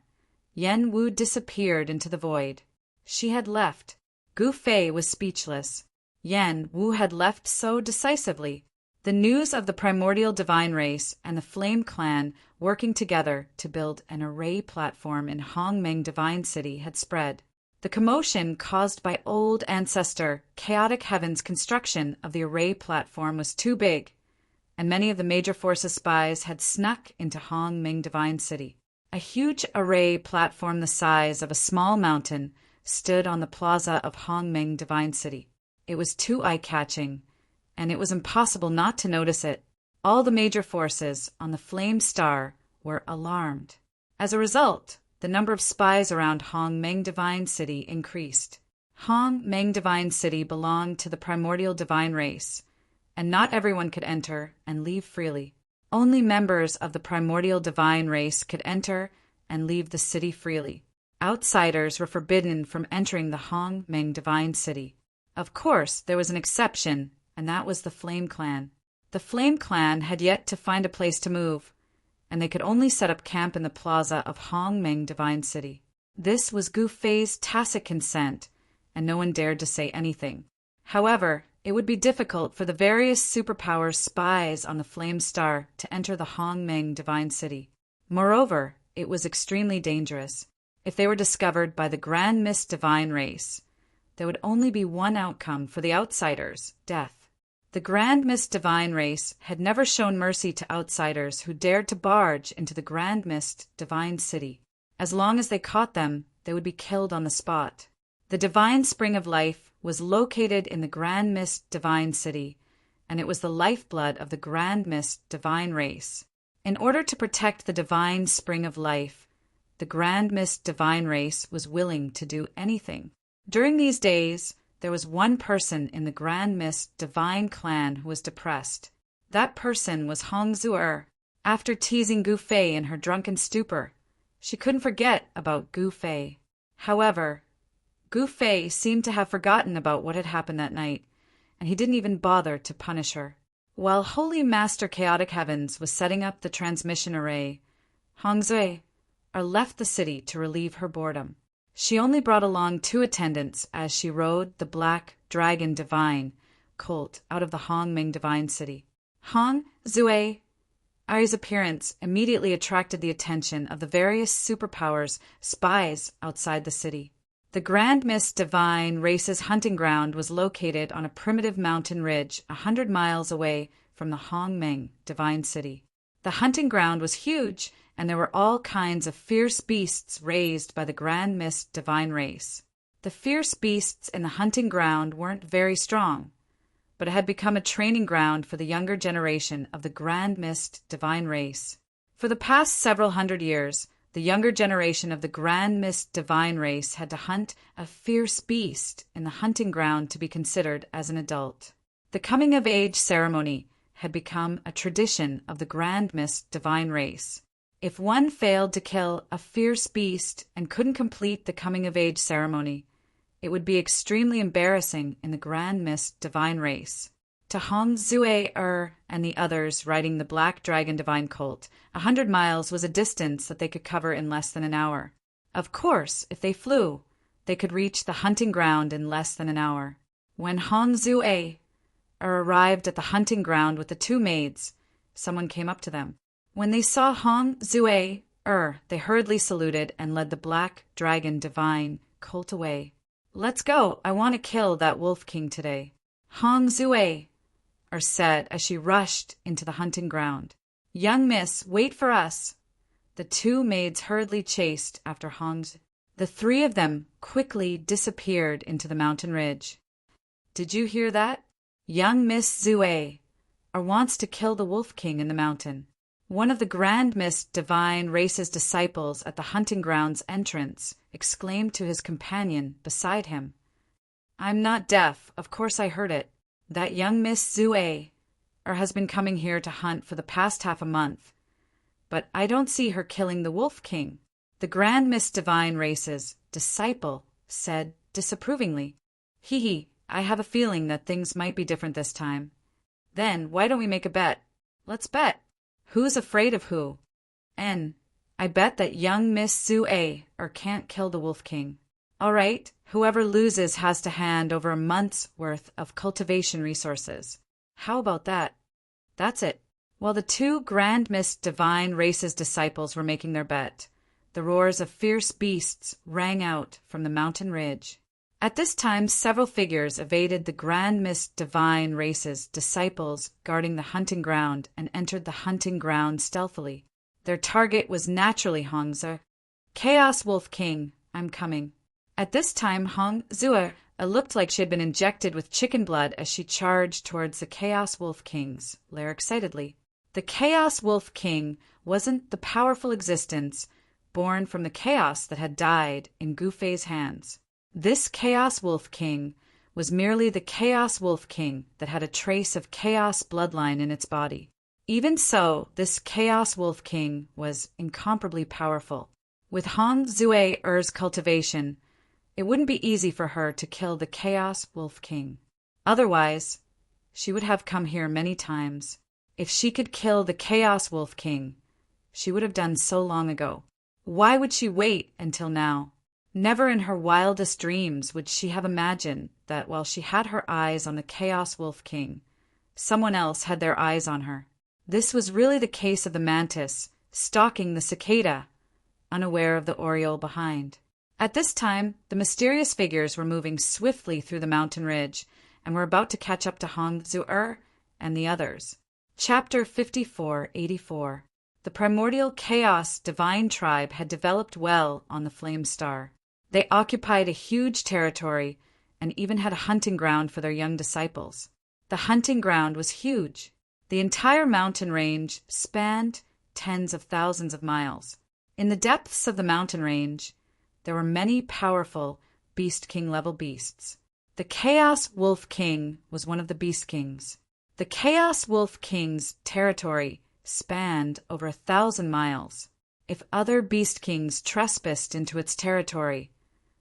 Yen Wu disappeared into the void. She had left. Gu Fei was speechless. Yen Wu had left so decisively. The news of the primordial divine race and the Flame Clan working together to build an array platform in Hongmeng Divine City had spread. The commotion caused by old ancestor Chaotic Heaven's construction of the array platform was too big, and many of the major forces spies had snuck into Hongmeng Divine City. A huge array platform the size of a small mountain stood on the plaza of Hongmeng Divine City. It was too eye-catching, and it was impossible not to notice it. All the major forces on the Flame Star were alarmed. As a result, the number of spies around Hongmeng Divine City increased. Hongmeng Divine City belonged to the primordial divine race, and not everyone could enter and leave freely. Only members of the primordial divine race could enter and leave the city freely. Outsiders were forbidden from entering the Hongmeng Divine City. Of course, there was an exception, and that was the Flame Clan. The Flame Clan had yet to find a place to move, and they could only set up camp in the plaza of Hongmeng Divine City. This was Gu Fei's tacit consent, and no one dared to say anything. However, it would be difficult for the various superpower spies on the Flame Star to enter the Hongmeng Divine City. Moreover, it was extremely dangerous. If they were discovered by the Grand Mist Divine Race, there would only be one outcome for the outsiders: death. The Grand Mist Divine Race had never shown mercy to outsiders who dared to barge into the Grand Mist Divine City. As long as they caught them, they would be killed on the spot. The Divine Spring of Life was located in the Grand Mist Divine City, and it was the lifeblood of the Grand Mist Divine Race. In order to protect the Divine Spring of Life, the Grand Mist Divine Race was willing to do anything. During these days, there was one person in the Grand Mist Divine Clan who was depressed. That person was Hong Zuer. After teasing Gu Fei in her drunken stupor, she couldn't forget about Gu Fei. However, Gu Fei seemed to have forgotten about what had happened that night, and he didn't even bother to punish her. While Holy Master Chaotic Heavens was setting up the transmission array, Hong Zuer left the city to relieve her boredom. She only brought along 2 attendants as she rode the Black Dragon Divine colt out of the Hongmeng Divine City. Hong Zui's appearance immediately attracted the attention of the various superpowers spies outside the city. The Grand Mist Divine Race's hunting ground was located on a primitive mountain ridge 100 miles away from the Hongmeng Divine City. The hunting ground was huge, and there were all kinds of fierce beasts raised by the Grand Mist Divine Race. The fierce beasts in the hunting ground weren't very strong, but it had become a training ground for the younger generation of the Grand Mist Divine Race. For the past several hundred years, the younger generation of the Grand Mist Divine Race had to hunt a fierce beast in the hunting ground to be considered as an adult. The coming-of-age ceremony had become a tradition of the Grand Mist divine race. If one failed to kill a fierce beast and couldn't complete the coming-of-age ceremony, it would be extremely embarrassing in the Grand Mist divine race. To Hong Zue and the others riding the Black Dragon divine colt, 100 miles was a distance that they could cover in less than an hour. Of course, if they flew, they could reach the hunting ground in less than an hour. When Hong Zue arrived at the hunting ground with the two maids, someone came up to them. When they saw Hong Zue they hurriedly saluted and led the Black Dragon divine colt away. "Let's go, I want to kill that Wolf King today," Hong Zue said as she rushed into the hunting ground. "Young miss, wait for us." The two maids hurriedly chased after Hong Zue. The three of them quickly disappeared into the mountain ridge. "Did you hear that? Young Miss Zue wants to kill the Wolf King in the mountain." One of the Grand Mist divine race's disciples at the hunting ground's entrance exclaimed to his companion beside him, "I'm not deaf, of course I heard it. That young Miss Zue has been coming here to hunt for the past half a month, but I don't see her killing the Wolf King." The Grand Mist divine race's disciple said disapprovingly, "Hee, I have a feeling that things might be different this time." "Then why don't we make a bet? Let's bet. Who's afraid of who? I bet that young Miss Zue can't kill the Wolf King." "All right, whoever loses has to hand over a month's worth of cultivation resources." "How about that?" "That's it." While the two Grand Mist divine race's disciples were making their bet, the roars of fierce beasts rang out from the mountain ridge. At this time, several figures evaded the Grand Mist divine race's disciples guarding the hunting ground and entered the hunting ground stealthily. Their target was naturally Hong Zue. "Chaos Wolf King, I'm coming." At this time, Hong Zue looked like she had been injected with chicken blood as she charged towards the Chaos Wolf King's lair excitedly. The Chaos Wolf King wasn't the powerful existence born from the chaos that had died in Gu Fei's hands. This Chaos Wolf King was merely the Chaos Wolf King that had a trace of chaos bloodline in its body. Even so, this Chaos Wolf King was incomparably powerful. With Hong Zue's cultivation, it wouldn't be easy for her to kill the Chaos Wolf King. Otherwise, she would have come here many times. If she could kill the Chaos Wolf King, she would have done so long ago. Why would she wait until now? Never in her wildest dreams would she have imagined that while she had her eyes on the Chaos Wolf King, someone else had their eyes on her. This was really the case of the mantis stalking the cicada, unaware of the oriole behind. At this time, the mysterious figures were moving swiftly through the mountain ridge and were about to catch up to Hong Zue and the others. Chapter 5484. The primordial chaos divine tribe had developed well on the Flame Star. They occupied a huge territory and even had a hunting ground for their young disciples. The hunting ground was huge. The entire mountain range spanned tens of thousands of miles. In the depths of the mountain range, there were many powerful Beast King level beasts. The Chaos Wolf King was one of the Beast Kings. The Chaos Wolf King's territory spanned over 1,000 miles. If other Beast Kings trespassed into its territory,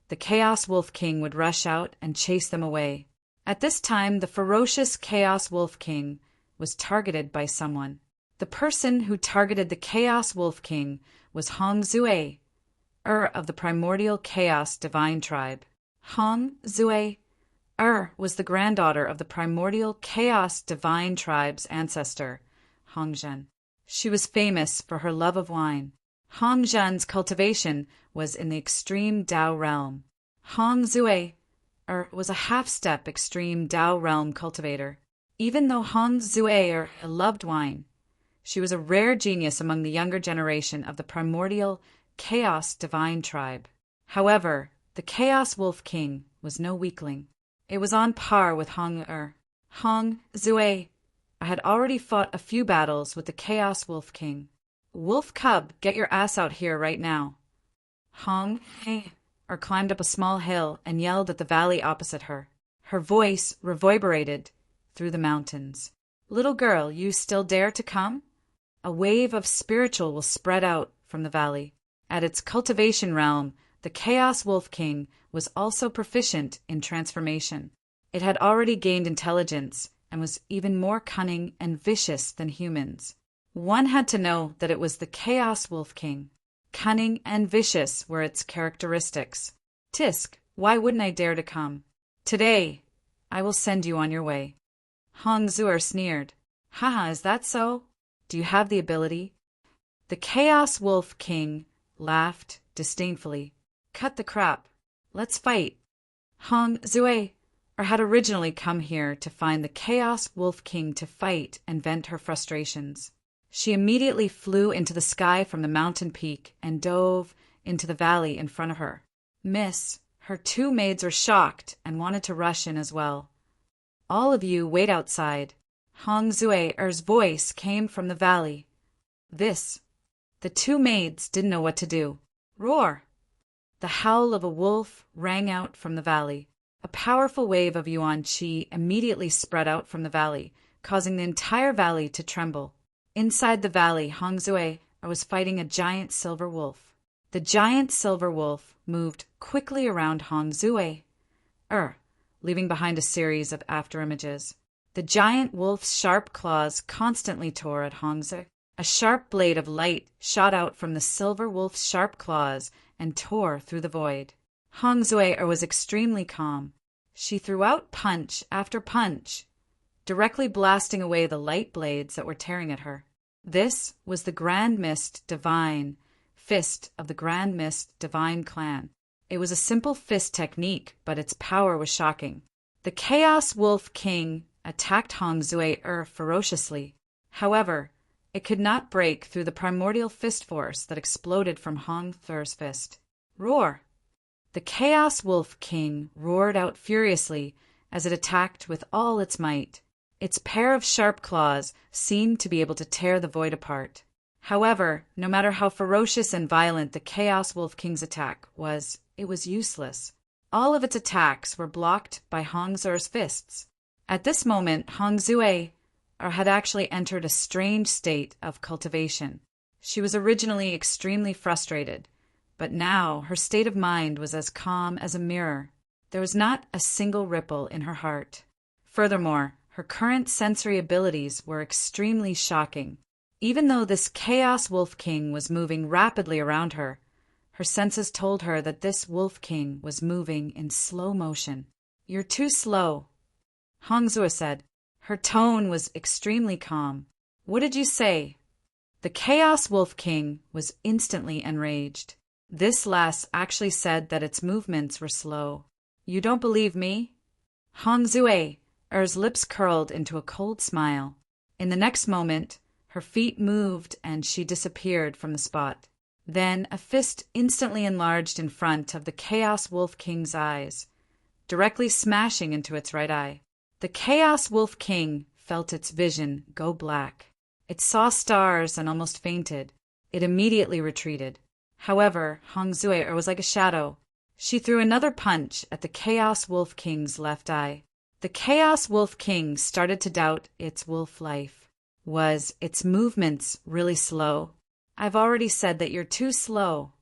the Chaos Wolf King would rush out and chase them away. At this time, the ferocious Chaos Wolf King was targeted by someone. The person who targeted the Chaos Wolf King was Hong Zue, of the primordial chaos divine tribe. Hong Zue was the granddaughter of the primordial chaos divine tribe's ancestor, Hong Zhen. She was famous for her love of wine. Hong Zhen's cultivation was in the extreme Dao realm. Hong Zue was a half-step extreme Dao realm cultivator. Even though Hong Zue loved wine, she was a rare genius among the younger generation of the primordial chaos divine tribe. However, the Chaos Wolf King was no weakling. It was on par with Hong Zue had already fought a few battles with the Chaos Wolf King. "Wolf Cub, get your ass out here right now." Hong climbed up a small hill and yelled at the valley opposite her. Her voice reverberated through the mountains. Little girl, you still dare to come? A wave of spiritual will spread out from the valley. At its cultivation realm, the Chaos Wolf King was also proficient in transformation. It had already gained intelligence and was even more cunning and vicious than humans. One had to know that it was the Chaos Wolf King. Cunning and vicious were its characteristics. Tisk, why wouldn't I dare to come? Today, I will send you on your way. Hong Zuer sneered. Haha, is that so? Do you have the ability? The Chaos Wolf King laughed disdainfully. Cut the crap. Let's fight. Hong Zue had originally come here to find the Chaos Wolf King to fight and vent her frustrations. She immediately flew into the sky from the mountain peak and dove into the valley in front of her. Miss, her two maids were shocked and wanted to rush in as well. All of you wait outside. Hong Zue's voice came from the valley. The two maids didn't know what to do. Roar! The howl of a wolf rang out from the valley. A powerful wave of yuan qi immediately spread out from the valley, causing the entire valley to tremble. Inside the valley, Hong Zue was fighting a giant silver wolf. The giant silver wolf moved quickly around Hong Zue, leaving behind a series of afterimages. The giant wolf's sharp claws constantly tore at Hong Zue. A sharp blade of light shot out from the silver wolf's sharp claws and tore through the void. Hong Zue was extremely calm. She threw out punch after punch, directly blasting away the light blades that were tearing at her. This was the Grand Mist Divine Fist of the Grand Mist Divine Clan. It was a simple fist technique, but its power was shocking. The Chaos Wolf King attacked Hong Zue ferociously. However, it could not break through the primordial fist force that exploded from Hong Zue's fist. Roar! The Chaos Wolf King roared out furiously as it attacked with all its might. Its pair of sharp claws seemed to be able to tear the void apart. However, no matter how ferocious and violent the Chaos Wolf King's attack was, it was useless. All of its attacks were blocked by Hong Zue's fists. At this moment, Hong Zue had actually entered a strange state of cultivation. She was originally extremely frustrated, but now her state of mind was as calm as a mirror. There was not a single ripple in her heart. Furthermore, her current sensory abilities were extremely shocking. Even though this Chaos Wolf King was moving rapidly around her, her senses told her that this Wolf King was moving in slow motion. You're too slow, Hong Zue said. Her tone was extremely calm. What did you say? The Chaos Wolf King was instantly enraged. This lass actually said that its movements were slow. You don't believe me? Hong Zue's lips curled into a cold smile. In the next moment, her feet moved and she disappeared from the spot. Then a fist instantly enlarged in front of the Chaos Wolf King's eyes, directly smashing into its right eye. The Chaos Wolf King felt its vision go black. It saw stars and almost fainted. It immediately retreated. However, Hong Zue was like a shadow. She threw another punch at the Chaos Wolf King's left eye. The Chaos Wolf King started to doubt its wolf life. Was its movements really slow? I've already said that you're too slow.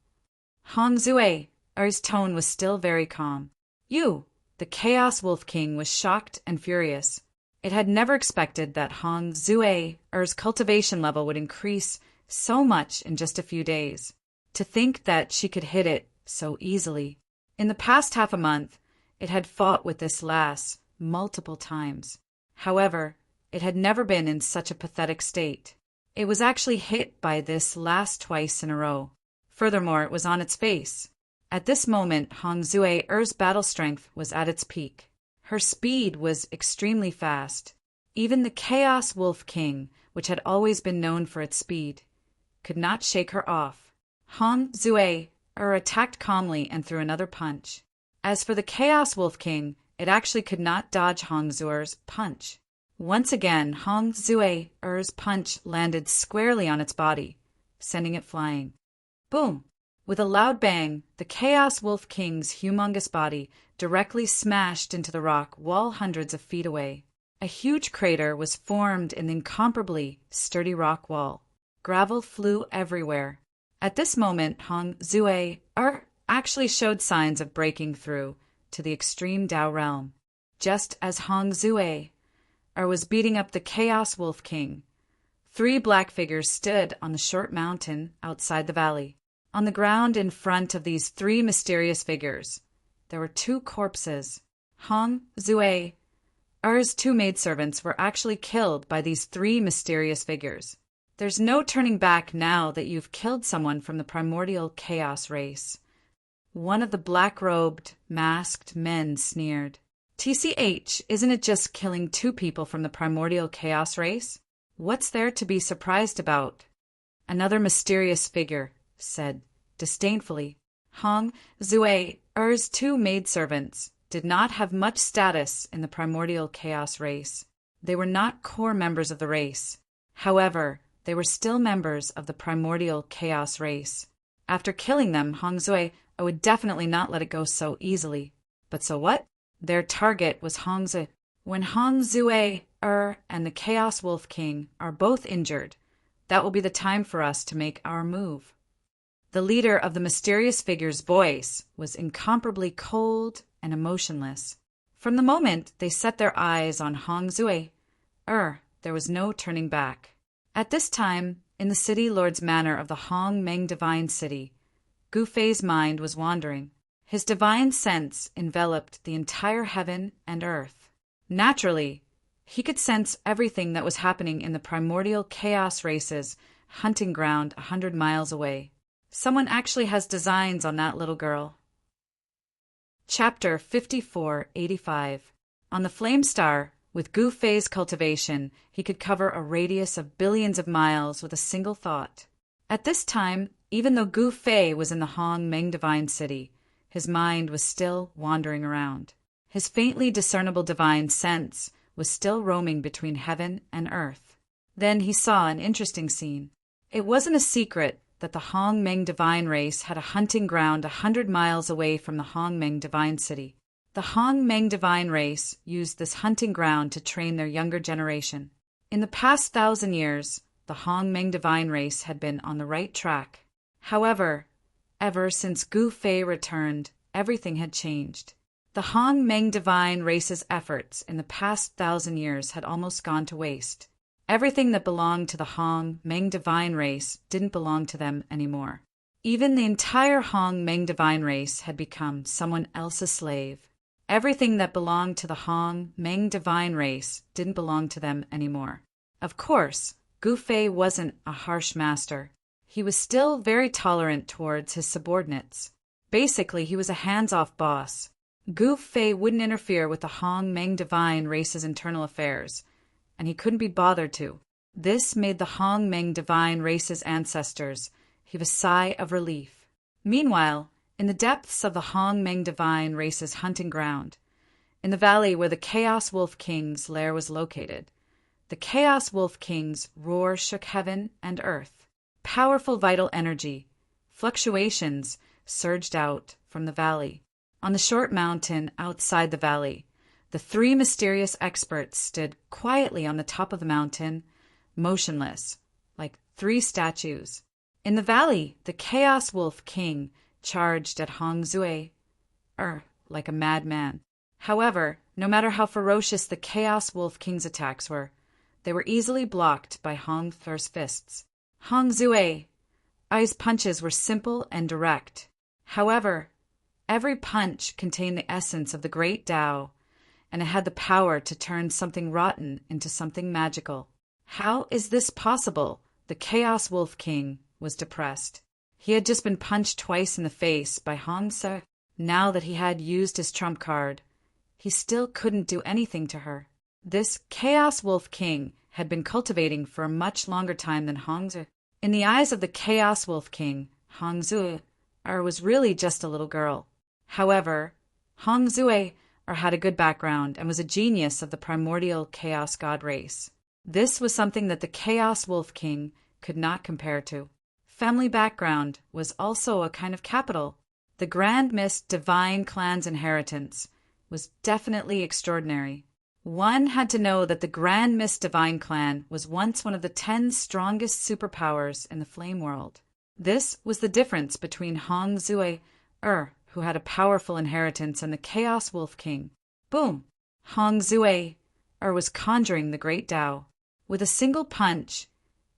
Hong Zue's tone was still very calm. You! The Chaos Wolf King was shocked and furious. It had never expected that Hong Zue's cultivation level would increase so much in just a few days. To think that she could hit it so easily. In the past half a month, it had fought with this lass multiple times. However, it had never been in such a pathetic state. It was actually hit by this lass twice in a row. Furthermore, it was on its face. At this moment, Hong Zue's battle strength was at its peak. Her speed was extremely fast. Even the Chaos Wolf King, which had always been known for its speed, could not shake her off. Hong Zue attacked calmly and threw another punch. As for the Chaos Wolf King, it actually could not dodge Hong Zue's punch. Once again, Hong Zue's punch landed squarely on its body, sending it flying. Boom! With a loud bang, the Chaos Wolf King's humongous body directly smashed into the rock wall hundreds of feet away. A huge crater was formed in the incomparably sturdy rock wall. Gravel flew everywhere. At this moment, Hong Zue actually showed signs of breaking through to the extreme Tao realm. Just as Hong Zue was beating up the Chaos Wolf King, 3 black figures stood on the short mountain outside the valley. On the ground in front of these 3 mysterious figures, there were 2 corpses. Hong Zue Er's 2 maidservants were actually killed by these 3 mysterious figures. There's no turning back now that you've killed someone from the primordial chaos race. One of the black-robed, masked men sneered. TCH, isn't it just killing 2 people from the primordial chaos race? What's there to be surprised about? Another mysterious figure said disdainfully. Hong Zue Er's 2 maidservants did not have much status in the primordial chaos race. They were not core members of the race. However, they were still members of the primordial chaos race. After killing them, Hong Zue would definitely not let it go so easily. But so what? Their target was Hong Zue. When Hong Zue and the Chaos Wolf King are both injured, that will be the time for us to make our move. The leader of the mysterious figure's voice was incomparably cold and emotionless. From the moment they set their eyes on Hong Zue, there was no turning back. At this time, in the city lord's manor of the Hong Meng Divine City, Gu Fei's mind was wandering. His divine sense enveloped the entire heaven and earth. Naturally, he could sense everything that was happening in the primordial chaos race's hunting ground 100 miles away. Someone actually has designs on that little girl. Chapter 5485. On the Flame Star, with Gu Fei's cultivation, he could cover a radius of billions of miles with a single thought. At this time, even though Gu Fei was in the Hong Meng Divine City, his mind was still wandering around. His faintly discernible divine sense was still roaming between heaven and earth. Then he saw an interesting scene. It wasn't a secret that the Hong Meng Divine race had a hunting ground 100 miles away from the Hong Meng Divine City. The Hong Meng Divine race used this hunting ground to train their younger generation. In the past 1,000 years, the Hong Meng Divine race had been on the right track. However, ever since Gu Fei returned, everything had changed. The Hong Meng Divine race's efforts in the past 1,000 years had almost gone to waste. Everything that belonged to the Hong Meng Divine race didn't belong to them anymore. Even the entire Hong Meng Divine race had become someone else's slave. Everything that belonged to the Hong Meng Divine race didn't belong to them anymore. Of course, Gu Fei wasn't a harsh master. He was still very tolerant towards his subordinates. Basically, he was a hands-off boss. Gu Fei wouldn't interfere with the Hong Meng Divine race's internal affairs, and he couldn't be bothered to. This made the Hong Meng Divine race's ancestors heave a sigh of relief. Meanwhile, in the depths of the Hong Meng Divine race's hunting ground, in the valley where the Chaos Wolf King's lair was located, the Chaos Wolf King's roar shook heaven and earth. Powerful vital energy, fluctuations, surged out from the valley. On the short mountain outside the valley, the 3 mysterious experts stood quietly on the top of the mountain, motionless, like 3 statues. In the valley, the Chaos Wolf King charged at Hong Zue, like a madman. However, no matter how ferocious the Chaos Wolf King's attacks were, they were easily blocked by Hong Thur's fists. Hong Zue's punches were simple and direct. However, every punch contained the essence of the great Tao, and it had the power to turn something rotten into something magical. How is this possible? The Chaos Wolf King was depressed. He had just been punched twice in the face by Hong Se. Now that he had used his trump card, he still couldn't do anything to her. This Chaos Wolf King had been cultivating for a much longer time than Hong Zue. In the eyes of the Chaos Wolf King, Hong Zue was really just a little girl. However, Hong Zue had a good background and was a genius of the primordial Chaos God race. This was something that the Chaos Wolf King could not compare to. Family background was also a kind of capital. The Grand Mist Divine Clan's inheritance was definitely extraordinary. One had to know that the Grand Mist Divine Clan was once one of the 10 strongest superpowers in the Flame World. This was the difference between Hong Zue-er, who had a powerful inheritance, and the Chaos Wolf King. Boom! Hong Zue-er was conjuring the Great Tao. With a single punch,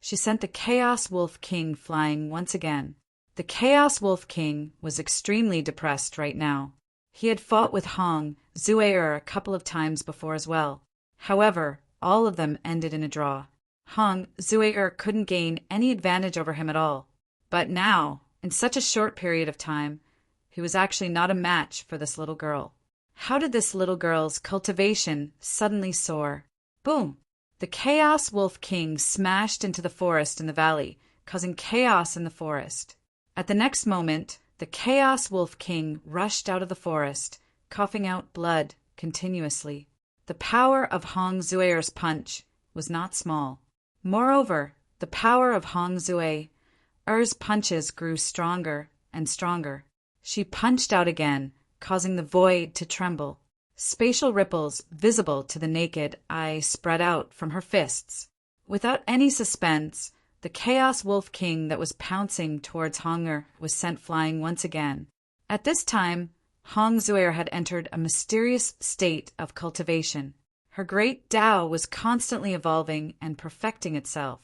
she sent the Chaos Wolf King flying once again. The Chaos Wolf King was extremely depressed right now. He had fought with Hong Zue-er a couple of times before as well. However, all of them ended in a draw. Hong Zue-er couldn't gain any advantage over him at all. But now, in such a short period of time, he was actually not a match for this little girl. How did this little girl's cultivation suddenly soar? Boom! The Chaos Wolf King smashed into the forest in the valley, causing chaos in the forest. At the next moment, the Chaos Wolf King rushed out of the forest, coughing out blood continuously. The power of Hong Zue-er's punch was not small. Moreover, the power of Hong Zue-er's punches grew stronger and stronger. She punched out again, causing the void to tremble. Spatial ripples visible to the naked eye spread out from her fists. Without any suspense, the Chaos Wolf King that was pouncing towards Honger was sent flying once again. At this time, Hong Zue-er had entered a mysterious state of cultivation. Her great Tao was constantly evolving and perfecting itself.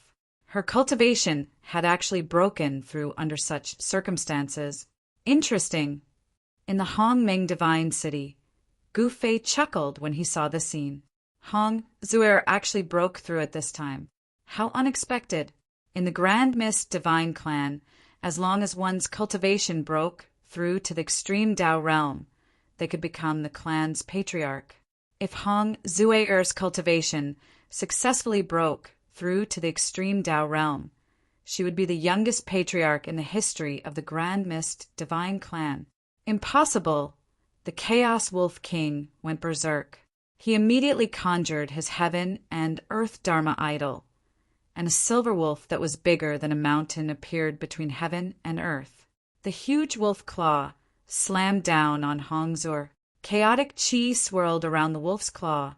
Her cultivation had actually broken through under such circumstances. Interesting. In the Hong Meng Divine City, Gu Fei chuckled when he saw the scene. Hong Zue-er actually broke through at this time. How unexpected. In the Grand Mist Divine Clan, as long as one's cultivation broke through to the extreme Tao realm, they could become the clan's patriarch. If Hong Zue-er's cultivation successfully broke through to the extreme Tao realm, she would be the youngest patriarch in the history of the Grand Mist Divine Clan. Impossible! The Chaos Wolf King went berserk. He immediately conjured his heaven and earth Dharma idol, and a silver wolf that was bigger than a mountain appeared between heaven and earth. The huge wolf claw slammed down on Hong Zue-er. Chaotic chi swirled around the wolf's claw,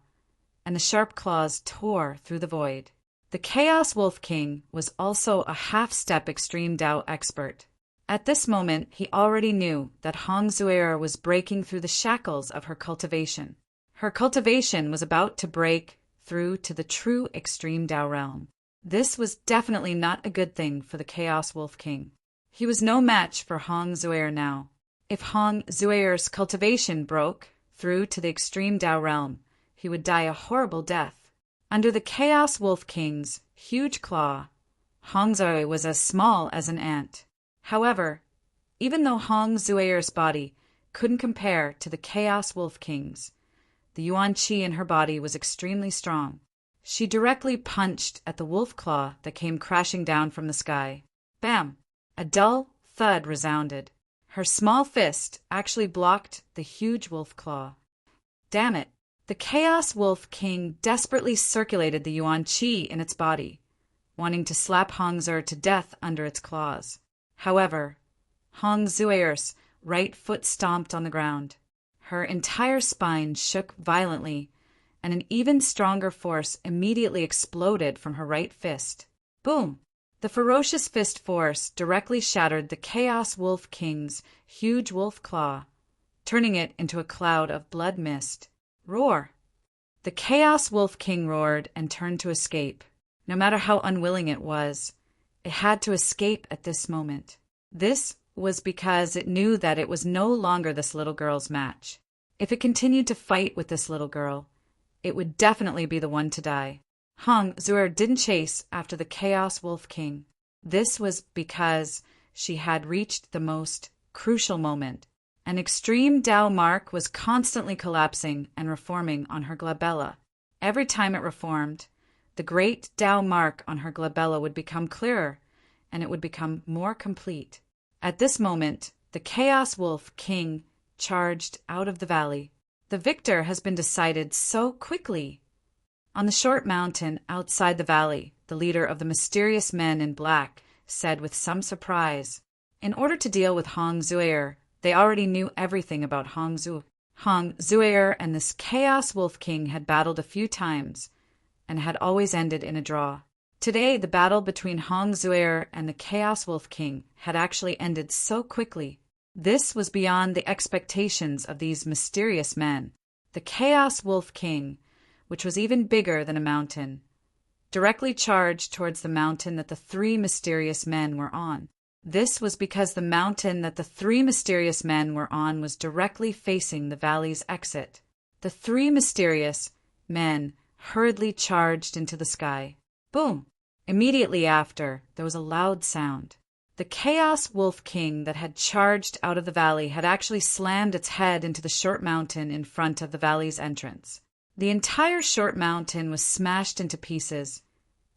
and the sharp claws tore through the void. The Chaos Wolf King was also a half-step extreme Tao expert. At this moment, he already knew that Hong Zue-er was breaking through the shackles of her cultivation. Her cultivation was about to break through to the true extreme Tao realm. This was definitely not a good thing for the Chaos Wolf King. He was no match for Hong Zue-er now. If Hong Zue-er's cultivation broke through to the extreme Tao realm, he would die a horrible death. Under the Chaos Wolf King's huge claw, Hong Zue was as small as an ant. However, even though Hong Zue-er's body couldn't compare to the Chaos Wolf King's, the Yuan Qi in her body was extremely strong. She directly punched at the wolf claw that came crashing down from the sky. Bam! A dull thud resounded. Her small fist actually blocked the huge wolf claw. Damn it! The Chaos Wolf King desperately circulated the Yuan Qi in its body, wanting to slap Hong Zue-er to death under its claws. However, Hong Zue-er's right foot stomped on the ground. Her entire spine shook violently, and an even stronger force immediately exploded from her right fist. Boom! The ferocious fist force directly shattered the Chaos Wolf King's huge wolf claw, turning it into a cloud of blood mist. Roar! The Chaos Wolf King roared and turned to escape. No matter how unwilling it was, it had to escape at this moment. This was because it knew that it was no longer this little girl's match. If it continued to fight with this little girl, it would definitely be the one to die. Hong Zue-er didn't chase after the Chaos Wolf King. This was because she had reached the most crucial moment. An extreme Tao mark was constantly collapsing and reforming on her glabella. Every time it reformed, the great Tao mark on her glabella would become clearer, and it would become more complete. At this moment, the Chaos Wolf King charged out of the valley. The victor has been decided so quickly. On the short mountain outside the valley, the leader of the mysterious men in black said with some surprise, in order to deal with Hong Zue-er, they already knew everything about Hong Zue. Hong Zuair and this Chaos Wolf King had battled a few times and had always ended in a draw. Today, the battle between Hong Zuair and the Chaos Wolf King had actually ended so quickly. This was beyond the expectations of these mysterious men. The Chaos Wolf King, which was even bigger than a mountain, directly charged towards the mountain that the three mysterious men were on. This was because the mountain that the three mysterious men were on was directly facing the valley's exit. The three mysterious men hurriedly charged into the sky. Boom! Immediately after, there was a loud sound. The Chaos Wolf King that had charged out of the valley had actually slammed its head into the short mountain in front of the valley's entrance. The entire short mountain was smashed into pieces,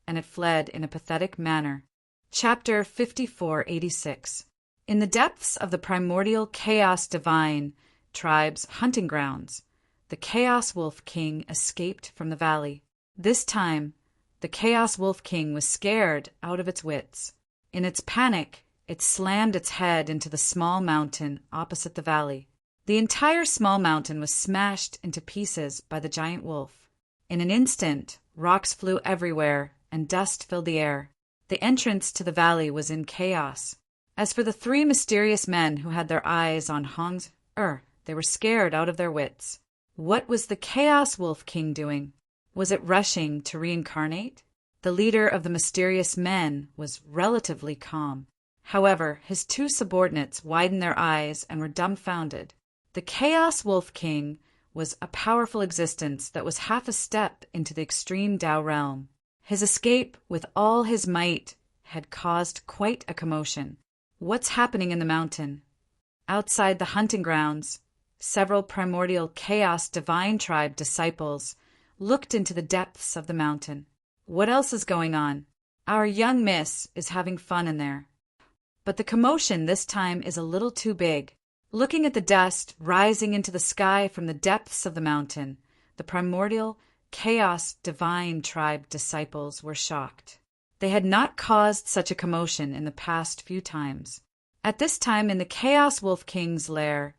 and it fled in a pathetic manner. Chapter 5486. In the depths of the primordial Chaos Divine tribe's hunting grounds, the Chaos Wolf King escaped from the valley. This time, the Chaos Wolf King was scared out of its wits. In its panic, it slammed its head into the small mountain opposite the valley. The entire small mountain was smashed into pieces by the giant wolf. In an instant, rocks flew everywhere and dust filled the air. The entrance to the valley was in chaos. As for the three mysterious men who had their eyes on Hong's they were scared out of their wits. What was the Chaos Wolf King doing? Was it rushing to reincarnate? The leader of the mysterious men was relatively calm. However, his two subordinates widened their eyes and were dumbfounded. The Chaos Wolf King was a powerful existence that was half a step into the extreme Tao realm. His escape with all his might had caused quite a commotion. What's happening in the mountain? Outside the hunting grounds, several primordial Chaos Divine Tribe disciples looked into the depths of the mountain. What else is going on? Our young miss is having fun in there. But the commotion this time is a little too big. Looking at the dust rising into the sky from the depths of the mountain, the primordial Chaos Divine Tribe disciples were shocked. They had not caused such a commotion in the past few times. At this time in the Chaos Wolf King's lair,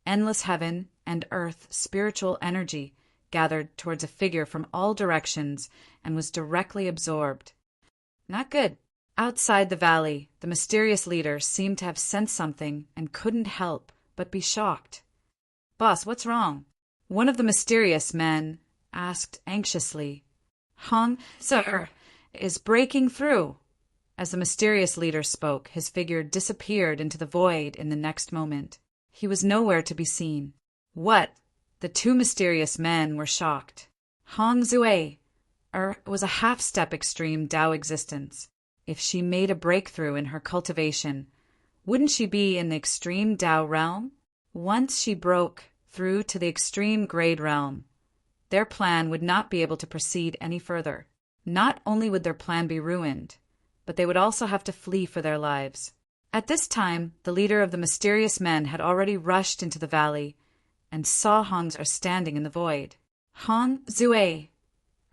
endless heaven and earth spiritual energy gathered towards a figure from all directions and was directly absorbed. Not good. Outside the valley, the mysterious leader seemed to have sensed something and couldn't help but be shocked. "Boss, what's wrong?" One of the mysterious men asked anxiously. "Hong, sir, is breaking through." As the mysterious leader spoke, his figure disappeared into the void in the next moment. He was nowhere to be seen. What? The two mysterious men were shocked. Hong Zui was a half-step extreme Tao existence. If she made a breakthrough in her cultivation, wouldn't she be in the extreme Tao realm? Once she broke through to the extreme grade realm, their plan would not be able to proceed any further. Not only would their plan be ruined, but they would also have to flee for their lives. At this time, the leader of the mysterious men had already rushed into the valley and saw Hong standing in the void. Hong Zui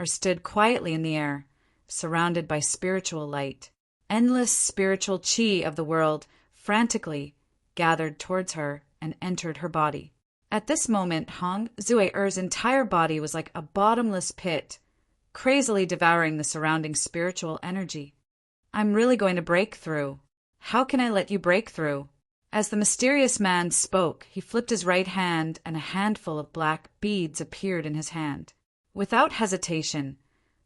stood quietly in the air, surrounded by spiritual light. Endless spiritual chi of the world frantically gathered towards her and entered her body. At this moment, Hong Zui's entire body was like a bottomless pit, crazily devouring the surrounding spiritual energy. "I'm really going to break through. How can I let you break through?" As the mysterious man spoke, he flipped his right hand and a handful of black beads appeared in his hand. Without hesitation,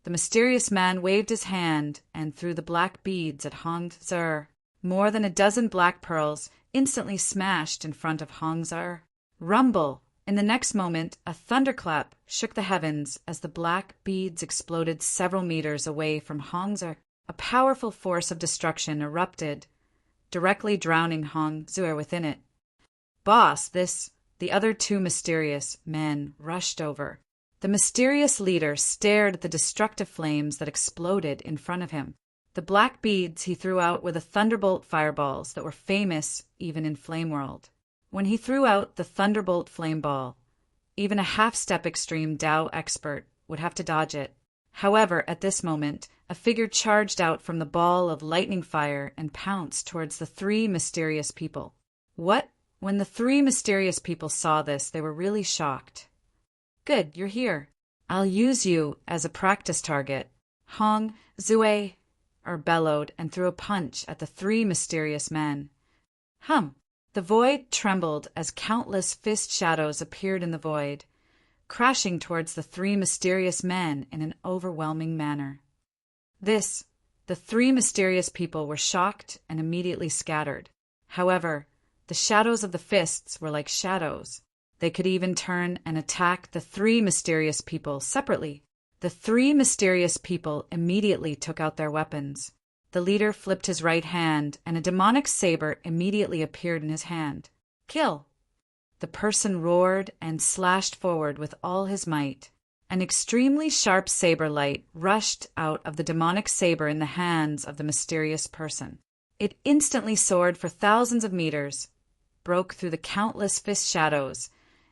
the mysterious man waved his hand and threw the black beads at Hong Zur. More than a dozen black pearls instantly smashed in front of Hong Zur. Rumble! In the next moment, a thunderclap shook the heavens as the black beads exploded several meters away from Hong Zur. A powerful force of destruction erupted, directly drowning Hong Zur within it. "Boss, the other two mysterious men rushed over. The mysterious leader stared at the destructive flames that exploded in front of him. The black beads he threw out were the thunderbolt fireballs that were famous even in Flame World. When he threw out the thunderbolt flame ball, even a half-step extreme Tao expert would have to dodge it. However, at this moment, a figure charged out from the ball of lightning fire and pounced towards the three mysterious people. What When the three mysterious people saw this, they were really shocked. Good, you're here. I'll use you as a practice target. Hong Zue bellowed and threw a punch at the three mysterious men. Hum! The void trembled as countless fist shadows appeared in the void, crashing towards the three mysterious men in an overwhelming manner. The three mysterious people were shocked and immediately scattered. However, the shadows of the fists were like shadows. They could even turn and attack the three mysterious people separately. The three mysterious people immediately took out their weapons. The leader flipped his right hand, and a demonic saber immediately appeared in his hand. Kill! The person roared and slashed forward with all his might. An extremely sharp saber light rushed out of the demonic saber in the hands of the mysterious person. It instantly soared for thousands of meters, broke through the countless fist shadows,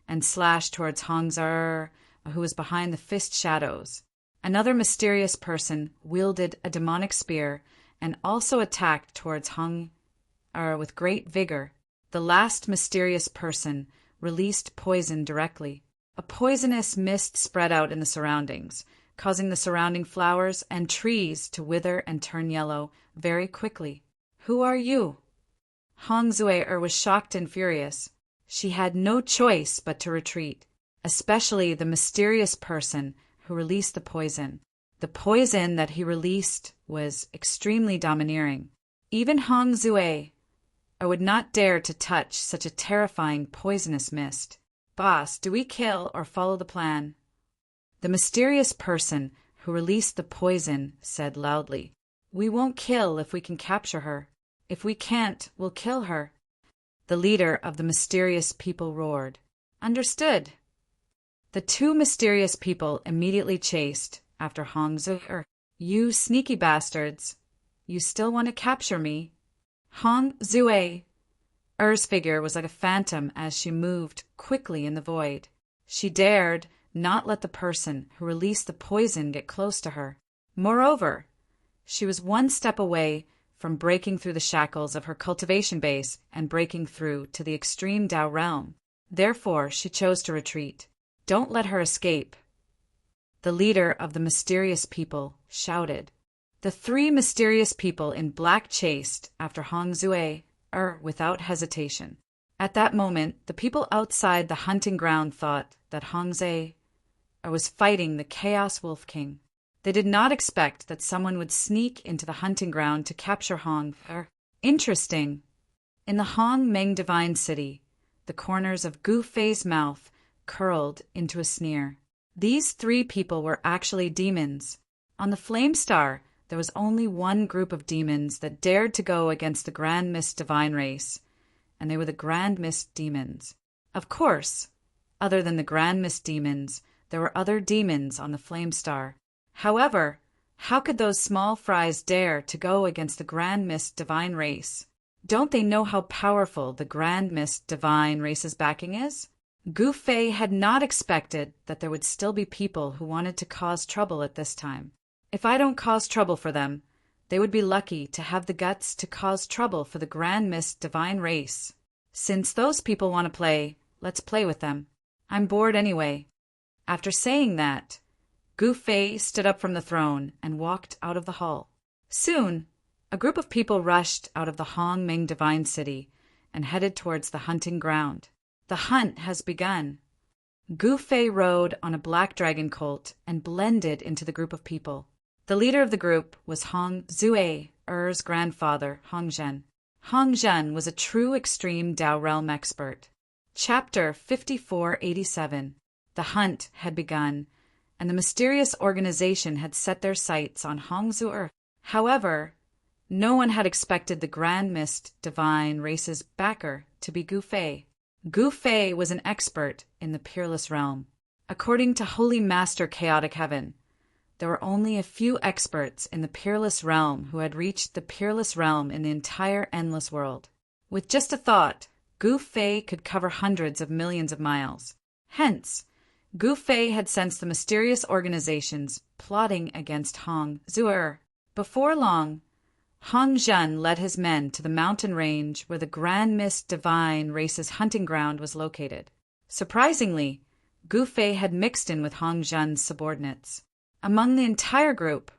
and slashed towards Hong Zue, who was behind the fist shadows. Another mysterious person wielded a demonic spear and also attacked towards Hong with great vigor. The last mysterious person released poison directly. A poisonous mist spread out in the surroundings, causing the surrounding flowers and trees to wither and turn yellow very quickly. Who are you? Hong Zue was shocked and furious. She had no choice but to retreat, especially the mysterious person who released the poison. The poison that he released was extremely domineering. Even Hong Zue would not dare to touch such a terrifying poisonous mist. Boss, do we kill or follow the plan? The mysterious person who released the poison said loudly, We won't kill if we can capture her. If we can't, we'll kill her. The leader of the mysterious people roared. Understood. The two mysterious people immediately chased after Hong Zue. You sneaky bastards. You still want to capture me? Hong Zue's figure was like a phantom as she moved quickly in the void. She dared not let the person who released the poison get close to her. Moreover, she was one step away from breaking through the shackles of her cultivation base and breaking through to the extreme Tao realm. Therefore, she chose to retreat. Don't let her escape. The leader of the mysterious people shouted. The three mysterious people in black chased after Hong Zue without hesitation. At that moment, the people outside the hunting ground thought that Hong Zue was fighting the Chaos Wolf King. They did not expect that someone would sneak into the hunting ground to capture Hong. Interesting. In the Hong Meng Divine City, the corners of Gu Fei's mouth curled into a sneer. These three people were actually demons. On the Flame Star, there was only one group of demons that dared to go against the Grand Mist Divine race, and they were the Grand Mist Demons. Of course, other than the Grand Mist Demons, there were other demons on the Flame Star. However, how could those small fries dare to go against the Grand Mist Divine race? Don't they know how powerful the Grand Mist Divine race's backing is? Gu Fei had not expected that there would still be people who wanted to cause trouble at this time. If I don't cause trouble for them, they would be lucky to have the guts to cause trouble for the Grand Mist Divine race. Since those people want to play, let's play with them. I'm bored anyway. After saying that, Gu Fei stood up from the throne and walked out of the hall. Soon, a group of people rushed out of the Hong Meng Divine City and headed towards the hunting ground. The hunt has begun. Gu Fei rode on a black dragon colt and blended into the group of people. The leader of the group was Hong Zue's grandfather, Hong Zhen. Hong Zhen was a true extreme Tao realm expert. Chapter 5487. The hunt had begun, and the mysterious organization had set their sights on Hong Zue. However, no one had expected the Grand Mist Divine race's backer to be Gu Fei. Gu Fei was an expert in the Peerless Realm. According to Holy Master Chaotic Heaven, there were only a few experts in the Peerless Realm who had reached the Peerless Realm in the entire Endless World. With just a thought, Gu Fei could cover hundreds of millions of miles. Hence, Gu Fei had sensed the mysterious organizations plotting against Hong Zue. Before long, Hong Zhen led his men to the mountain range where the Grand Mist Divine Race's hunting ground was located. Surprisingly, Gu Fei had mixed in with Hong Zhen's subordinates. Among the entire group,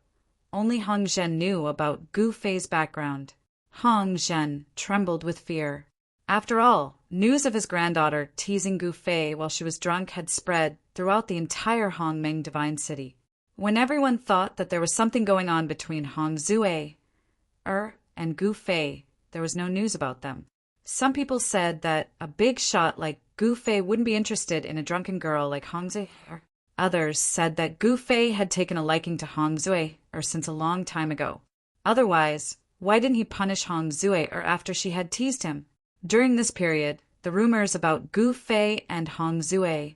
only Hong Zhen knew about Gu Fei's background. Hong Zhen trembled with fear. After all, news of his granddaughter teasing Gu Fei while she was drunk had spread throughout the entire Hongmeng Divine City. When everyone thought that there was something going on between Hong Zue and Gu Fei, there was no news about them. Some people said that a big shot like Gu Fei wouldn't be interested in a drunken girl like Hong Zue. Others said that Gu Fei had taken a liking to Hong Zue since a long time ago. Otherwise, why didn't he punish Hong Zue after she had teased him? During this period, the rumors about Gu Fei and Hong Zue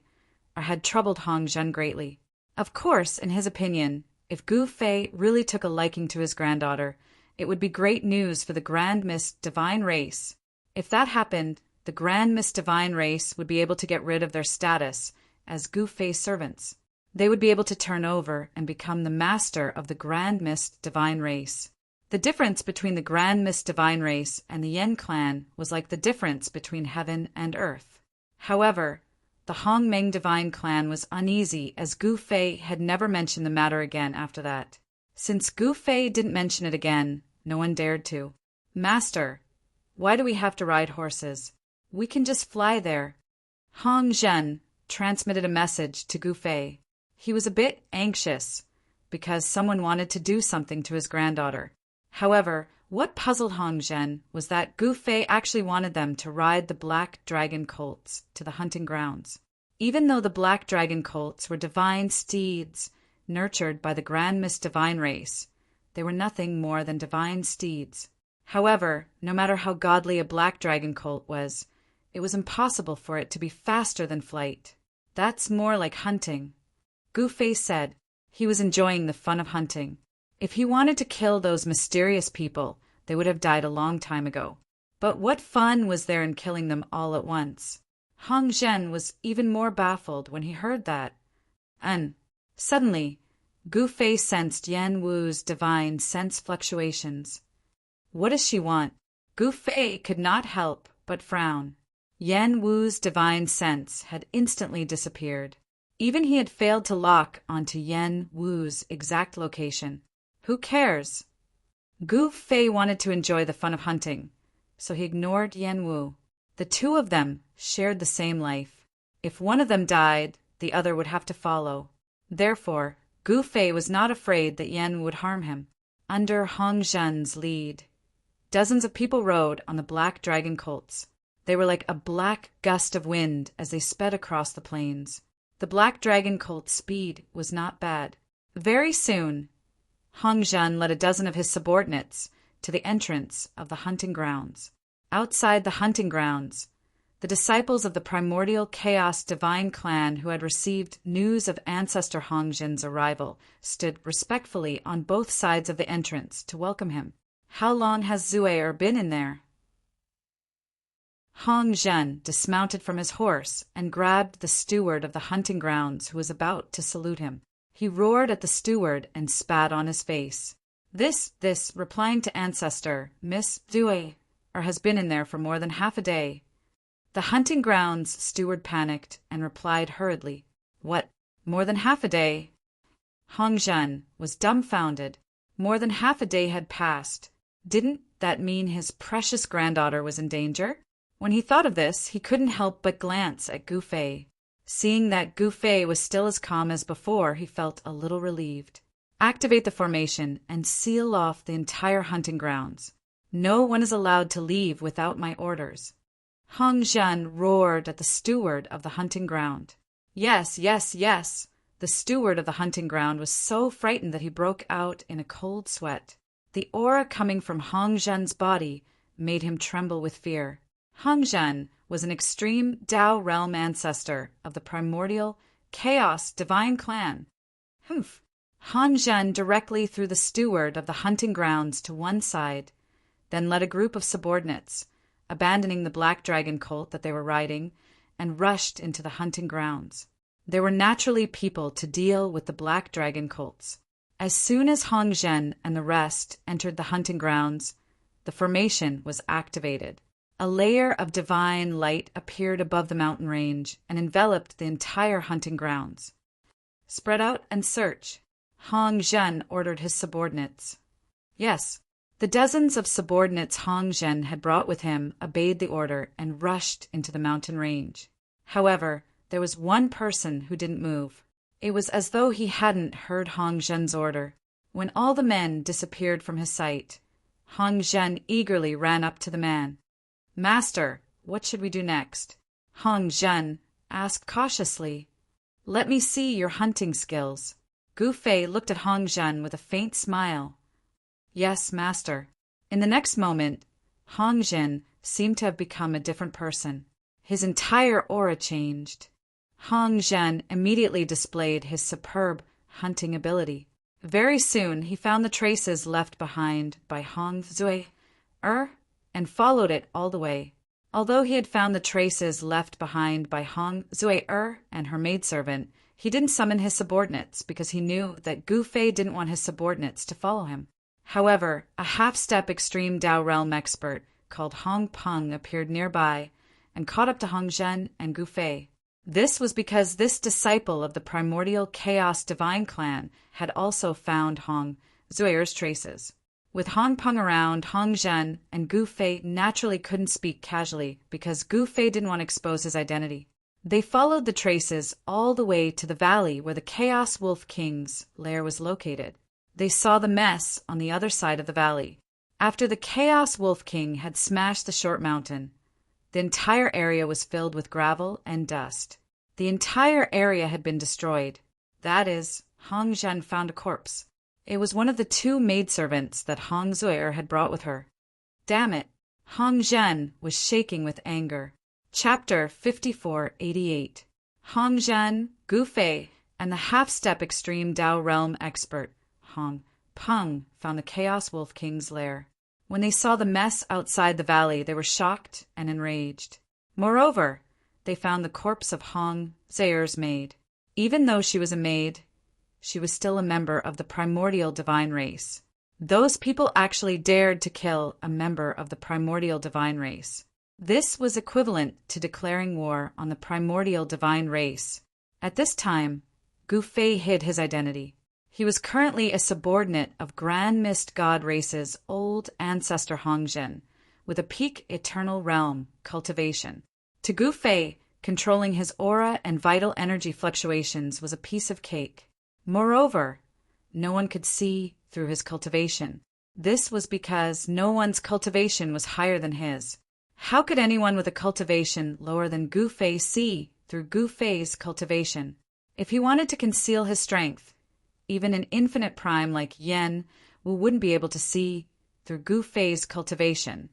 had troubled Hong Zhen greatly. Of course, in his opinion, if Gu Fei really took a liking to his granddaughter, it would be great news for the Grand Mist Divine Race. If that happened, the Grand Mist Divine Race would be able to get rid of their status as Gu Fei's servants. They would be able to turn over and become the master of the Grand Mist Divine Race. The difference between the Grand Mist Divine Race and the Yen clan was like the difference between heaven and earth. However, the Hongmeng Divine clan was uneasy as Gu Fei had never mentioned the matter again after that. Since Gu Fei didn't mention it again, no one dared to. Master, why do we have to ride horses? We can just fly there. Hong Zhen transmitted a message to Gu Fei. He was a bit anxious because someone wanted to do something to his granddaughter. However, what puzzled Hong Zhen was that Gu Fei actually wanted them to ride the black dragon colts to the hunting grounds. Even though the black dragon colts were divine steeds nurtured by the Grand Mist Divine Race, they were nothing more than divine steeds. However, no matter how godly a black dragon colt was, it was impossible for it to be faster than flight. That's more like hunting. Gu Fei said he was enjoying the fun of hunting. If he wanted to kill those mysterious people, they would have died a long time ago. But what fun was there in killing them all at once? Hong Zhen was even more baffled when he heard that. Suddenly, Gu Fei sensed Yan Wu's divine sense fluctuations. What does she want? Gu Fei could not help but frown. Yan Wu's divine sense had instantly disappeared. Even he had failed to lock onto Yan Wu's exact location. Who cares? Gu Fei wanted to enjoy the fun of hunting, so he ignored Yan Wu. The two of them shared the same life. If one of them died, the other would have to follow. Therefore, Gu Fei was not afraid that Yan Wu would harm him. Under Hong Zhen's lead, dozens of people rode on the black dragon colts. They were like a black gust of wind as they sped across the plains. The black dragon colt's speed was not bad. Very soon, Hong Zhen led a dozen of his subordinates to the entrance of the hunting grounds. Outside the hunting grounds, the disciples of the primordial chaos divine clan who had received news of ancestor Hong Zhen's arrival stood respectfully on both sides of the entrance to welcome him. How long has Zue been in there? Hong Zhen dismounted from his horse and grabbed the steward of the hunting grounds who was about to salute him. He roared at the steward and spat on his face. This, replying to ancestor, Miss Zue, has been in there for more than half a day. The hunting grounds steward panicked and replied hurriedly, What, more than half a day? Hong Zhen was dumbfounded. More than half a day had passed. Didn't that mean his precious granddaughter was in danger? When he thought of this, he couldn't help but glance at Gu Fei. Seeing that Gu Fei was still as calm as before, he felt a little relieved. Activate the formation and seal off the entire hunting grounds. No one is allowed to leave without my orders. Hong Zhen roared at the steward of the hunting ground. Yes. The steward of the hunting ground was so frightened that he broke out in a cold sweat. The aura coming from Hong Zhen's body made him tremble with fear. Hong Zhen was an extreme Tao realm ancestor of the primordial chaos divine clan. Hong Zhen directly threw the steward of the hunting grounds to one side, then led a group of subordinates, abandoning the black dragon colt that they were riding, and rushed into the hunting grounds. There were naturally people to deal with the black dragon colts. As soon as Hong Zhen and the rest entered the hunting grounds, the formation was activated. A layer of divine light appeared above the mountain range and enveloped the entire hunting grounds. Spread out and search, Hong Zhen ordered his subordinates. Yes, the dozens of subordinates Hong Zhen had brought with him obeyed the order and rushed into the mountain range. However, there was one person who didn't move. It was as though he hadn't heard Hong Zhen's order. When all the men disappeared from his sight, Hong Zhen eagerly ran up to the man. "Master, what should we do next?" Hong Zhen asked cautiously. "Let me see your hunting skills." Gu Fei looked at Hong Zhen with a faint smile. "Yes, master." In the next moment, Hong Zhen seemed to have become a different person. His entire aura changed. Hong Zhen immediately displayed his superb hunting ability. Very soon he found the traces left behind by Hong Zui and followed it all the way. Although he had found the traces left behind by Hong Zui and her maidservant, he didn't summon his subordinates because he knew that Gu Fei didn't want his subordinates to follow him. However, a half-step extreme Dao realm expert called Hong Peng appeared nearby and caught up to Hong Zhen and Gu Fei. This was because this disciple of the primordial chaos divine clan had also found Hong Zui's traces. With Hong Peng around, Hong Zhen and Gu Fei naturally couldn't speak casually because Gu Fei didn't want to expose his identity. They followed the traces all the way to the valley where the Chaos Wolf King's lair was located. They saw the mess on the other side of the valley. After the Chaos Wolf King had smashed the short mountain, the entire area was filled with gravel and dust. The entire area had been destroyed. That is, Hong Zhen found a corpse. It was one of the two maidservants that Hong Zui had brought with her. Damn it! Hong Zhen was shaking with anger. Chapter 5488. Hong Zhen, Gu Fei, and the half-step extreme Dao realm expert, Hong Peng, found the Chaos Wolf King's lair. When they saw the mess outside the valley, they were shocked and enraged. Moreover, they found the corpse of Hong Zui's maid. Even though she was a maid, she was still a member of the primordial divine race. Those people actually dared to kill a member of the primordial divine race. This was equivalent to declaring war on the primordial divine race. At this time, Gu Fei hid his identity. He was currently a subordinate of Grand Mist God Race's old ancestor Hong Zhen, with a peak eternal realm cultivation. To Gu Fei, controlling his aura and vital energy fluctuations was a piece of cake. Moreover, no one could see through his cultivation. This was because no one's cultivation was higher than his. How could anyone with a cultivation lower than Gu Fei see through Gu Fei's cultivation? If he wanted to conceal his strength, even an infinite prime like Yen wouldn't be able to see through Gu Fei's cultivation,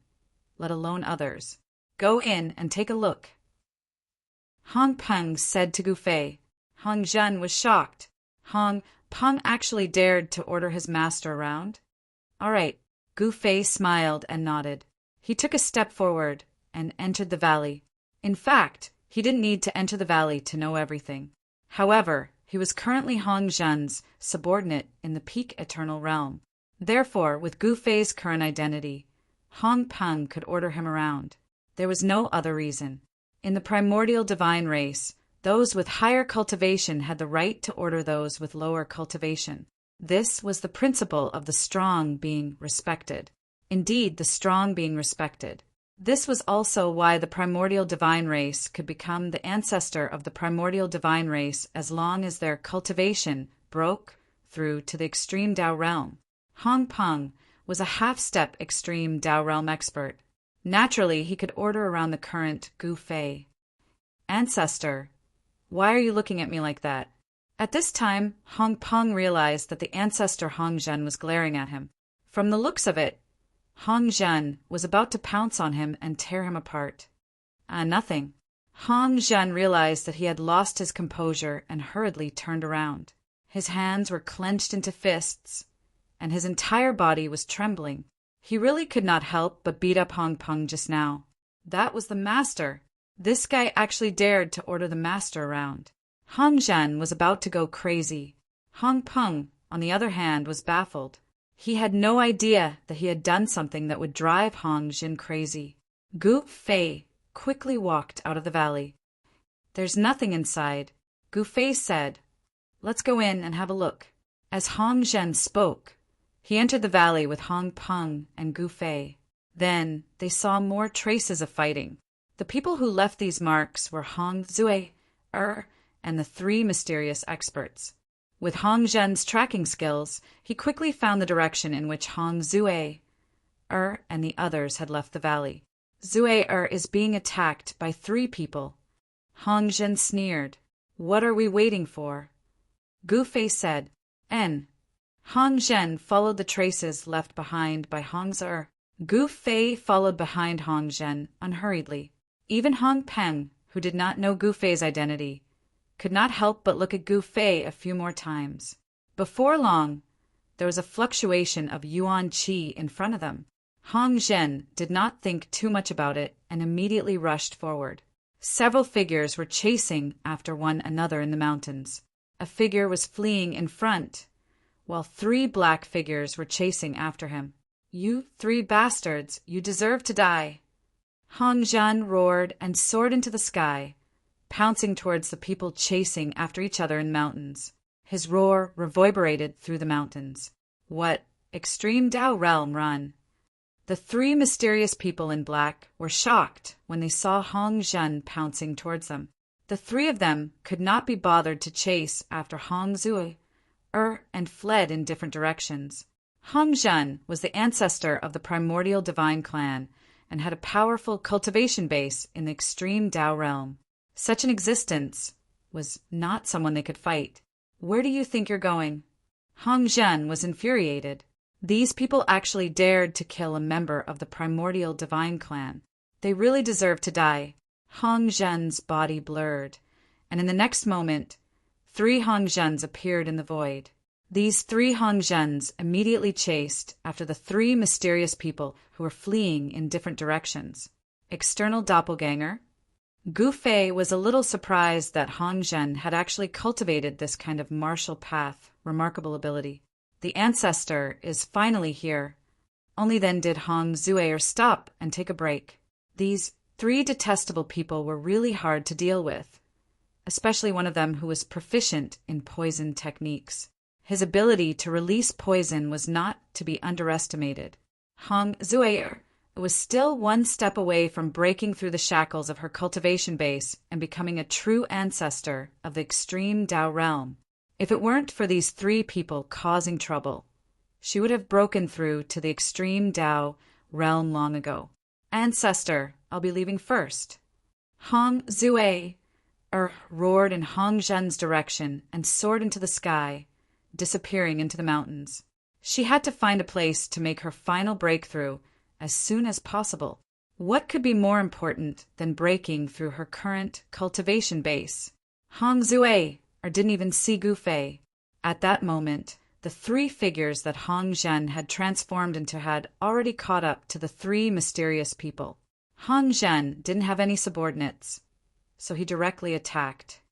let alone others. Go in and take a look. Hong Peng said to Gu Fei. Hong Zhen was shocked. Hong Peng actually dared to order his master around? All right. Gu Fei smiled and nodded. He took a step forward and entered the valley. In fact, he didn't need to enter the valley to know everything. However, he was currently Hong Zhen's subordinate in the peak eternal realm. Therefore, with Gu Fei's current identity, Hong Peng could order him around. There was no other reason. In the primordial divine race, those with higher cultivation had the right to order those with lower cultivation. This was the principle of the strong being respected. Indeed, the strong being respected. This was also why the primordial divine race could become the ancestor of the primordial divine race as long as their cultivation broke through to the extreme Dao realm. Hong Peng was a half-step extreme Dao realm expert. Naturally, he could order around the current Gu Fei. Ancestor, why are you looking at me like that? At this time, Hong Peng realized that the ancestor Hong Zhen was glaring at him. From the looks of it, Hong Zhen was about to pounce on him and tear him apart. Nothing. Hong Zhen realized that he had lost his composure and hurriedly turned around. His hands were clenched into fists, and his entire body was trembling. He really could not help but beat up Hong Peng just now. That was the master. This guy actually dared to order the master around. Hong Zhen was about to go crazy. Hong Peng, on the other hand, was baffled. He had no idea that he had done something that would drive Hong Jin crazy. Gu Fei quickly walked out of the valley. "There's nothing inside," Gu Fei said. "Let's go in and have a look." As Hong Zhen spoke, he entered the valley with Hong Peng and Gu Fei. Then they saw more traces of fighting. The people who left these marks were Hong Zui, and the three mysterious experts. With Hong Zhen's tracking skills, he quickly found the direction in which Hong Zui, and the others had left the valley. "Zui is being attacked by 3 people." Hong Zhen sneered. "What are we waiting for?" Gu Fei said, "N." Hong Zhen followed the traces left behind by Hong Zi. Gu Fei followed behind Hong Zhen unhurriedly. Even Hong Peng, who did not know Gu Fei's identity, could not help but look at Gu Fei a few more times. Before long, there was a fluctuation of yuan qi in front of them. Hong Zhen did not think too much about it and immediately rushed forward. Several figures were chasing after one another in the mountains. A figure was fleeing in front, while 3 black figures were chasing after him. "You 3 bastards, you deserve to die!" Hong Zhen roared and soared into the sky, pouncing towards the people chasing after each other in the mountains. His roar reverberated through the mountains. "What extreme Dao realm run?" The 3 mysterious people in black were shocked when they saw Hong Zhen pouncing towards them. The 3 of them could not be bothered to chase after Hong Zui, and fled in different directions. Hong Zhen was the ancestor of the primordial divine clan and had a powerful cultivation base in the extreme Dao realm. Such an existence was not someone they could fight. "Where do you think you're going?" Hong Zhen was infuriated. These people actually dared to kill a member of the primordial divine clan. They really deserved to die. Hong Zhen's body blurred, and in the next moment, 3 Hong Zhens appeared in the void. These 3 Hong Zhens immediately chased after the 3 mysterious people who were fleeing in different directions. External doppelganger. Gu Fei was a little surprised that Hong Zhen had actually cultivated this kind of martial path, remarkable ability. The ancestor is finally here. Only then did Hong Zui stop and take a break. These 3 detestable people were really hard to deal with, especially one of them who was proficient in poison techniques. His ability to release poison was not to be underestimated. Hong Zui was still one step away from breaking through the shackles of her cultivation base and becoming a true ancestor of the extreme Dao realm. If it weren't for these 3 people causing trouble, she would have broken through to the extreme Dao realm long ago. "Ancestor, I'll be leaving first." Hong Zui roared in Hong Zhen's direction and soared into the sky, disappearing into the mountains. She had to find a place to make her final breakthrough as soon as possible. What could be more important than breaking through her current cultivation base? Hong Zui didn't even see Gu Fei. At that moment, the 3 figures that Hong Zhen had transformed into had already caught up to the 3 mysterious people. Hong Zhen didn't have any subordinates, so he directly attacked.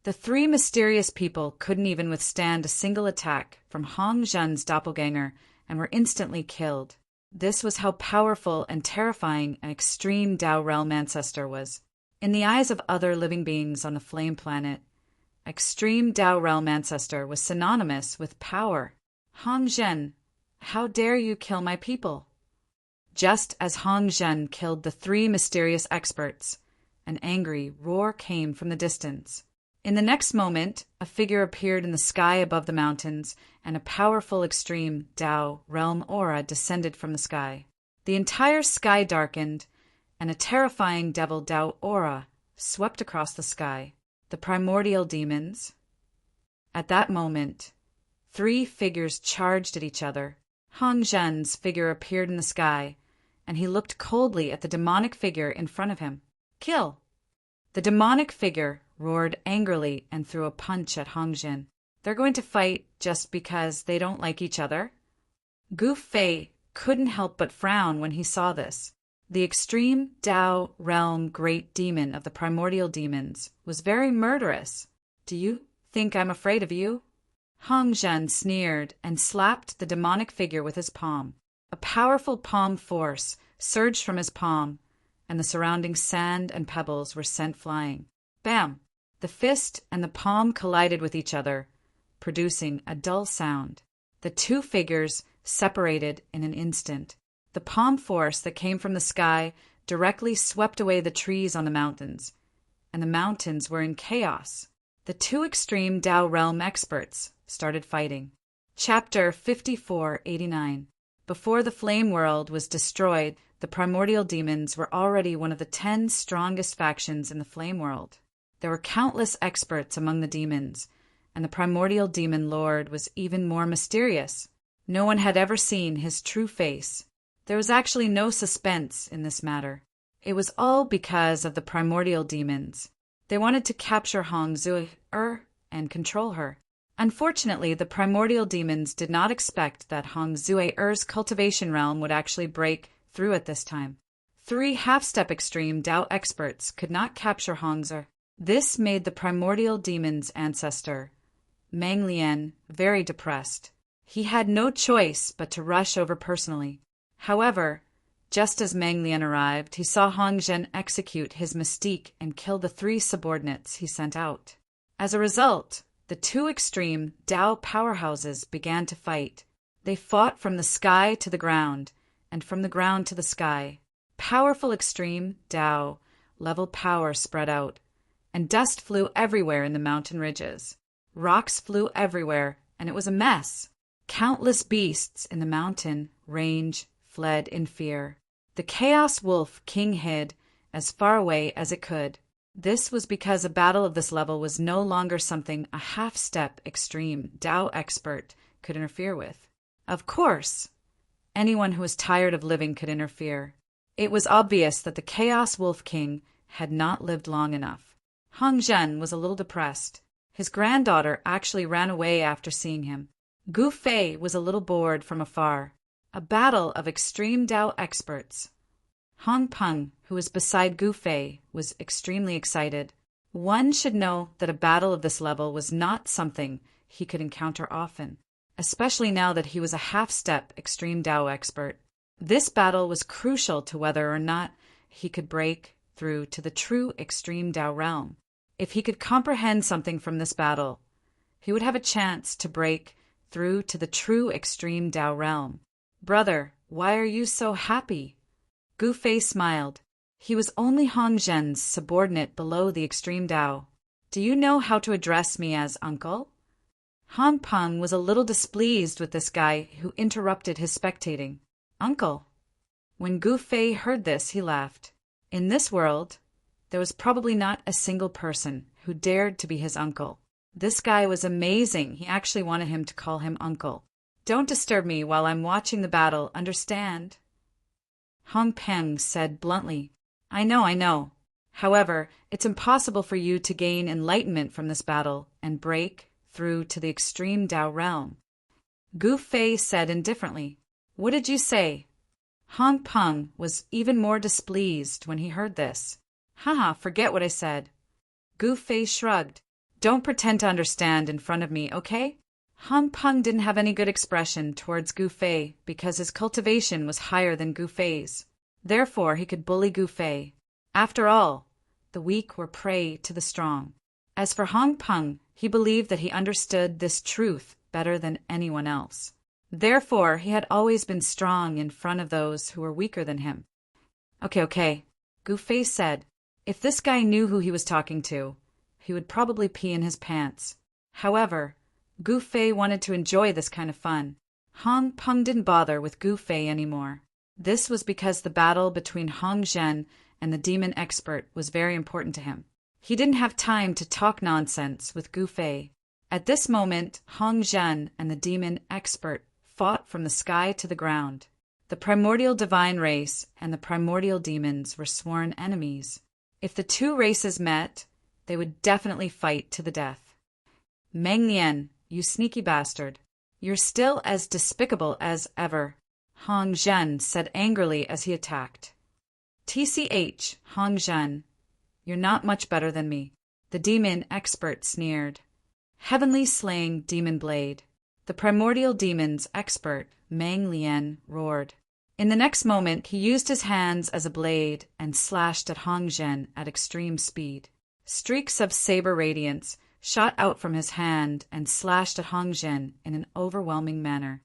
The 3 mysterious people couldn't even withstand a single attack from Hong Zhen's doppelganger and were instantly killed. This was how powerful and terrifying an extreme Dao realm ancestor was. In the eyes of other living beings on the Flame Planet, extreme Dao realm ancestor was synonymous with power. "Hong Zhen, how dare you kill my people?" Just as Hong Zhen killed the 3 mysterious experts, an angry roar came from the distance. In the next moment, a figure appeared in the sky above the mountains, and a powerful extreme Dao realm aura descended from the sky. The entire sky darkened, and a terrifying devil Dao aura swept across the sky. The primordial demons. At that moment, 3 figures charged at each other. Hong Zhen's figure appeared in the sky, and he looked coldly at the demonic figure in front of him. "Kill!" The demonic figure roared angrily and threw a punch at Hong Zhen. "They're going to fight just because they don't like each other?" Gu Fei couldn't help but frown when he saw this. The extreme Dao realm great demon of the primordial demons was very murderous. "Do you think I'm afraid of you?" Hong Zhen sneered and slapped the demonic figure with his palm. A powerful palm force surged from his palm, and the surrounding sand and pebbles were sent flying. Bam! The fist and the palm collided with each other, producing a dull sound. The two figures separated in an instant. The palm force that came from the sky directly swept away the trees on the mountains, and the mountains were in chaos. The two extreme Tao realm experts started fighting. Chapter 5489. Before the flame world was destroyed, the primordial demons were already one of the 10 strongest factions in the flame world. There were countless experts among the demons, and the primordial demon lord was even more mysterious. No one had ever seen his true face. There was actually no suspense in this matter. It was all because of the primordial demons. They wanted to capture Hong Zui-er and control her. Unfortunately, the primordial demons did not expect that Hong Zui-er's cultivation realm would actually break through at this time. 3 half-step extreme Tao experts could not capture Hong Zui. This made the primordial demon's ancestor, Mang Lian, very depressed. He had no choice but to rush over personally. However, just as Mang Lian arrived, he saw Hong Zhen execute his mystique and kill the 3 subordinates he sent out. As a result, the 2 extreme Tao powerhouses began to fight. They fought from the sky to the ground, and from the ground to the sky. Powerful extreme Tao level power spread out, and dust flew everywhere in the mountain ridges. Rocks flew everywhere, and it was a mess. Countless beasts in the mountain range fled in fear. The Chaos Wolf King hid as far away as it could. This was because a battle of this level was no longer something a half-step extreme Tao expert could interfere with. Of course, anyone who was tired of living could interfere. It was obvious that the Chaos Wolf King had not lived long enough. Hong Zhen was a little depressed. His granddaughter actually ran away after seeing him. Gu Fei was a little bored from afar. A battle of extreme Tao experts. Hong Peng, who was beside Gu Fei, was extremely excited. One should know that a battle of this level was not something he could encounter often, especially now that he was a half-step extreme Tao expert. This battle was crucial to whether or not he could break through to the true extreme Tao realm. If he could comprehend something from this battle, he would have a chance to break through to the true extreme Tao realm. Brother, why are you so happy? Gu Fei smiled. He was only Hong Zhen's subordinate below the extreme Tao. Do you know how to address me as uncle? Hong Peng was a little displeased with this guy who interrupted his spectating. Uncle. When Gu Fei heard this, he laughed. In this world, there was probably not a single person who dared to be his uncle. This guy was amazing. He actually wanted him to call him uncle. Don't disturb me while I'm watching the battle, understand? Hong Peng said bluntly. I know. However, it's impossible for you to gain enlightenment from this battle and break through to the extreme Tao realm. Gu Fei said indifferently. What did you say? Hong Peng was even more displeased when he heard this. Haha, forget what I said. Gu Fei shrugged. Don't pretend to understand in front of me, okay? Hong Peng didn't have any good expression towards Gu Fei because his cultivation was higher than Gu Fei's. Therefore, he could bully Gu Fei. After all, the weak were prey to the strong. As for Hong Peng, he believed that he understood this truth better than anyone else. Therefore, he had always been strong in front of those who were weaker than him. Okay, Gu Fei said. If this guy knew who he was talking to, he would probably pee in his pants. However, Gu Fei wanted to enjoy this kind of fun. Hong Peng didn't bother with Gu Fei anymore. This was because the battle between Hong Zhen and the demon expert was very important to him. He didn't have time to talk nonsense with Gu Fei. At this moment, Hong Zhen and the demon expert fought from the sky to the ground. The primordial divine race and the primordial demons were sworn enemies. If the two races met, they would definitely fight to the death. Mang Lian, you sneaky bastard. You're still as despicable as ever, Hong Zhen said angrily as he attacked. TCH, Hong Zhen, you're not much better than me, the demon expert sneered. heavenly slaying demon blade. The primordial demon's expert, Mang Lien, roared. In the next moment, he used his hands as a blade and slashed at Hong Zhen at extreme speed. Streaks of saber radiance shot out from his hand and slashed at Hong Zhen in an overwhelming manner.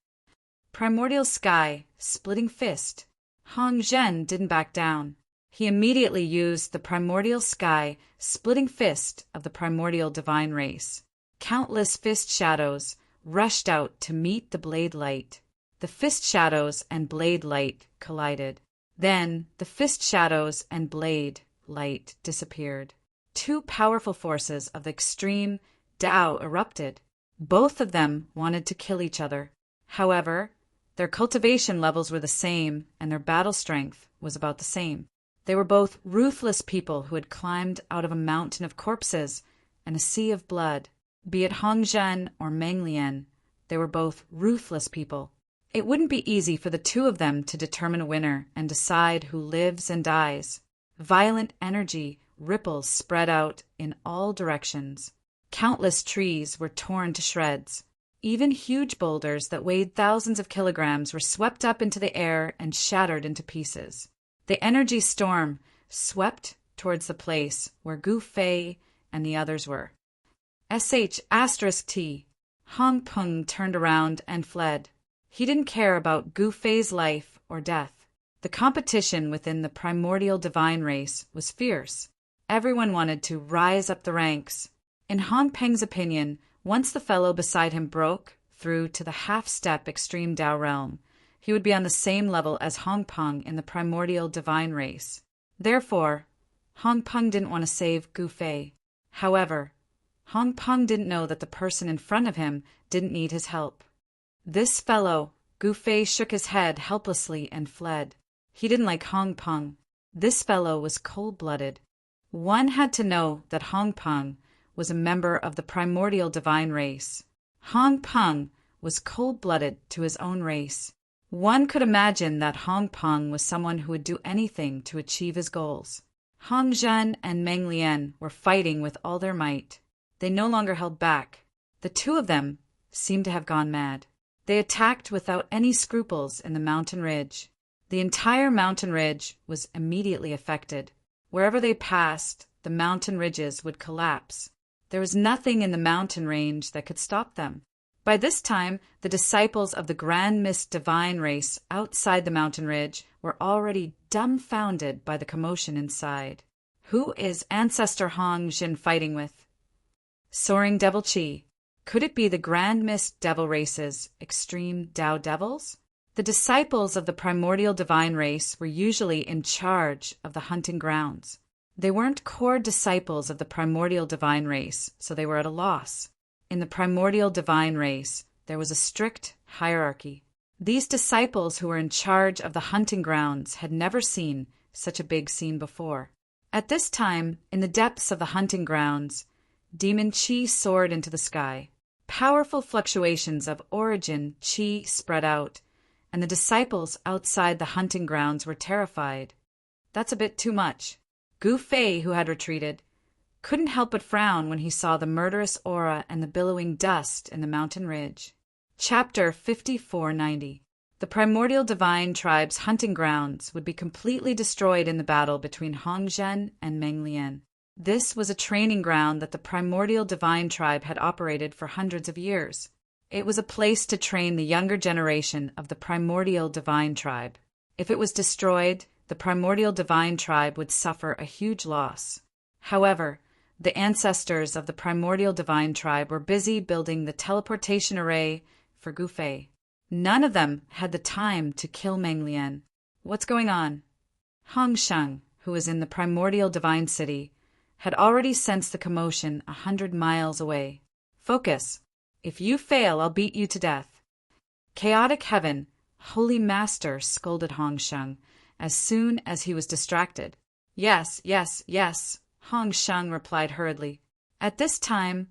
Primordial Sky, Splitting Fist. Hong Zhen didn't back down. He immediately used the Primordial Sky, Splitting Fist of the primordial divine race. Countless fist shadows rushed out to meet the blade light. The fist shadows and blade light collided. Then the fist shadows and blade light disappeared. Two powerful forces of the extreme Tao erupted. Both of them wanted to kill each other. However, their cultivation levels were the same and their battle strength was about the same. They were both ruthless people who had climbed out of a mountain of corpses and a sea of blood. Be it Hong Zhen or Mang Lien, they were both ruthless people. It wouldn't be easy for the two of them to determine a winner and decide who lives and dies. Violent energy ripples spread out in all directions. Countless trees were torn to shreds. Even huge boulders that weighed thousands of kilograms were swept up into the air and shattered into pieces. The energy storm swept towards the place where Gu Fei and the others were. *T. Hong Peng turned around and fled. He didn't care about Gu Fei's life or death. The competition within the primordial divine race was fierce. Everyone wanted to rise up the ranks. In Hong Peng's opinion, once the fellow beside him broke through to the half-step extreme Tao realm, he would be on the same level as Hong Peng in the primordial divine race. Therefore, Hong Peng didn't want to save Gu Fei. However, Hong Peng didn't know that the person in front of him didn't need his help. This fellow, Gu Fei, shook his head helplessly and fled. He didn't like Hong Peng. This fellow was cold-blooded. One had to know that Hong Peng was a member of the primordial divine race. Hong Peng was cold-blooded to his own race. One could imagine that Hong Peng was someone who would do anything to achieve his goals. Hong Zhen and Mang Lien were fighting with all their might. They no longer held back. The two of them seemed to have gone mad. They attacked without any scruples in the mountain ridge. The entire mountain ridge was immediately affected. Wherever they passed, the mountain ridges would collapse. There was nothing in the mountain range that could stop them. By this time, the disciples of the Grand Mist divine race outside the mountain ridge were already dumbfounded by the commotion inside. Who is Ancestor Hong Jin fighting with? Soaring Devil Chi. Could it be the Grand Mist devil race's extreme Tao devils? The disciples of the primordial divine race were usually in charge of the hunting grounds. They weren't core disciples of the primordial divine race, so they were at a loss. In the primordial divine race, there was a strict hierarchy. These disciples who were in charge of the hunting grounds had never seen such a big scene before. At this time, in the depths of the hunting grounds, demon Qi soared into the sky. Powerful fluctuations of origin Qi spread out, and the disciples outside the hunting grounds were terrified. That's a bit too much. Gu Fei, who had retreated, couldn't help but frown when he saw the murderous aura and the billowing dust in the mountain ridge. Chapter 5490. The primordial divine tribe's hunting grounds would be completely destroyed in the battle between Hong Zhen and Mang Lien. This was a training ground that the primordial divine tribe had operated for hundreds of years. It was a place to train the younger generation of the primordial divine tribe. If it was destroyed, the primordial divine tribe would suffer a huge loss. However, the ancestors of the primordial divine tribe were busy building the teleportation array for Gu Fei. None of them had the time to kill Mang Lien. What's going on? Hong Sheng, who was in the primordial divine city, had already sensed the commotion 100 miles away. Focus. If you fail, I'll beat you to death. Chaotic Heaven, Holy Master, scolded Hong Sheng as soon as he was distracted. Yes, yes, yes, Hong Sheng replied hurriedly. At this time,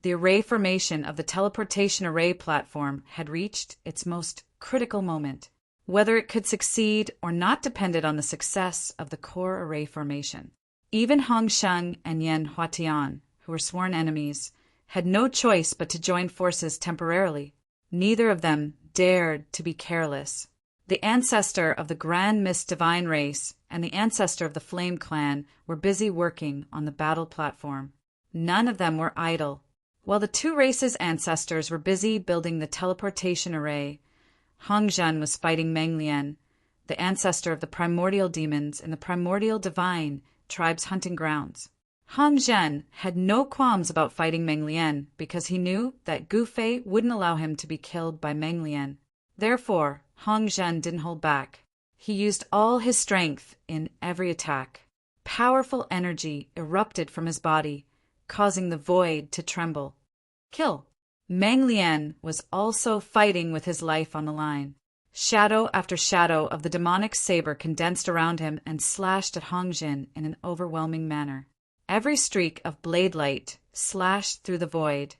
the array formation of the teleportation array platform had reached its most critical moment. Whether it could succeed or not depended on the success of the core array formation. Even Hong Sheng and Yen Huatian, who were sworn enemies, had no choice but to join forces temporarily. Neither of them dared to be careless. The ancestor of the Grand Mist Divine race and the ancestor of the Flame Clan were busy working on the battle platform. None of them were idle. While the two races' ancestors were busy building the teleportation array, Hong Zhen was fighting Meng Lian, the ancestor of the primordial demons in the primordial divine tribe's hunting grounds. Hong Zhen had no qualms about fighting Meng Lian because he knew that Gu Fei wouldn't allow him to be killed by Meng Lian. Therefore, Hong Zhen didn't hold back. He used all his strength in every attack. Powerful energy erupted from his body, causing the void to tremble. Kill. Meng Lian was also fighting with his life on the line. Shadow after shadow of the demonic saber condensed around him and slashed at Hong Zhen in an overwhelming manner. Every streak of blade light slashed through the void,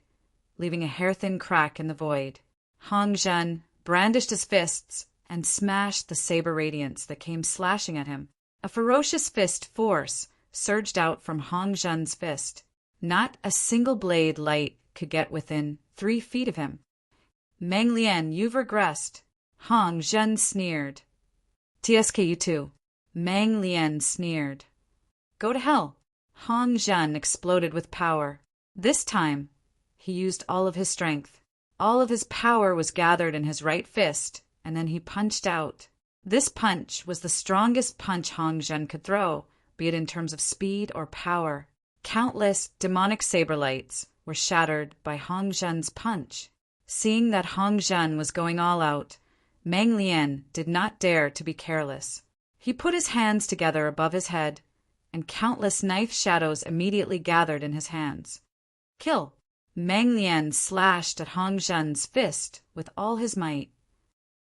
leaving a hair-thin crack in the void. Hong Zhen brandished his fists and smashed the saber radiance that came slashing at him. A ferocious fist force surged out from Hong Zhen's fist. Not a single blade light could get within 3 feet of him. Meng Lian, you've regressed. Hong Zhen sneered. TSKU 2. Meng Lian sneered. Go to hell. Hong Zhen exploded with power. This time, he used all of his strength. All of his power was gathered in his right fist, and then he punched out. This punch was the strongest punch Hong Zhen could throw, be it in terms of speed or power. Countless demonic saber lights were shattered by Hong Zhen's punch. Seeing that Hong Zhen was going all out, Meng Lian did not dare to be careless. He put his hands together above his head, and countless knife shadows immediately gathered in his hands. Kill. Meng Lian slashed at Hong Zhen's fist with all his might.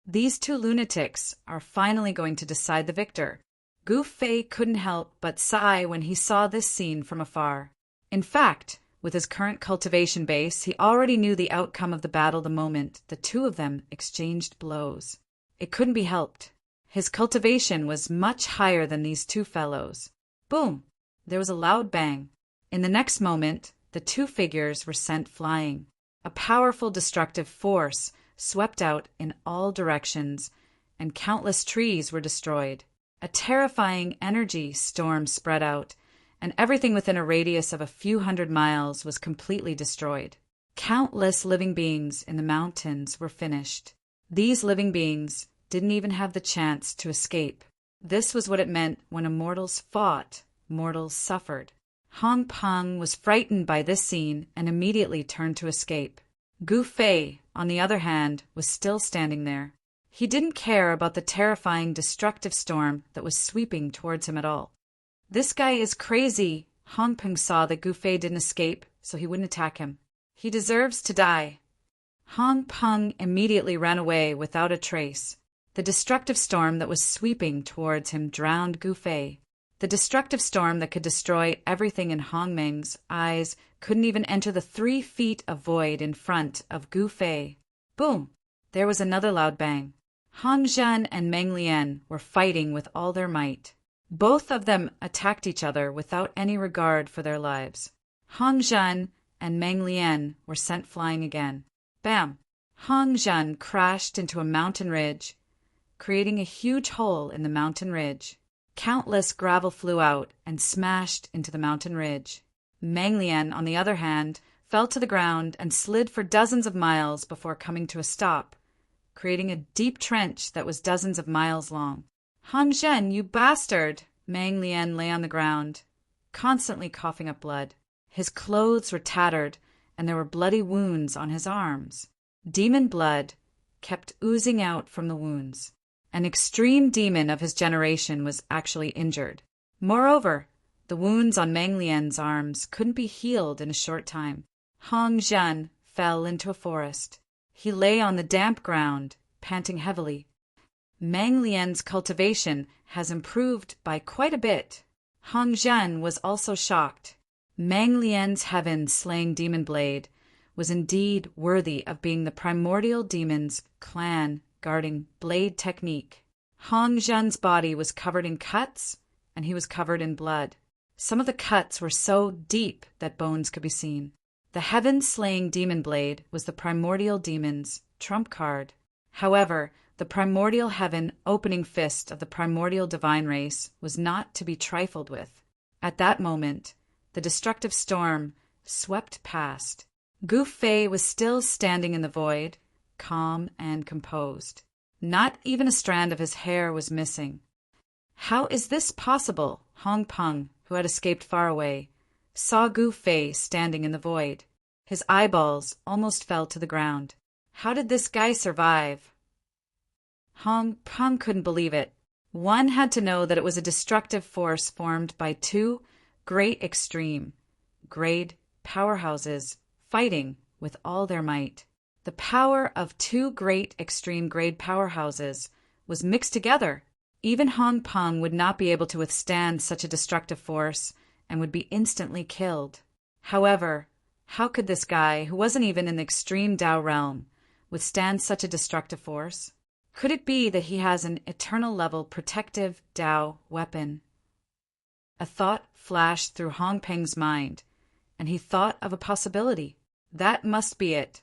These two lunatics are finally going to decide the victor. Gu Fei couldn't help but sigh when he saw this scene from afar. In fact, with his current cultivation base, he already knew the outcome of the battle the moment the two of them exchanged blows. It couldn't be helped. His cultivation was much higher than these two fellows. Boom! There was a loud bang. In the next moment, the two figures were sent flying. A powerful destructive force swept out in all directions, and countless trees were destroyed. A terrifying energy storm spread out, and everything within a radius of a few hundred miles was completely destroyed. Countless living beings in the mountains were finished. These living beings didn't even have the chance to escape. This was what it meant when immortals fought, mortals suffered. Hong Peng was frightened by this scene and immediately turned to escape. Gu Fei, on the other hand, was still standing there. He didn't care about the terrifying destructive storm that was sweeping towards him at all. This guy is crazy. Hong Peng saw that Gu Fei didn't escape, so he wouldn't attack him. He deserves to die. Hong Peng immediately ran away without a trace. The destructive storm that was sweeping towards him drowned Gu Fei. The destructive storm that could destroy everything in Hong Meng's eyes couldn't even enter the 3 feet of void in front of Gu Fei. Boom! There was another loud bang. Hong Zhen and Meng Lian were fighting with all their might. Both of them attacked each other without any regard for their lives. Hong Zhen and Meng Lian were sent flying again. Bam! Hong Zhen crashed into a mountain ridge, creating a huge hole in the mountain ridge. Countless gravel flew out and smashed into the mountain ridge. Meng Lian, on the other hand, fell to the ground and slid for dozens of miles before coming to a stop, creating a deep trench that was dozens of miles long. Hong Zhen, you bastard! Meng Lian lay on the ground, constantly coughing up blood. His clothes were tattered, and there were bloody wounds on his arms. Demon blood kept oozing out from the wounds. An extreme demon of his generation was actually injured. Moreover, the wounds on Meng Lian's arms couldn't be healed in a short time. Hong Zhen fell into a forest. He lay on the damp ground, panting heavily. Meng Lian's cultivation has improved by quite a bit. Hong Zhen was also shocked. Meng Lian's heaven-slaying demon blade was indeed worthy of being the primordial demon's clan guarding blade technique. Hong Zhen's body was covered in cuts, and he was covered in blood. Some of the cuts were so deep that bones could be seen. The heaven-slaying demon blade was the primordial demon's trump card. However, the primordial heaven opening fist of the primordial divine race was not to be trifled with. At that moment, the destructive storm swept past. Gu Fei was still standing in the void, calm and composed. Not even a strand of his hair was missing. How is this possible? Hong Peng, who had escaped far away, saw Gu Fei standing in the void. His eyeballs almost fell to the ground. How did this guy survive? Hong Peng couldn't believe it. One had to know that it was a destructive force formed by two great extreme grade powerhouses fighting with all their might. The power of two great extreme grade powerhouses was mixed together. Even Hong Peng would not be able to withstand such a destructive force and would be instantly killed. However, how could this guy, who wasn't even in the extreme Tao realm, withstand such a destructive force? Could it be that he has an eternal level protective Tao weapon? A thought flashed through Hong Peng's mind, and he thought of a possibility. That must be it.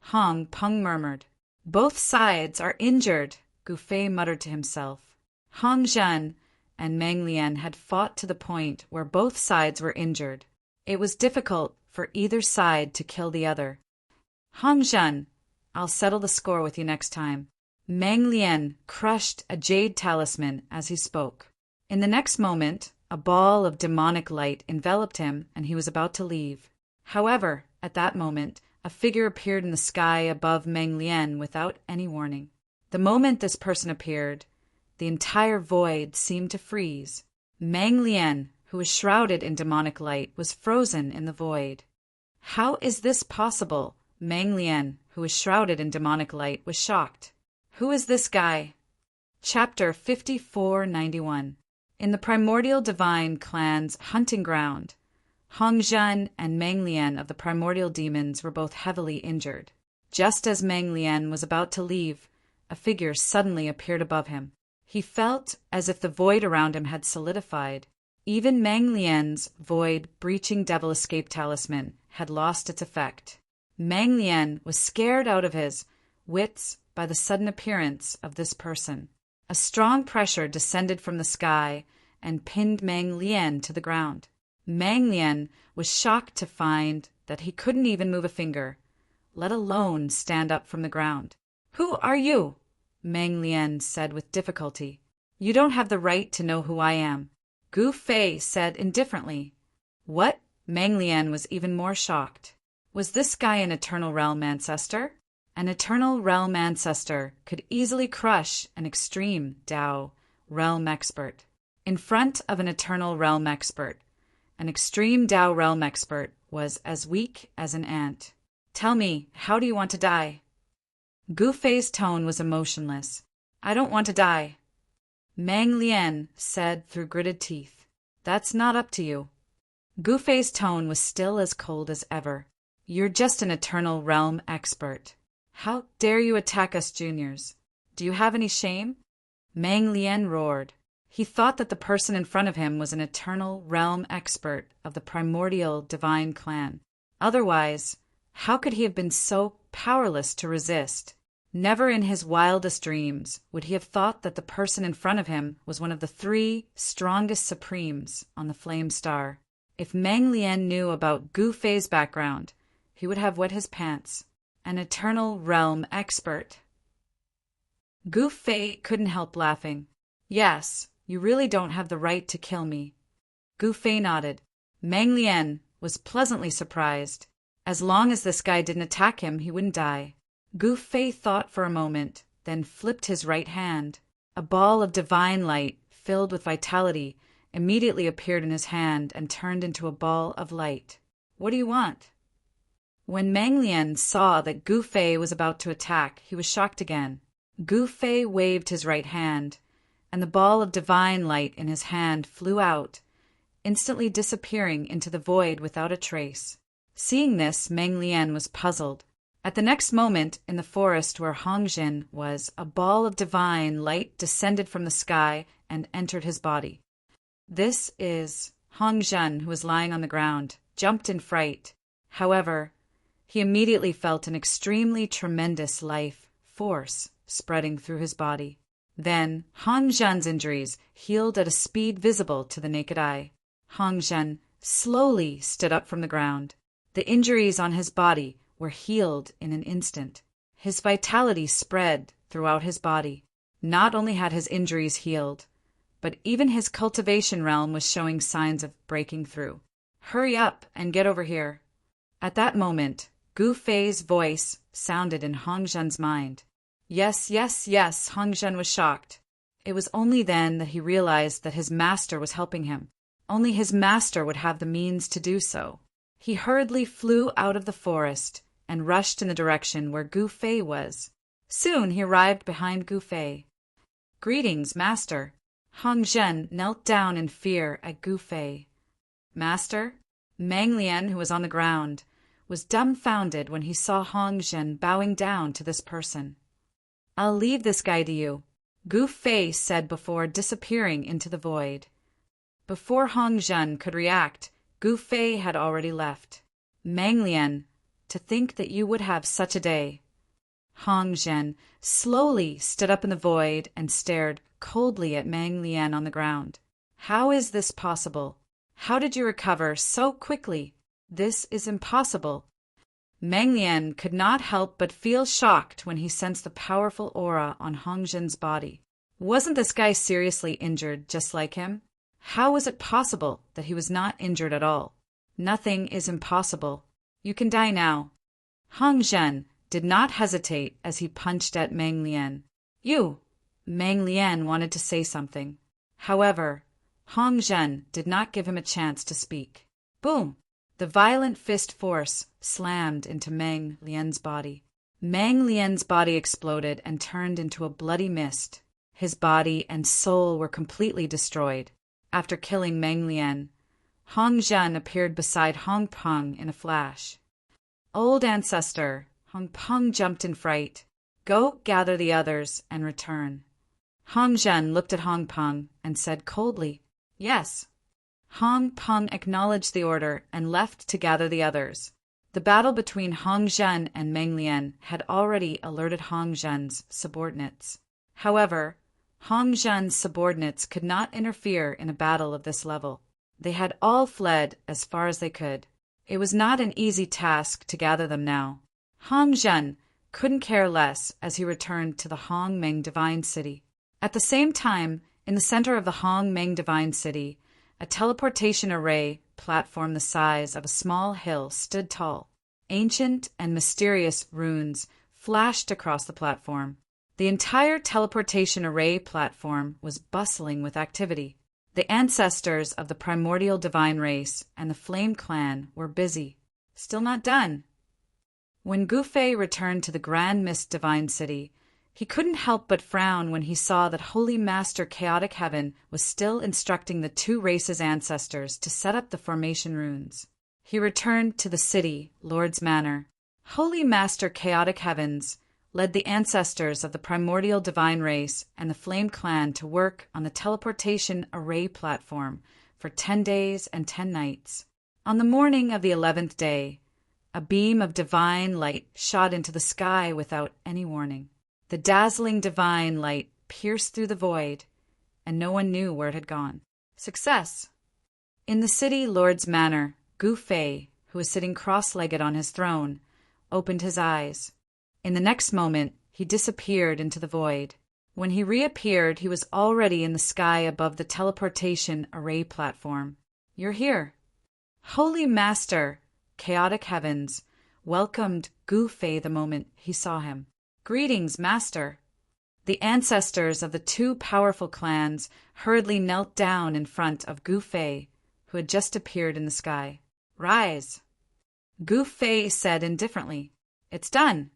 Hong Peng murmured. Both sides are injured, Gu Fei muttered to himself. Hong Zhen and Meng Lian had fought to the point where both sides were injured. It was difficult for either side to kill the other. Hong Zhen, I'll settle the score with you next time. Meng Lian crushed a jade talisman as he spoke. In the next moment, a ball of demonic light enveloped him and he was about to leave. However, at that moment, a figure appeared in the sky above Meng Lian without any warning. The moment this person appeared, the entire void seemed to freeze. Meng Lian, who was shrouded in demonic light, was frozen in the void. How is this possible? Meng Lian, who was shrouded in demonic light, was shocked. Who is this guy? Chapter 5491. In the primordial divine clan's hunting ground, Hong Zhen and Meng Lian of the primordial demons were both heavily injured. Just as Meng Lian was about to leave, a figure suddenly appeared above him. He felt as if the void around him had solidified. Even Meng Lian's void-breaching devil escape talisman had lost its effect. Meng Lian was scared out of his wits by the sudden appearance of this person. A strong pressure descended from the sky and pinned Meng Lian to the ground. Meng Lian was shocked to find that he couldn't even move a finger, let alone stand up from the ground. "Who are you?" Meng Lian said with difficulty. "You don't have the right to know who I am," Gu Fei said indifferently. "What?" Meng Lian was even more shocked. Was this guy an Eternal Realm ancestor? An Eternal Realm ancestor could easily crush an extreme Tao Realm expert. In front of an Eternal Realm expert, an extreme Tao Realm expert was as weak as an ant. "Tell me, how do you want to die?" Gu Fei's tone was emotionless. "I don't want to die," Meng Lian said through gritted teeth. "That's not up to you." Gu Fei's tone was still as cold as ever. "You're just an Eternal Realm expert. How dare you attack us juniors? Do you have any shame?" Meng Lian roared. He thought that the person in front of him was an Eternal Realm expert of the primordial divine clan. Otherwise, how could he have been so powerless to resist? Never in his wildest dreams would he have thought that the person in front of him was one of the three strongest supremes on the Flame Star. If Meng Lian knew about Gu Fei's background, he would have wet his pants. An Eternal Realm expert. Gu Fei couldn't help laughing. "Yes, you really don't have the right to kill me." Gu Fei nodded. Meng Lian was pleasantly surprised. As long as this guy didn't attack him, he wouldn't die. Gu Fei thought for a moment, then flipped his right hand. A ball of divine light, filled with vitality, immediately appeared in his hand and turned into a ball of light. "What do you want?" When Meng Lian saw that Gu Fei was about to attack, he was shocked again. Gu Fei waved his right hand, and the ball of divine light in his hand flew out, instantly disappearing into the void without a trace. Seeing this, Meng Lian was puzzled. At the next moment, in the forest where Hong Zhen was, a ball of divine light descended from the sky and entered his body. This is Hong Zhen, who was lying on the ground, jumped in fright. However, he immediately felt an extremely tremendous life force spreading through his body. Then, Hong Zhen's injuries healed at a speed visible to the naked eye. Hong Zhen slowly stood up from the ground. The injuries on his body were healed in an instant. His vitality spread throughout his body. Not only had his injuries healed, but even his cultivation realm was showing signs of breaking through. "Hurry up and get over here." At that moment, Gu Fei's voice sounded in Hong Zhen's mind. Yes, yes, yes, Hong Zhen was shocked. It was only then that he realized that his master was helping him. Only his master would have the means to do so. He hurriedly flew out of the forest and rushed in the direction where Gu Fei was. Soon he arrived behind Gu Fei. "Greetings, master." Hong Zhen knelt down in fear at Gu Fei. "Master?" Mang Lian, who was on the ground, was dumbfounded when he saw Hong Zhen bowing down to this person. "I'll leave this guy to you," Gu Fei said before disappearing into the void. Before Hong Zhen could react, Gu Fei had already left. "Mang Lian, to think that you would have such a day." Hong Zhen slowly stood up in the void and stared coldly at Mang Lian on the ground. "How is this possible? How did you recover so quickly? This is impossible." Mang Lian could not help but feel shocked when he sensed the powerful aura on Hong Zhen's body. Wasn't this guy seriously injured just like him? How was it possible that he was not injured at all? Nothing is impossible. You can die now. Hong Zhen did not hesitate as he punched at Mang Lian. "You!" Mang Lian wanted to say something. However, Hong Zhen did not give him a chance to speak. Boom! The violent fist force slammed into Mang Lian's body. Mang Lian's body exploded and turned into a bloody mist. His body and soul were completely destroyed. After killing Mang Lian, Hong Zhen appeared beside Hong Peng in a flash. "Old ancestor," Hong Peng jumped in fright. "Go gather the others and return." Hong Zhen looked at Hong Peng and said coldly, "Yes." Hong Peng acknowledged the order and left to gather the others. The battle between Hong Zhen and Mang Lian had already alerted Hong Zhen's subordinates. However, Hong Zhen's subordinates could not interfere in a battle of this level. They had all fled as far as they could. It was not an easy task to gather them now. Hong Zhen couldn't care less as he returned to the Hong Meng Divine City. At the same time, in the center of the Hong Meng Divine City, a teleportation array platform the size of a small hill stood tall. Ancient and mysterious runes flashed across the platform. The entire teleportation array platform was bustling with activity. The ancestors of the primordial divine race and the Flame Clan were busy. Still not done. When Gu Fei returned to the Grand Mist Divine City, he couldn't help but frown when he saw that Holy Master Chaotic Heaven was still instructing the two races' ancestors to set up the formation runes. He returned to the city, Lord's Manor. Holy Master Chaotic Heavens led the ancestors of the primordial divine race and the Flame Clan to work on the teleportation array platform for 10 days and 10 nights. On the morning of the 11th day, a beam of divine light shot into the sky without any warning. The dazzling divine light pierced through the void, and no one knew where it had gone. Success! In the city Lord's Manor, Gu Fei, who was sitting cross-legged on his throne, opened his eyes. In the next moment, he disappeared into the void. When he reappeared, he was already in the sky above the teleportation array platform. "You're here." Holy Master, Chaotic Heavens, welcomed Gu Fei the moment he saw him. "Greetings, Master." The ancestors of the two powerful clans hurriedly knelt down in front of Gu Fei, who had just appeared in the sky. "Rise." Gu Fei said indifferently, "It's done."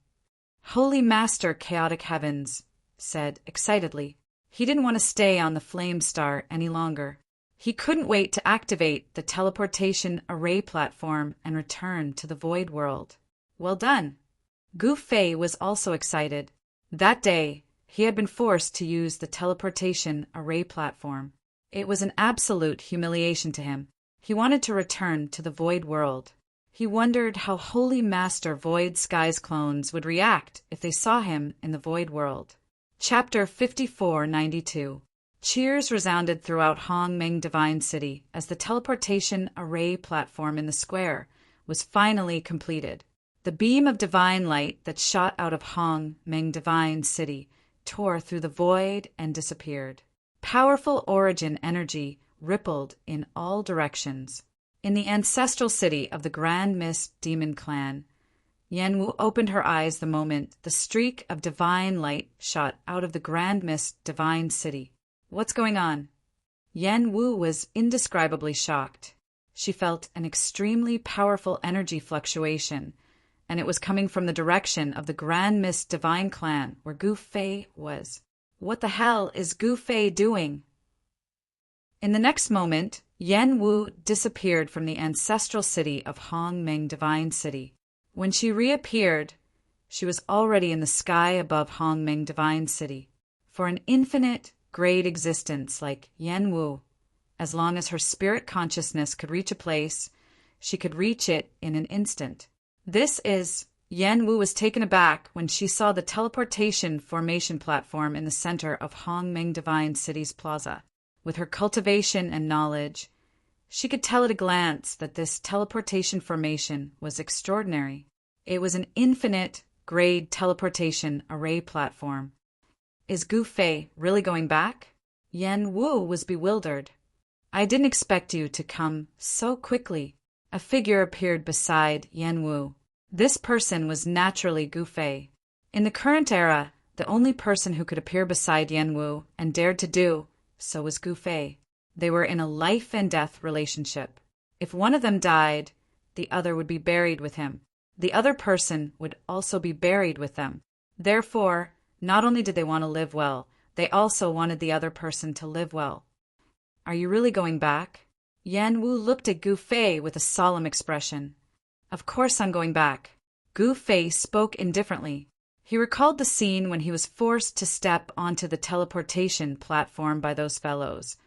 Holy Master Chaotic Heavens said excitedly. He didn't want to stay on the Flame Star any longer. He couldn't wait to activate the teleportation array platform and return to the Void World. Well done. Gu Fei was also excited. That day, he had been forced to use the teleportation array platform. It was an absolute humiliation to him. He wanted to return to the Void World. He wondered how Holy Master Void Sky's clones would react if they saw him in the Void World. Chapter 5492. Cheers resounded throughout Hong Meng Divine City as the teleportation array platform in the square was finally completed. The beam of divine light that shot out of Hong Meng Divine City tore through the void and disappeared. Powerful origin energy rippled in all directions. In the ancestral city of the Grand Mist Demon Clan, Yanwu opened her eyes the moment the streak of divine light shot out of the Grand Mist Divine City. What's going on? Yanwu was indescribably shocked. She felt an extremely powerful energy fluctuation, and it was coming from the direction of the Grand Mist Divine Clan where Gu Fei was. What the hell is Gu Fei doing? In the next moment, Yan Wu disappeared from the ancestral city of Hong Meng Divine City. When she reappeared, she was already in the sky above Hong Meng Divine City. For an infinite, great existence like Yan Wu, as long as her spirit consciousness could reach a place, she could reach it in an instant. Yan Wu was taken aback when she saw the teleportation formation platform in the center of Hong Meng Divine City's plaza. With her cultivation and knowledge, she could tell at a glance that this teleportation formation was extraordinary. It was an infinite grade teleportation array platform. Is Gu Fei really going back? Yan Wu was bewildered. I didn't expect you to come so quickly. A figure appeared beside Yan Wu. This person was naturally Gu Fei. In the current era, the only person who could appear beside Yan Wu and dared to do so was Gu Fei. They were in a life and death relationship. If one of them died, the other would be buried with him. The other person would also be buried with them. Therefore, not only did they want to live well, they also wanted the other person to live well. Are you really going back? Yan Wu looked at Gu Fei with a solemn expression. Of course I'm going back. Gu Fei spoke indifferently. He recalled the scene when he was forced to step onto the teleportation platform by those fellows,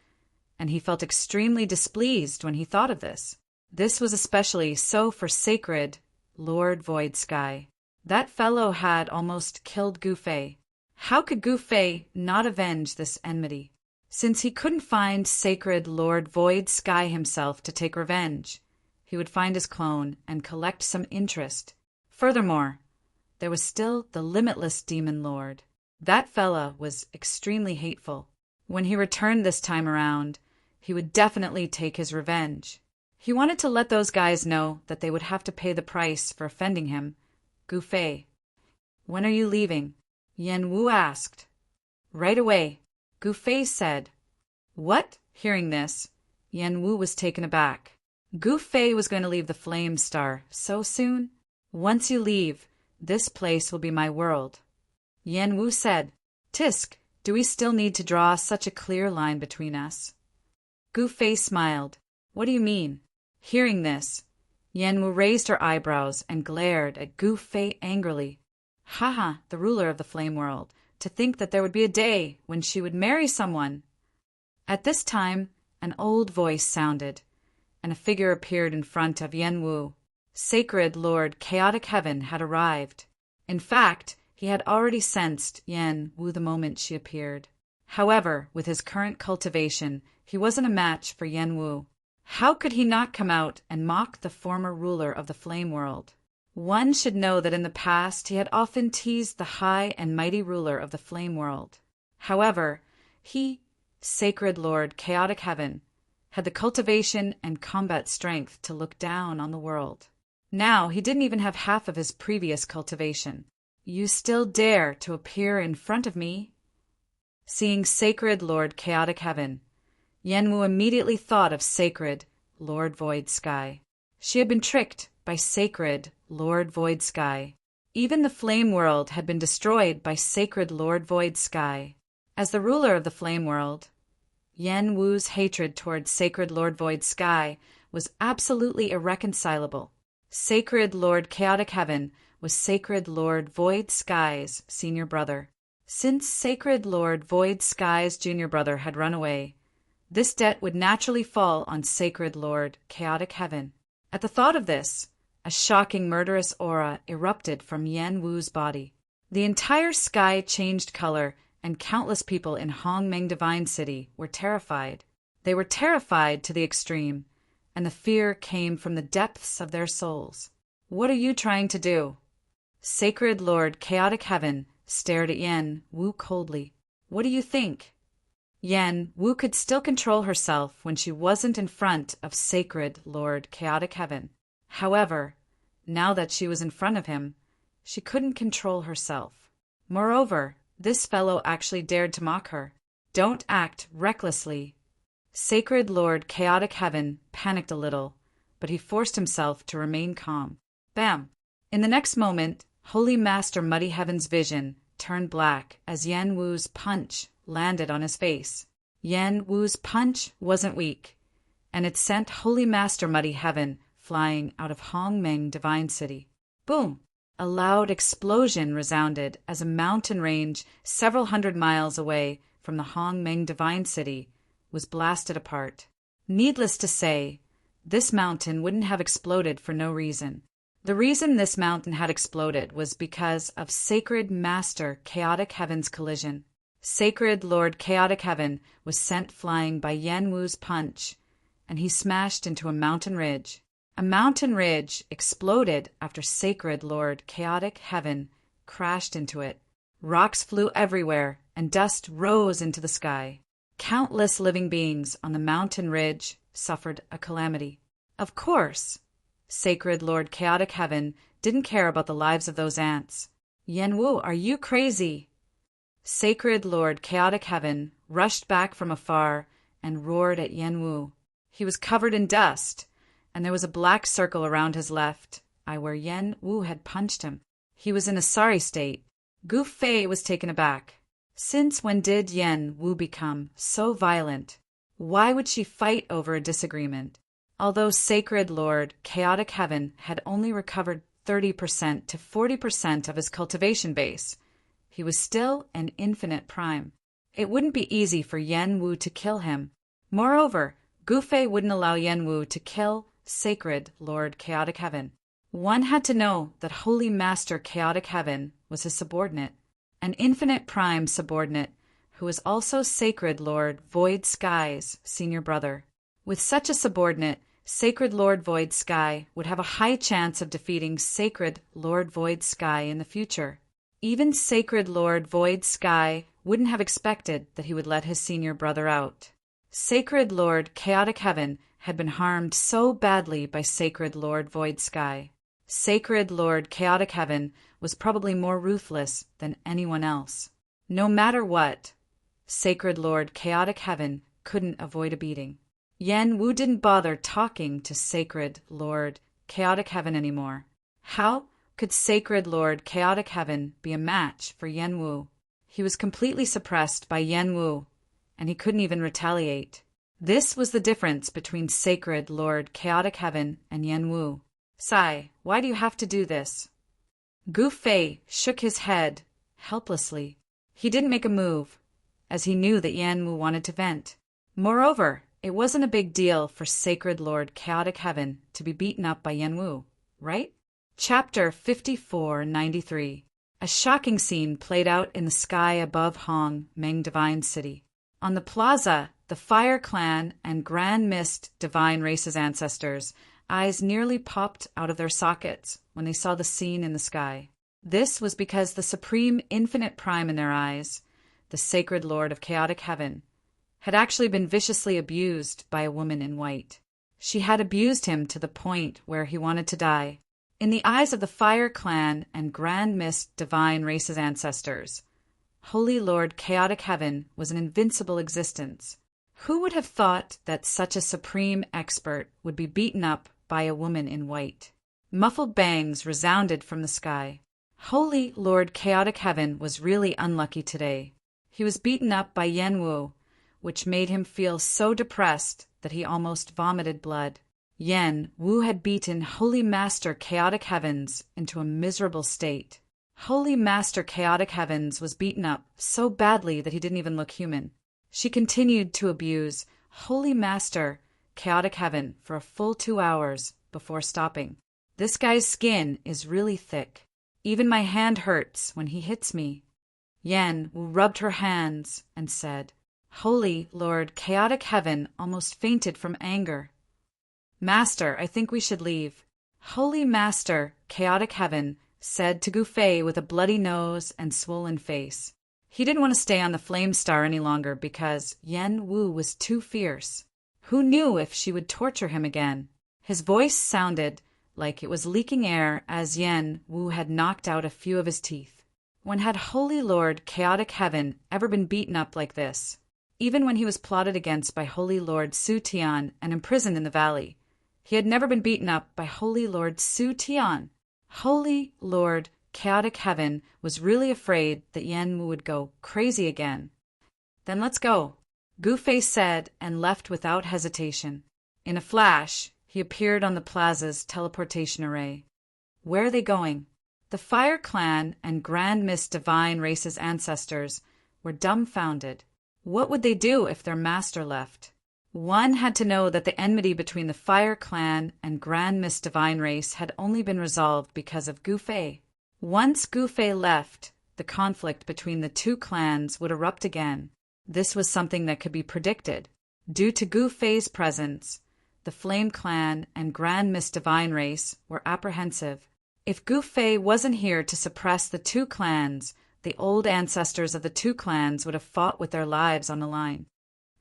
and he felt extremely displeased when he thought of this. This was especially so for sacred Lord Void Sky. That fellow had almost killed Gu Fei. How could Gu Fei not avenge this enmity? Since he couldn't find sacred Lord Void Sky himself to take revenge, he would find his clone and collect some interest. Furthermore, there was still the limitless Demon Lord. That fella was extremely hateful. When he returned this time around, he would definitely take his revenge. He wanted to let those guys know that they would have to pay the price for offending him. Gu Fei. When are you leaving? Yan Wu asked. Right away, Gu Fei said. What? Hearing this, Yan Wu was taken aback. Gu Fei was going to leave the Flame Star so soon? Once you leave, this place will be my world. Yan Wu said, Tisk, do we still need to draw such a clear line between us? Gu Fei smiled. What do you mean? Hearing this, Yan Wu raised her eyebrows and glared at Gu Fei angrily. Haha, the ruler of the flame world, to think that there would be a day when she would marry someone. At this time, an old voice sounded, and a figure appeared in front of Yan Wu. Sacred Lord Chaotic Heaven had arrived. In fact, he had already sensed Yan Wu the moment she appeared. However, with his current cultivation, he wasn't a match for Yan Wu. How could he not come out and mock the former ruler of the flame world? One should know that in the past he had often teased the high and mighty ruler of the flame world. However, he, Sacred Lord Chaotic Heaven, had the cultivation and combat strength to look down on the world. Now he didn't even have half of his previous cultivation. You still dare to appear in front of me? Seeing Sacred Lord Chaotic Heaven, Yan Wu immediately thought of Sacred Lord Void Sky. She had been tricked by Sacred Lord Void Sky. Even the flame world had been destroyed by Sacred Lord Void Sky. As the ruler of the flame world, Yan Wu's hatred towards Sacred Lord Void Sky was absolutely irreconcilable. Sacred Lord Chaotic Heaven was Sacred Lord Void Sky's senior brother. Since Sacred Lord Void Sky's junior brother had run away, this debt would naturally fall on Sacred Lord Chaotic Heaven. At the thought of this, A shocking murderous aura erupted from Yan Wu's body. The entire sky changed color, and countless people in Hongmeng Divine City were terrified. They were terrified to the extreme, and the fear came from the depths of their souls. "What are you trying to do?" Sacred Lord Chaotic Heaven stared at Yan Wu coldly. "What do you think?" Yan Wu could still control herself when she wasn't in front of Sacred Lord Chaotic Heaven. However, now that she was in front of him, she couldn't control herself. Moreover, this fellow actually dared to mock her. "Don't act recklessly." Sacred Lord Chaotic Heaven panicked a little, but he forced himself to remain calm. Bam! In the next moment, Holy Master Muddy Heaven's vision turned black as Yan Wu's punch landed on his face. Yan Wu's punch wasn't weak, and it sent Holy Master Muddy Heaven flying out of Hongmeng Divine City. Boom! A loud explosion resounded as a mountain range several hundred miles away from the Hongmeng Divine City was blasted apart. Needless to say, this mountain wouldn't have exploded for no reason. The reason this mountain had exploded was because of Sacred Master Chaotic Heaven's collision. Sacred Lord Chaotic Heaven was sent flying by Yan Wu's punch, and he smashed into a mountain ridge. A mountain ridge exploded after Sacred Lord Chaotic Heaven crashed into it. Rocks flew everywhere, and dust rose into the sky. Countless living beings on the mountain ridge suffered a calamity. Of course, Sacred Lord Chaotic Heaven didn't care about the lives of those ants. "Yan Wu, are you crazy?" Sacred Lord Chaotic Heaven rushed back from afar and roared at Yan Wu. He was covered in dust, and there was a black circle around his left eye where Yan Wu had punched him. He was in a sorry state. Gu Fei was taken aback. Since when did Yan Wu become so violent? Why would she fight over a disagreement? Although Sacred Lord Chaotic Heaven had only recovered 30% to 40% of his cultivation base, he was still an infinite prime. It wouldn't be easy for Yan Wu to kill him. Moreover, Gu Fei wouldn't allow Yan Wu to kill Sacred Lord Chaotic Heaven. One had to know that Holy Master Chaotic Heaven was his subordinate, an infinite prime subordinate who was also Sacred Lord Void Sky's senior brother. With such a subordinate, Sacred Lord Void Sky would have a high chance of defeating Sacred Lord Void Sky in the future. Even Sacred Lord Void Sky wouldn't have expected that he would let his senior brother out. Sacred Lord Chaotic Heaven had been harmed so badly by Sacred Lord Void Sky. Sacred Lord Chaotic Heaven was probably more ruthless than anyone else. No matter what, Sacred Lord Chaotic Heaven couldn't avoid a beating. Yan Wu didn't bother talking to Sacred Lord Chaotic Heaven anymore. How could Sacred Lord Chaotic Heaven be a match for Yan Wu? He was completely suppressed by Yan Wu, and he couldn't even retaliate. This was the difference between Sacred Lord Chaotic Heaven and Yan Wu. "Sai, why do you have to do this?" Gu Fei shook his head helplessly. He didn't make a move, as he knew that Yan Wu wanted to vent. Moreover, it wasn't a big deal for Sacred Lord Chaotic Heaven to be beaten up by Yan Wu, right? Chapter 5493. A shocking scene played out in the sky above Hongmeng Divine City. On the plaza, the Fire Clan and Grand Mist Divine Race's ancestors' eyes nearly popped out of their sockets when they saw the scene in the sky. This was because the Supreme Infinite Prime in their eyes, the Sacred Lord of Chaotic Heaven, had actually been viciously abused by a woman in white. She had abused him to the point where he wanted to die. In the eyes of the Fire Clan and Grand Mist Divine Race's ancestors, Holy Lord Chaotic Heaven was an invincible existence. Who would have thought that such a supreme expert would be beaten up by a woman in white? Muffled bangs resounded from the sky. Holy Lord Chaotic Heaven was really unlucky today. He was beaten up by Yan Wu, which made him feel so depressed that he almost vomited blood. Yan Wu had beaten Holy Master Chaotic Heavens into a miserable state. Holy Master Chaotic Heavens was beaten up so badly that he didn't even look human. She continued to abuse Holy Master Chaotic Heaven for a full 2 hours before stopping. This guy's skin is really thick. Even my hand hurts when he hits me. Yan Wu rubbed her hands and said, Holy Lord, chaotic heaven almost fainted from anger. Master, I think we should leave. Holy Master, chaotic heaven said to Gu Fei with a bloody nose and swollen face. He didn't want to stay on the flame star any longer because Yan Wu was too fierce. Who knew if she would torture him again? His voice sounded like it was leaking air as Yan Wu had knocked out a few of his teeth. When had Holy Lord Chaotic Heaven ever been beaten up like this? Even when he was plotted against by Holy Lord Su Tian and imprisoned in the valley, he had never been beaten up by Holy Lord Su Tian. Holy Lord Chaotic Heaven was really afraid that Yan Wu would go crazy again. Then let's go, Gu Fei said and left without hesitation. In a flash, he appeared on the plaza's teleportation array. Where are they going? The Fire Clan and Grand Mist Divine Race's ancestors were dumbfounded. What would they do if their master left? One had to know that the enmity between the Fire Clan and Grand Mist Divine Race had only been resolved because of Gu Fei. Once Gu Fei left, the conflict between the two clans would erupt again. This was something that could be predicted. Due to Gu Fei's presence, the Flame Clan and Grand Mist Divine Race were apprehensive. If Gu Fei wasn't here to suppress the two clans, the old ancestors of the two clans would have fought with their lives on the line.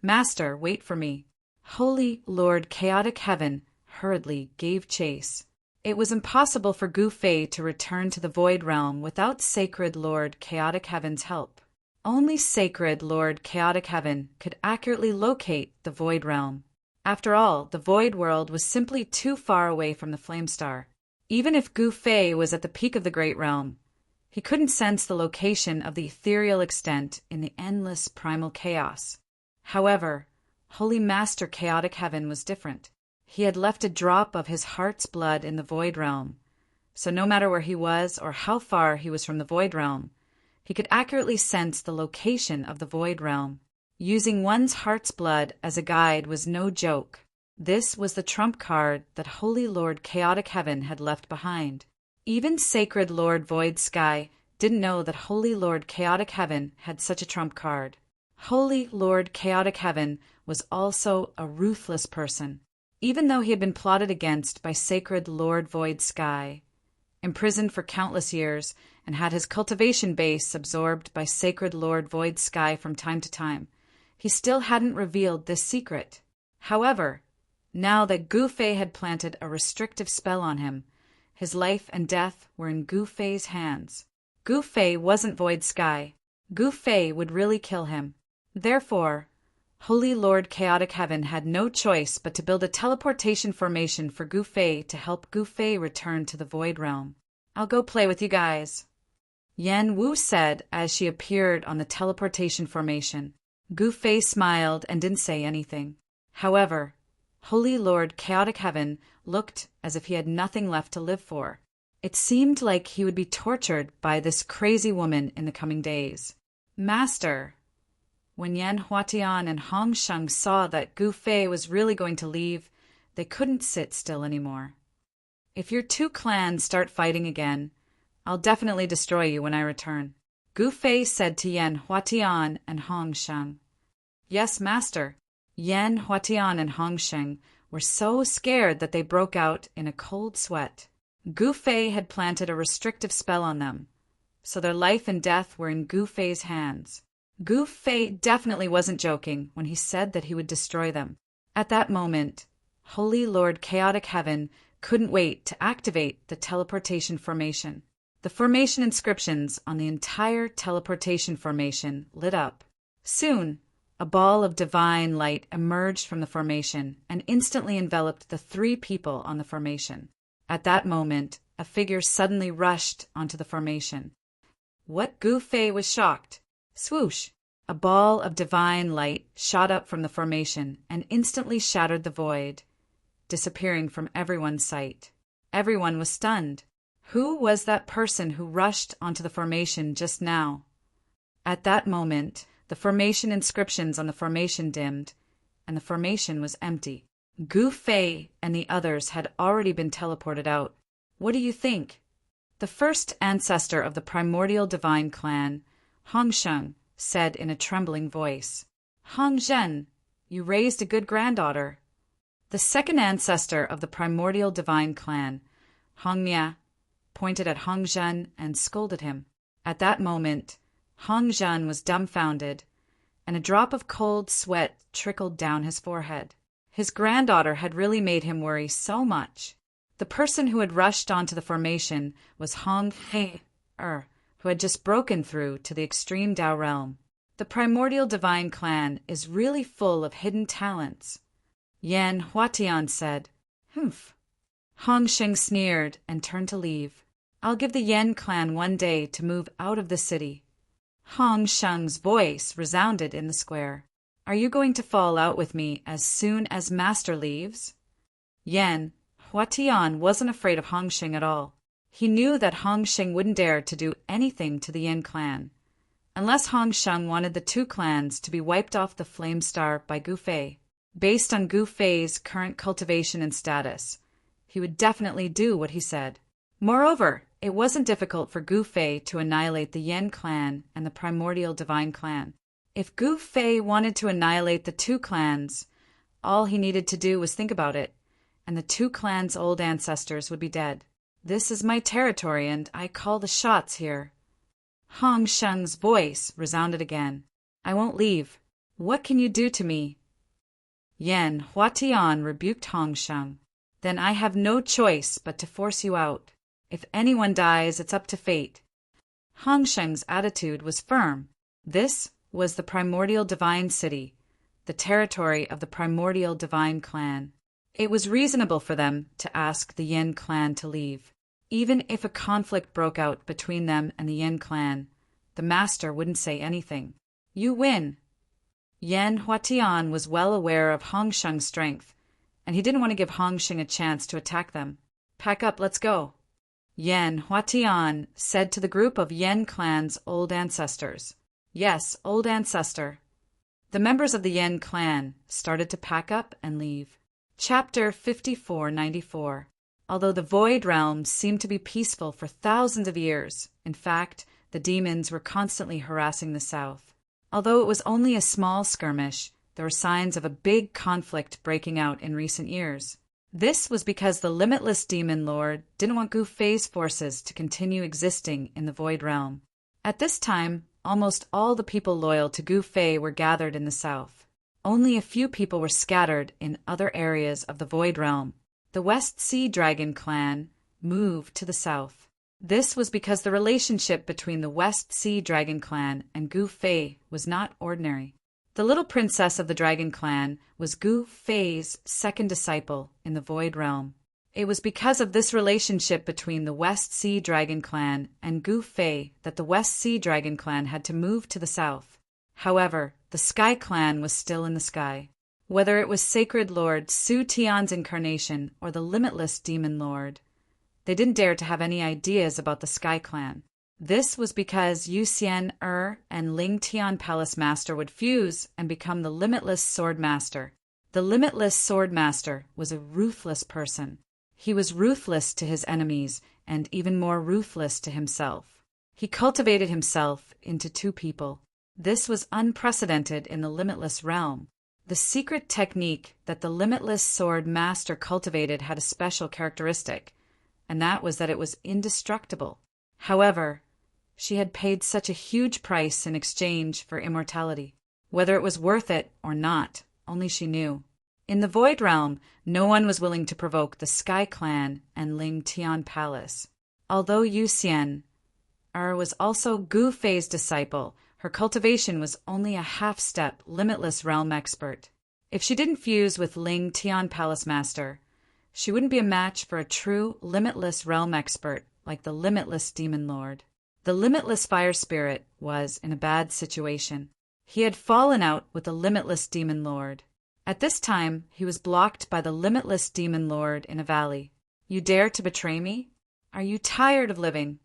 Master, wait for me. Holy Lord Chaotic Heaven hurriedly gave chase. It was impossible for Gu Fei to return to the Void Realm without Sacred Lord Chaotic Heaven's help. Only Sacred Lord Chaotic Heaven could accurately locate the Void Realm. After all, the Void World was simply too far away from the Flame Star. Even if Gu Fei was at the peak of the Great Realm, he couldn't sense the location of the ethereal extent in the endless primal chaos. However, Holy Master Chaotic Heaven was different. He had left a drop of his heart's blood in the Void Realm, so no matter where he was or how far he was from the Void Realm, he could accurately sense the location of the Void Realm. Using one's heart's blood as a guide was no joke. This was the trump card that Holy Lord Chaotic Heaven had left behind. Even Sacred Lord Void Sky didn't know that Holy Lord Chaotic Heaven had such a trump card. Holy Lord Chaotic Heaven was also a ruthless person. Even though he had been plotted against by Sacred Lord Void Sky, imprisoned for countless years, and had his cultivation base absorbed by Sacred Lord Void Sky from time to time, he still hadn't revealed this secret. However, now that Gu Fei had planted a restrictive spell on him, his life and death were in Gu Fei's hands. Gu Fei wasn't Void Sky. Gu Fei would really kill him. Therefore, Holy Lord Chaotic Heaven had no choice but to build a teleportation formation for Gu Fei to help Gu Fei return to the Void Realm. I'll go play with you guys, Yan Wu said as she appeared on the teleportation formation. Gu Fei smiled and didn't say anything. However, Holy Lord Chaotic Heaven looked as if he had nothing left to live for. It seemed like he would be tortured by this crazy woman in the coming days. Master, when Yan Huatian and Hong Sheng saw that Gu Fei was really going to leave, they couldn't sit still anymore. If your two clans start fighting again, I'll definitely destroy you when I return, Gu Fei said to Yan Huatian and Hong Sheng. Yes, Master. Yan Huatian and Hong Sheng were so scared that they broke out in a cold sweat. Gu Fei had planted a restrictive spell on them, so their life and death were in Gu Fei's hands. Gu Fei definitely wasn't joking when he said that he would destroy them. At that moment, Holy Lord Chaotic Heaven couldn't wait to activate the teleportation formation. The formation inscriptions on the entire teleportation formation lit up. Soon, a ball of divine light emerged from the formation and instantly enveloped the three people on the formation. At that moment, a figure suddenly rushed onto the formation. What Gu Fei was shocked. Swoosh! A ball of divine light shot up from the formation and instantly shattered the void, disappearing from everyone's sight. Everyone was stunned. Who was that person who rushed onto the formation just now? At that moment, the formation inscriptions on the formation dimmed, and the formation was empty. Gu Fei and the others had already been teleported out. What do you think? The first ancestor of the primordial divine clan, Hongsheng, said in a trembling voice. Hongzhen, you raised a good granddaughter. The second ancestor of the primordial divine clan, Hongmia, pointed at Hongzhen and scolded him. At that moment, Hongzhen was dumbfounded, and a drop of cold sweat trickled down his forehead. His granddaughter had really made him worry so much. The person who had rushed onto the formation was Hong He, who had just broken through to the extreme Dao realm. The primordial divine clan is really full of hidden talents. Yan Huatian said. Humph. Hongsheng sneered and turned to leave. I'll give the Yan clan 1 day to move out of the city. Hongsheng's voice resounded in the square. Are you going to fall out with me as soon as Master leaves? Yan Huatian wasn't afraid of Hongsheng at all. He knew that Hongsheng wouldn't dare to do anything to the Yan clan. Unless Hongsheng wanted the 2 clans to be wiped off the Flame Star by Gu Fei. Based on Gu Fei's current cultivation and status, he would definitely do what he said. Moreover, it wasn't difficult for Gu Fei to annihilate the Yan clan and the primordial divine clan. If Gu Fei wanted to annihilate the 2 clans, all he needed to do was think about it, and the 2 clans' old ancestors would be dead. This is my territory, and I call the shots here. Hongsheng's voice resounded again. I won't leave. What can you do to me? Yan Huatian rebuked Hongsheng. Then I have no choice but to force you out. If anyone dies, it's up to fate. Hongsheng's attitude was firm. This was the primordial divine city, the territory of the primordial divine clan. It was reasonable for them to ask the Yin clan to leave. Even if a conflict broke out between them and the Yin clan, the master wouldn't say anything. You win. Yan Huatian was well aware of Hongsheng's strength, and he didn't want to give Hongsheng a chance to attack them. Pack up, let's go. Yan Huatian said to the group of Yen clan's old ancestors. Yes, old ancestor. The members of the Yen clan started to pack up and leave. Chapter 5494. Although the Void Realm seemed to be peaceful for thousands of years, in fact, the demons were constantly harassing the south. Although it was only a small skirmish, there were signs of a big conflict breaking out in recent years. This was because the limitless demon lord didn't want Gu Fei's forces to continue existing in the Void Realm. At this time, almost all the people loyal to Gu Fei were gathered in the south. Only a few people were scattered in other areas of the Void Realm. The West Sea Dragon clan moved to the south. This was because the relationship between the West Sea Dragon clan and Gu Fei was not ordinary. The little princess of the Dragon clan was Gu Fei's second disciple in the Void Realm. It was because of this relationship between the West Sea Dragon clan and Gu Fei that the West Sea Dragon clan had to move to the south. However, the Sky clan was still in the sky. Whether it was Sacred Lord Su Tian's incarnation or the Limitless Demon Lord, they didn't dare to have any ideas about the Sky clan. This was because Yu Xian and Ling Tian Palace Master would fuse and become the Limitless Sword Master. The Limitless Sword Master was a ruthless person. He was ruthless to his enemies and even more ruthless to himself. He cultivated himself into 2 people. This was unprecedented in the Limitless realm. The secret technique that the Limitless Sword Master cultivated had a special characteristic, and that was that it was indestructible. However, she had paid such a huge price in exchange for immortality. Whether it was worth it or not, only she knew. In the Void Realm, no one was willing to provoke the Sky Clan and Ling Tian Palace. Although Yu Xian was also Gu Fei's disciple, her cultivation was only a half-step Limitless Realm expert. If she didn't fuse with Ling Tian Palace Master, she wouldn't be a match for a true Limitless Realm expert like the Limitless Demon Lord. The Limitless Fire Spirit was in a bad situation. He had fallen out with the Limitless Demon Lord. At this time, he was blocked by the Limitless Demon Lord in a valley. You dare to betray me? Are you tired of living?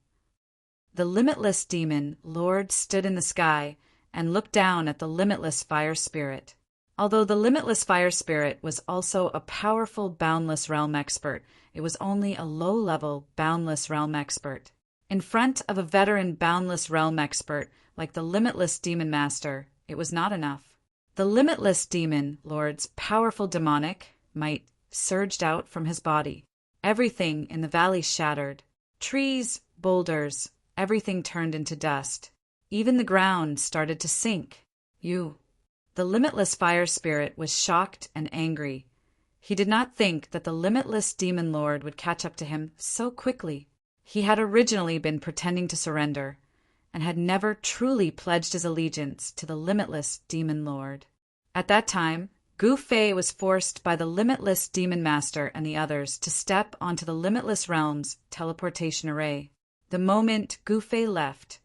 The Limitless Demon Lord stood in the sky and looked down at the Limitless Fire Spirit. Although the limitless fire spirit was also a powerful boundless realm expert, it was only a low-level boundless realm expert. In front of a veteran boundless realm expert like the limitless demon master, it was not enough. The limitless demon lord's powerful demonic might surged out from his body. Everything in the valley shattered. Trees, boulders, everything turned into dust. Even the ground started to sink. The limitless fire spirit was shocked and angry. He did not think that the limitless demon lord would catch up to him so quickly. He had originally been pretending to surrender, and had never truly pledged his allegiance to the limitless demon lord. At that time, Gu Fei was forced by the limitless demon master and the others to step onto the limitless realm's teleportation array. The moment Gu Fei left,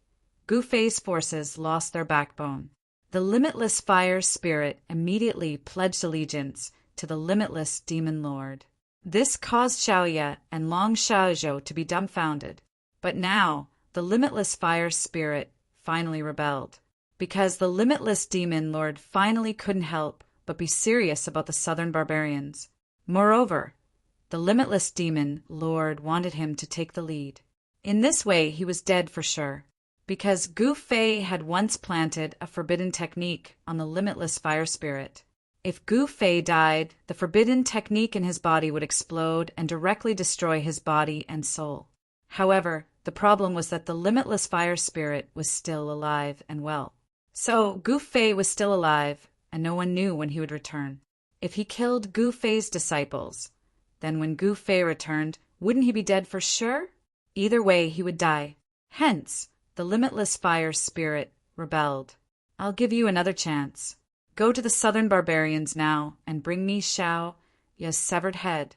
Gu Fei's forces lost their backbone. The limitless fire spirit immediately pledged allegiance to the limitless demon lord. This caused Xiaoye and Long Xiaozhou to be dumbfounded. But now, the limitless fire spirit finally rebelled, because the limitless demon lord finally couldn't help but be serious about the southern barbarians. Moreover, the limitless demon lord wanted him to take the lead. In this way, he was dead for sure, because Gu Fei had once planted a forbidden technique on the limitless fire spirit. If Gu Fei died, the forbidden technique in his body would explode and directly destroy his body and soul. However, the problem was that the limitless fire spirit was still alive and well. So Gu Fei was still alive, and no one knew when he would return. If he killed Gu Fei's disciples, then when Gu Fei returned, wouldn't he be dead for sure? Either way, he would die. Hence, the limitless fire spirit rebelled. I'll give you another chance. Go to the southern barbarians now and bring me Xiaoye's severed head.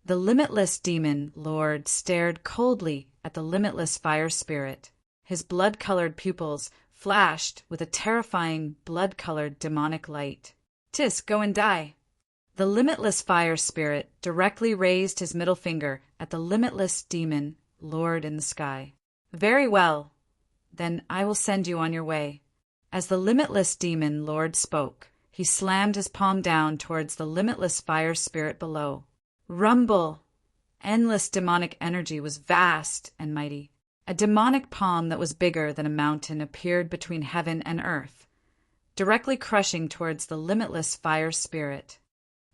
The limitless demon lord stared coldly at the limitless fire spirit. His blood-colored pupils flashed with a terrifying blood-colored demonic light. Tis, go and die. The limitless fire spirit directly raised his middle finger at the limitless demon lord in the sky. Very well. Then I will send you on your way. As the limitless demon lord spoke, he slammed his palm down towards the limitless fire spirit below. Rumble! Endless demonic energy was vast and mighty. A demonic palm that was bigger than a mountain appeared between heaven and earth, directly crushing towards the limitless fire spirit.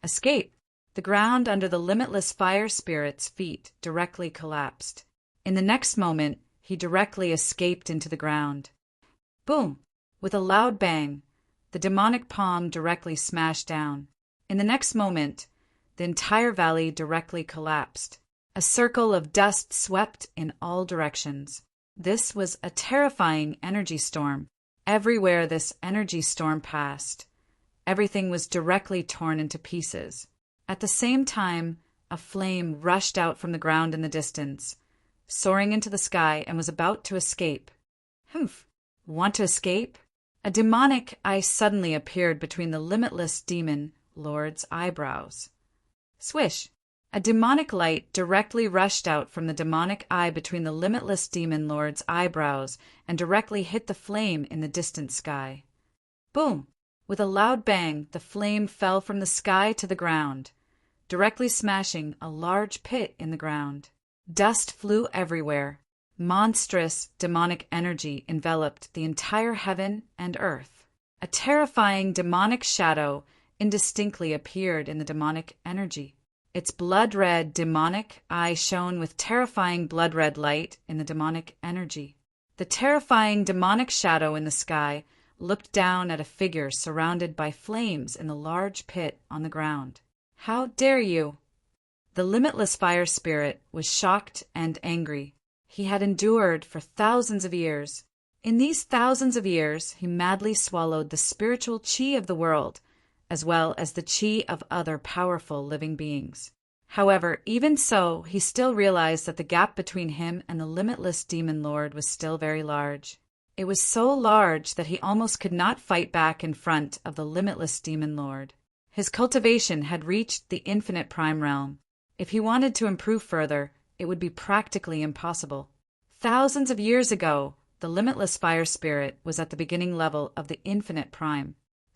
Escape! The ground under the limitless fire spirit's feet directly collapsed. In the next moment, he directly escaped into the ground. Boom! With a loud bang, the demonic palm directly smashed down. In the next moment, the entire valley directly collapsed. A circle of dust swept in all directions. This was a terrifying energy storm. Everywhere this energy storm passed, everything was directly torn into pieces. At the same time, a flame rushed out from the ground in the distance, soaring into the sky, and was about to escape. Humph! Want to escape? A demonic eye suddenly appeared between the limitless demon lord's eyebrows. Swish! A demonic light directly rushed out from the demonic eye between the limitless demon lord's eyebrows and directly hit the flame in the distant sky. Boom! With a loud bang, the flame fell from the sky to the ground, directly smashing a large pit in the ground. Dust flew everywhere. Monstrous demonic energy enveloped the entire heaven and earth. A terrifying demonic shadow indistinctly appeared in the demonic energy. Its blood-red demonic eye shone with terrifying blood-red light in the demonic energy. The terrifying demonic shadow in the sky looked down at a figure surrounded by flames in the large pit on the ground. How dare you! The limitless fire spirit was shocked and angry. He had endured for thousands of years. In these thousands of years, he madly swallowed the spiritual qi of the world, as well as the qi of other powerful living beings. However, even so, he still realized that the gap between him and the limitless demon lord was still very large. It was so large that he almost could not fight back in front of the limitless demon lord. His cultivation had reached the infinite prime realm. If he wanted to improve further, it would be practically impossible. Thousands of years ago, the limitless fire spirit was at the beginning level of the infinite prime.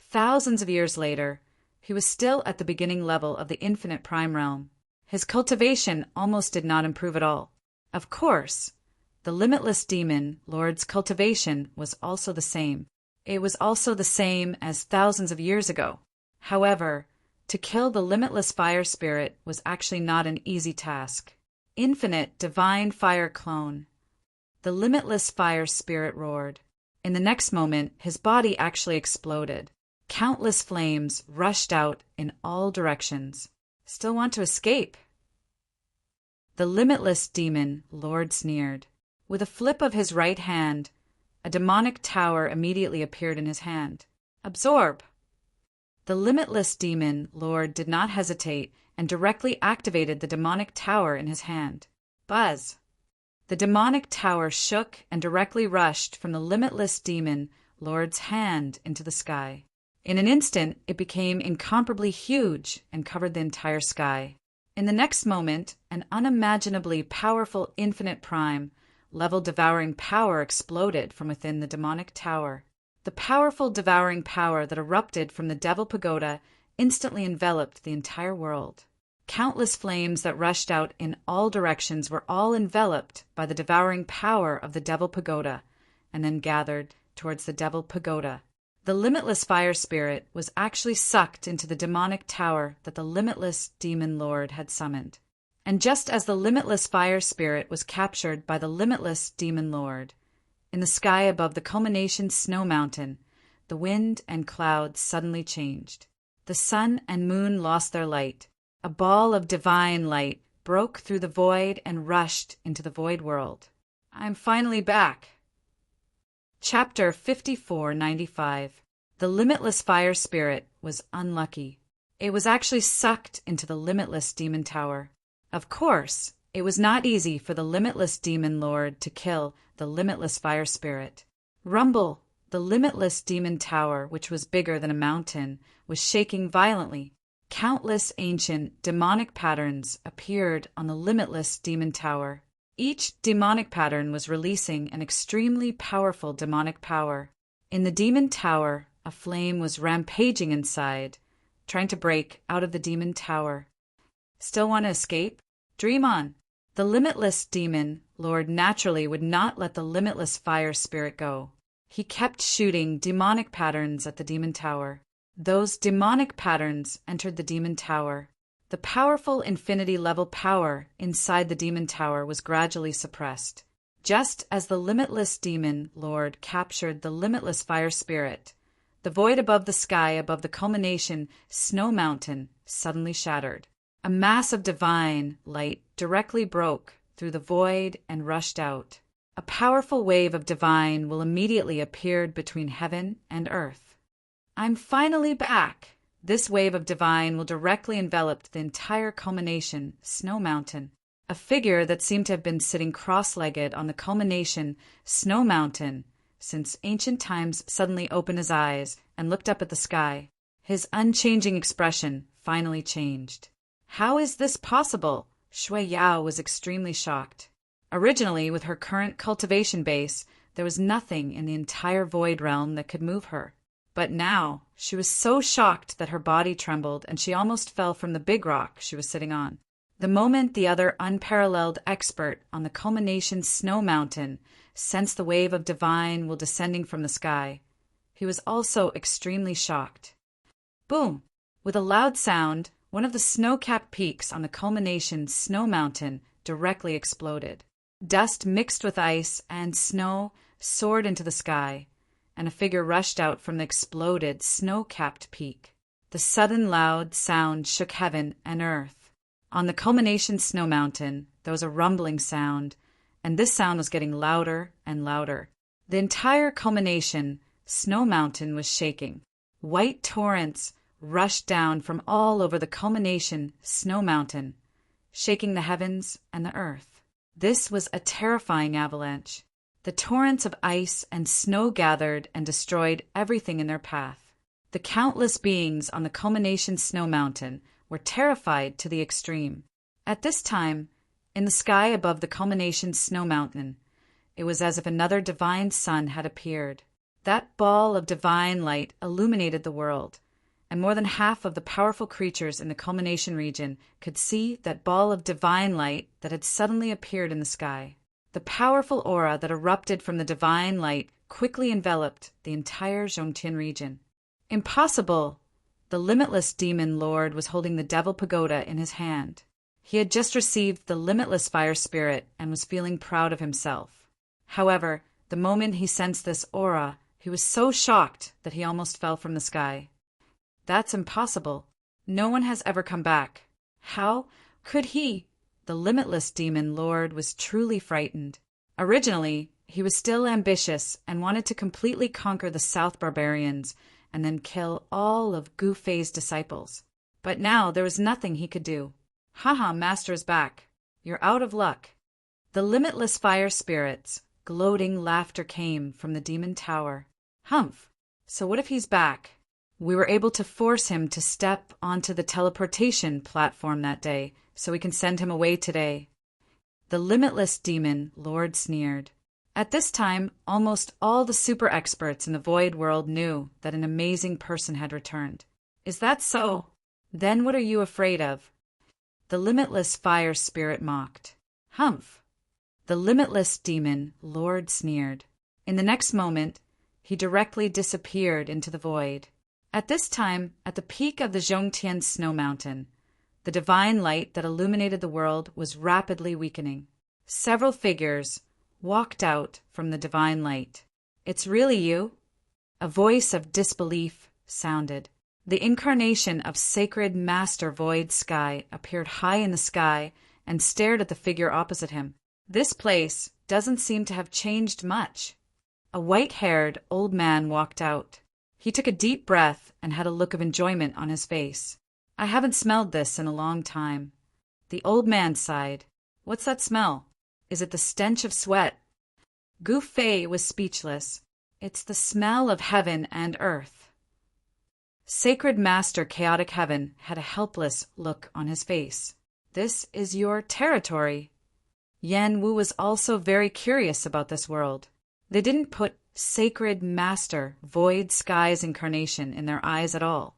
Thousands of years later, he was still at the beginning level of the infinite prime realm. His cultivation almost did not improve at all. Of course, the limitless demon lord's cultivation was also the same. It was also the same as thousands of years ago. However, to kill the limitless fire spirit was actually not an easy task. Infinite divine fire clone. The limitless fire spirit roared. In the next moment, his body actually exploded. Countless flames rushed out in all directions. Still want to escape? The limitless demon lord sneered. With a flip of his right hand, a demonic tower immediately appeared in his hand. Absorb! The limitless demon lord did not hesitate and directly activated the demonic tower in his hand. Buzz! The demonic tower shook and directly rushed from the limitless demon lord's hand into the sky. In an instant, it became incomparably huge and covered the entire sky. In the next moment, an unimaginably powerful infinite prime, level devouring power exploded from within the demonic tower. The powerful devouring power that erupted from the Devil Pagoda instantly enveloped the entire world. Countless flames that rushed out in all directions were all enveloped by the devouring power of the Devil Pagoda, and then gathered towards the Devil Pagoda. The limitless fire spirit was actually sucked into the demonic tower that the limitless demon lord had summoned. And just as the limitless fire spirit was captured by the limitless demon lord, in the sky above the culmination snow mountain, the wind and clouds suddenly changed. The sun and moon lost their light. A ball of divine light broke through the void and rushed into the void world. I'm finally back. Chapter 5495. The limitless fire spirit was unlucky. It was actually sucked into the limitless demon tower. Of course, it was not easy for the limitless demon lord to kill the limitless fire spirit. Rumble, the limitless demon tower, which was bigger than a mountain, was shaking violently. Countless ancient demonic patterns appeared on the limitless demon tower. Each demonic pattern was releasing an extremely powerful demonic power. In the demon tower, a flame was rampaging inside, trying to break out of the demon tower. Still want to escape? Dream on. The limitless demon lord naturally would not let the limitless fire spirit go. He kept shooting demonic patterns at the demon tower. Those demonic patterns entered the demon tower. The powerful infinity-level power inside the demon tower was gradually suppressed. Just as the limitless demon lord captured the limitless fire spirit, the void above the sky above the culmination snow mountain suddenly shattered. A mass of divine light directly broke through the void and rushed out. A powerful wave of divine will immediately appeared between heaven and earth. I'm finally back. This wave of divine will directly envelop the entire culmination snow mountain. A figure that seemed to have been sitting cross-legged on the culmination snow mountain since ancient times suddenly opened his eyes and looked up at the sky. His unchanging expression finally changed. How is this possible? Shui Yao was extremely shocked. Originally, with her current cultivation base, there was nothing in the entire void realm that could move her. But now, she was so shocked that her body trembled and she almost fell from the big rock she was sitting on. The moment the other unparalleled expert on the culmination snow mountain sensed the wave of divine will descending from the sky, he was also extremely shocked. Boom! With a loud sound, one of the snow-capped peaks on the culmination snow mountain directly exploded. Dust mixed with ice and snow soared into the sky, and a figure rushed out from the exploded, snow-capped peak. The sudden loud sound shook heaven and earth. On the culmination snow mountain, there was a rumbling sound, and this sound was getting louder and louder. The entire culmination snow mountain was shaking. White torrents rushed down from all over the culmination snow mountain, shaking the heavens and the earth. This was a terrifying avalanche. The torrents of ice and snow gathered and destroyed everything in their path. The countless beings on the culmination snow mountain were terrified to the extreme. At this time, in the sky above the culmination snow mountain, it was as if another divine sun had appeared. That ball of divine light illuminated the world, and more than half of the powerful creatures in the culmination region could see that ball of divine light that had suddenly appeared in the sky. The powerful aura that erupted from the divine light quickly enveloped the entire Zhongtian region. Impossible! The limitless demon lord was holding the devil pagoda in his hand. He had just received the limitless fire spirit and was feeling proud of himself. However, the moment he sensed this aura, he was so shocked that he almost fell from the sky. That's impossible. No one has ever come back. How could he? The limitless demon lord was truly frightened. Originally, he was still ambitious and wanted to completely conquer the South barbarians and then kill all of Gu Fei's disciples. But now there was nothing he could do. Haha, Master is back. You're out of luck. The limitless fire spirits, gloating laughter came from the demon tower. Humph! So what if he's back? We were able to force him to step onto the teleportation platform that day, so we can send him away today. The limitless demon lord sneered. At this time, almost all the super experts in the void world knew that an amazing person had returned. Is that so? Then what are you afraid of? The limitless fire spirit mocked. Humph! The limitless demon lord sneered. In the next moment, he directly disappeared into the void. At this time, at the peak of the Zhongtian snow mountain, the divine light that illuminated the world was rapidly weakening. Several figures walked out from the divine light. It's really you? A voice of disbelief sounded. The incarnation of Sacred Master Void Sky appeared high in the sky and stared at the figure opposite him. This place doesn't seem to have changed much. A white-haired old man walked out. He took a deep breath and had a look of enjoyment on his face. I haven't smelled this in a long time. The old man sighed. What's that smell? Is it the stench of sweat? Gu Fei was speechless. It's the smell of heaven and earth. Sacred Master Chaotic Heaven had a helpless look on his face. This is your territory. Yan Wu was also very curious about this world. They didn't put Sacred Master Void Sky's incarnation in their eyes at all.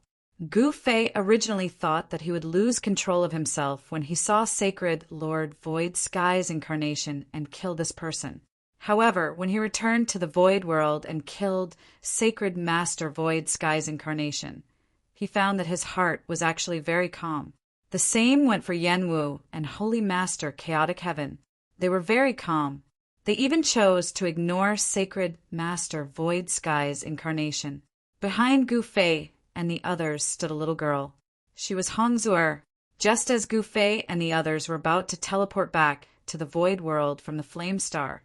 Gu Fei originally thought that he would lose control of himself when he saw Sacred Lord Void Sky's incarnation and kill this person. However, when he returned to the Void World and killed Sacred Master Void Sky's incarnation, he found that his heart was actually very calm. The same went for Yan Wu and Holy Master Chaotic Heaven. They were very calm. They even chose to ignore Sacred Master Void Sky's incarnation. Behind Gu Fei and the others stood a little girl. She was Hongzuer. Just as Gu Fei and the others were about to teleport back to the Void World from the Flame Star,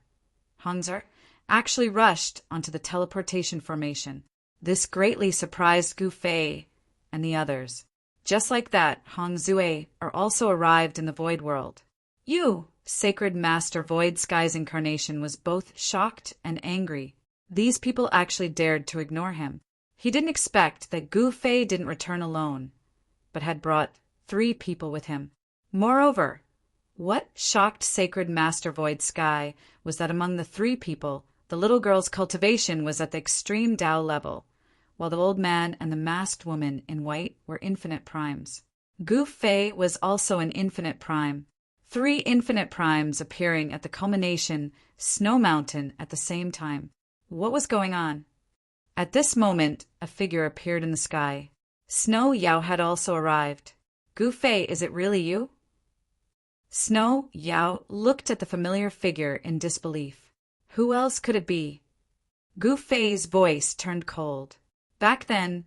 Hongzuer actually rushed onto the teleportation formation. This greatly surprised Gu Fei and the others. Just like that, Hongzue also arrived in the Void World. You, Sacred Master Void Sky's incarnation, was both shocked and angry. These people actually dared to ignore him. He didn't expect that Gu Fei didn't return alone, but had brought 3 people with him. Moreover, what shocked Sacred Master Void Sky was that among the 3 people, the little girl's cultivation was at the extreme Tao level, while the old man and the masked woman in white were infinite primes. Gu Fei was also an infinite prime. 3 infinite primes appearing at the culmination snow mountain at the same time. What was going on? At this moment, a figure appeared in the sky. Snow Yao had also arrived. Gu Fei, is it really you? Snow Yao looked at the familiar figure in disbelief. Who else could it be? Gu Fei's voice turned cold. Back then,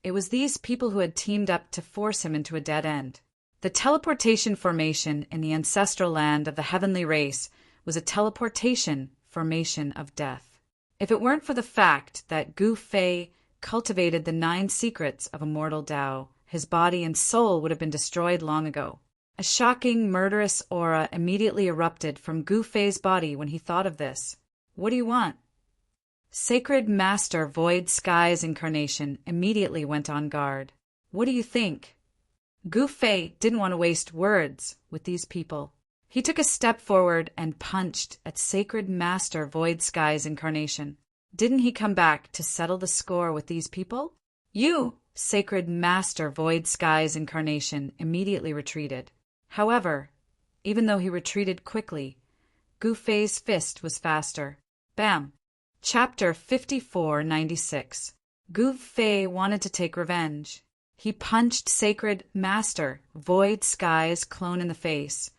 it was these people who had teamed up to force him into a dead end. The teleportation formation in the ancestral land of the heavenly race was a teleportation formation of death. If it weren't for the fact that Gu Fei cultivated the 9 secrets of immortal Tao, his body and soul would have been destroyed long ago. A shocking, murderous aura immediately erupted from Gu Fei's body when he thought of this. What do you want? Sacred Master Void Sky's incarnation immediately went on guard. What do you think? Gu Fei didn't want to waste words with these people. He took a step forward and punched at Sacred Master Void Sky's incarnation. Didn't he come back to settle the score with these people? You, Sacred Master Void Sky's incarnation, immediately retreated. However, even though he retreated quickly, Gu Fei's fist was faster. Bam! Chapter 5496. Gu Fei wanted to take revenge. He punched Sacred Master Void Sky's clone in the face,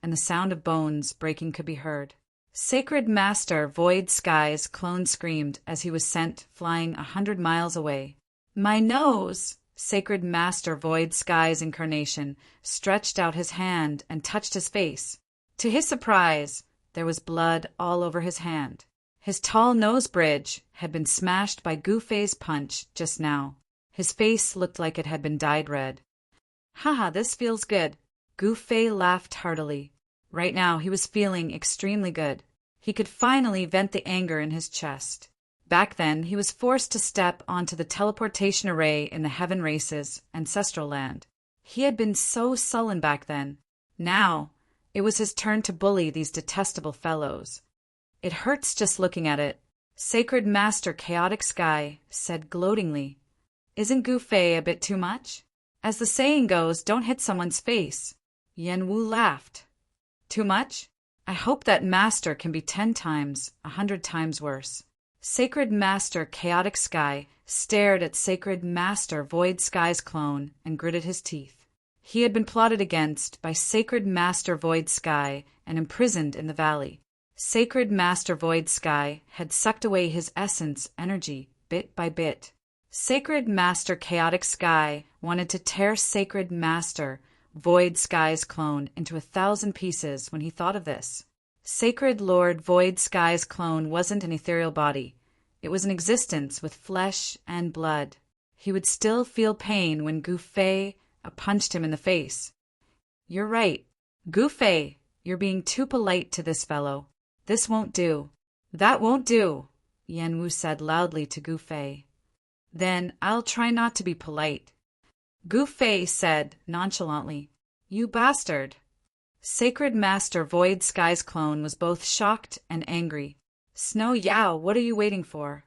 and the sound of bones breaking could be heard. Sacred Master Void Sky's clone screamed as he was sent flying 100 miles away. My nose! Sacred Master Void Sky's incarnation stretched out his hand and touched his face. To his surprise, there was blood all over his hand. His tall nose bridge had been smashed by Gu Fei's punch just now. His face looked like it had been dyed red. Haha, this feels good. Gu Fei laughed heartily. Right now he was feeling extremely good. He could finally vent the anger in his chest. Back then, he was forced to step onto the teleportation array in the Heaven Race's ancestral land. He had been so sullen back then. Now, it was his turn to bully these detestable fellows. It hurts just looking at it. Sacred Master Chaotic Sky said gloatingly, Isn't Gu Fei a bit too much? As the saying goes, don't hit someone's face. Yen Wu laughed. Too much? I hope that master can be 10 times, 100 times worse. Sacred Master Chaotic Sky stared at Sacred Master Void Sky's clone and gritted his teeth. He had been plotted against by Sacred Master Void Sky and imprisoned in the valley. Sacred Master Void Sky had sucked away his essence energy bit by bit. Sacred Master Chaotic Sky wanted to tear Sacred Master Void Sky's clone into 1,000 pieces when he thought of this. Sacred Lord Void Sky's clone wasn't an ethereal body. It was an existence with flesh and blood. He would still feel pain when Gu Fei punched him in the face. You're right. Gu Fei, you're being too polite to this fellow. This won't do. That won't do, Yen Wu said loudly to Gu Fei. Then I'll try not to be polite. Gu Fei said nonchalantly, You bastard. Sacred Master Void Sky's clone was both shocked and angry. Snow Yao, what are you waiting for?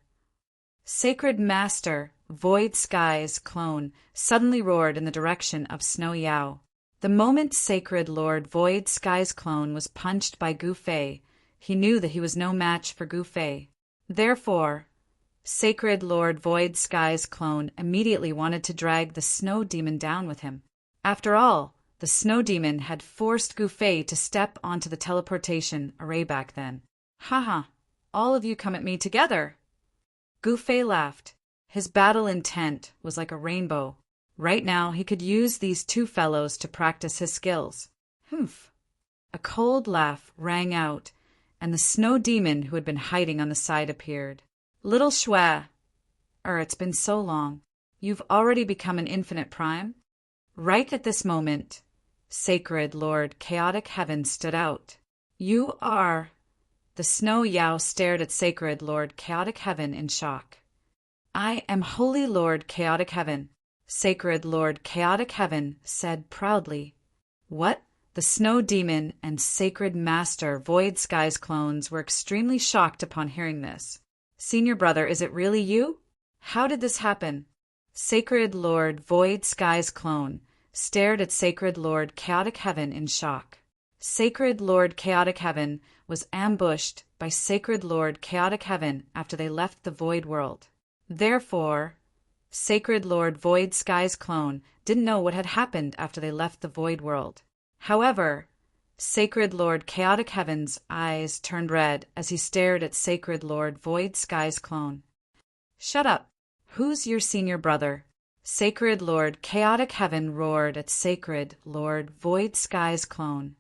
Sacred Master Void Sky's clone suddenly roared in the direction of Snow Yao. The moment Sacred Lord Void Sky's clone was punched by Gu Fei, he knew that he was no match for Gu Fei. Therefore, Sacred Lord Void Sky's clone immediately wanted to drag the Snow Demon down with him. After all, the Snow Demon had forced Gu Fei to step onto the teleportation array back then. Haha, all of you come at me together. Gu Fei laughed. His battle intent was like a rainbow. Right now he could use these two fellows to practice his skills. Humph. A cold laugh rang out, and the Snow Demon who had been hiding on the side appeared. Little Shui, it's been so long. You've already become an infinite prime? Right at this moment, Sacred Lord Chaotic Heaven stood out. You are... The Snow Yao stared at Sacred Lord Chaotic Heaven in shock. I am Holy Lord Chaotic Heaven, Sacred Lord Chaotic Heaven said proudly. What? The Snow Demon and Sacred Master Void Sky's clones were extremely shocked upon hearing this. Senior brother, is it really you? How did this happen? Sacred Lord Void Sky's clone stared at Sacred Lord Chaotic Heaven in shock. Sacred Lord Chaotic Heaven was ambushed by Sacred Lord Chaotic Heaven after they left the Void World. Therefore, Sacred Lord Void Sky's clone didn't know what had happened after they left the Void World. However, Sacred Lord Chaotic Heaven's eyes turned red as he stared at Sacred Lord Void Sky's clone. Shut up. Who's your senior brother? Sacred Lord Chaotic Heaven roared at Sacred Lord Void Sky's clone.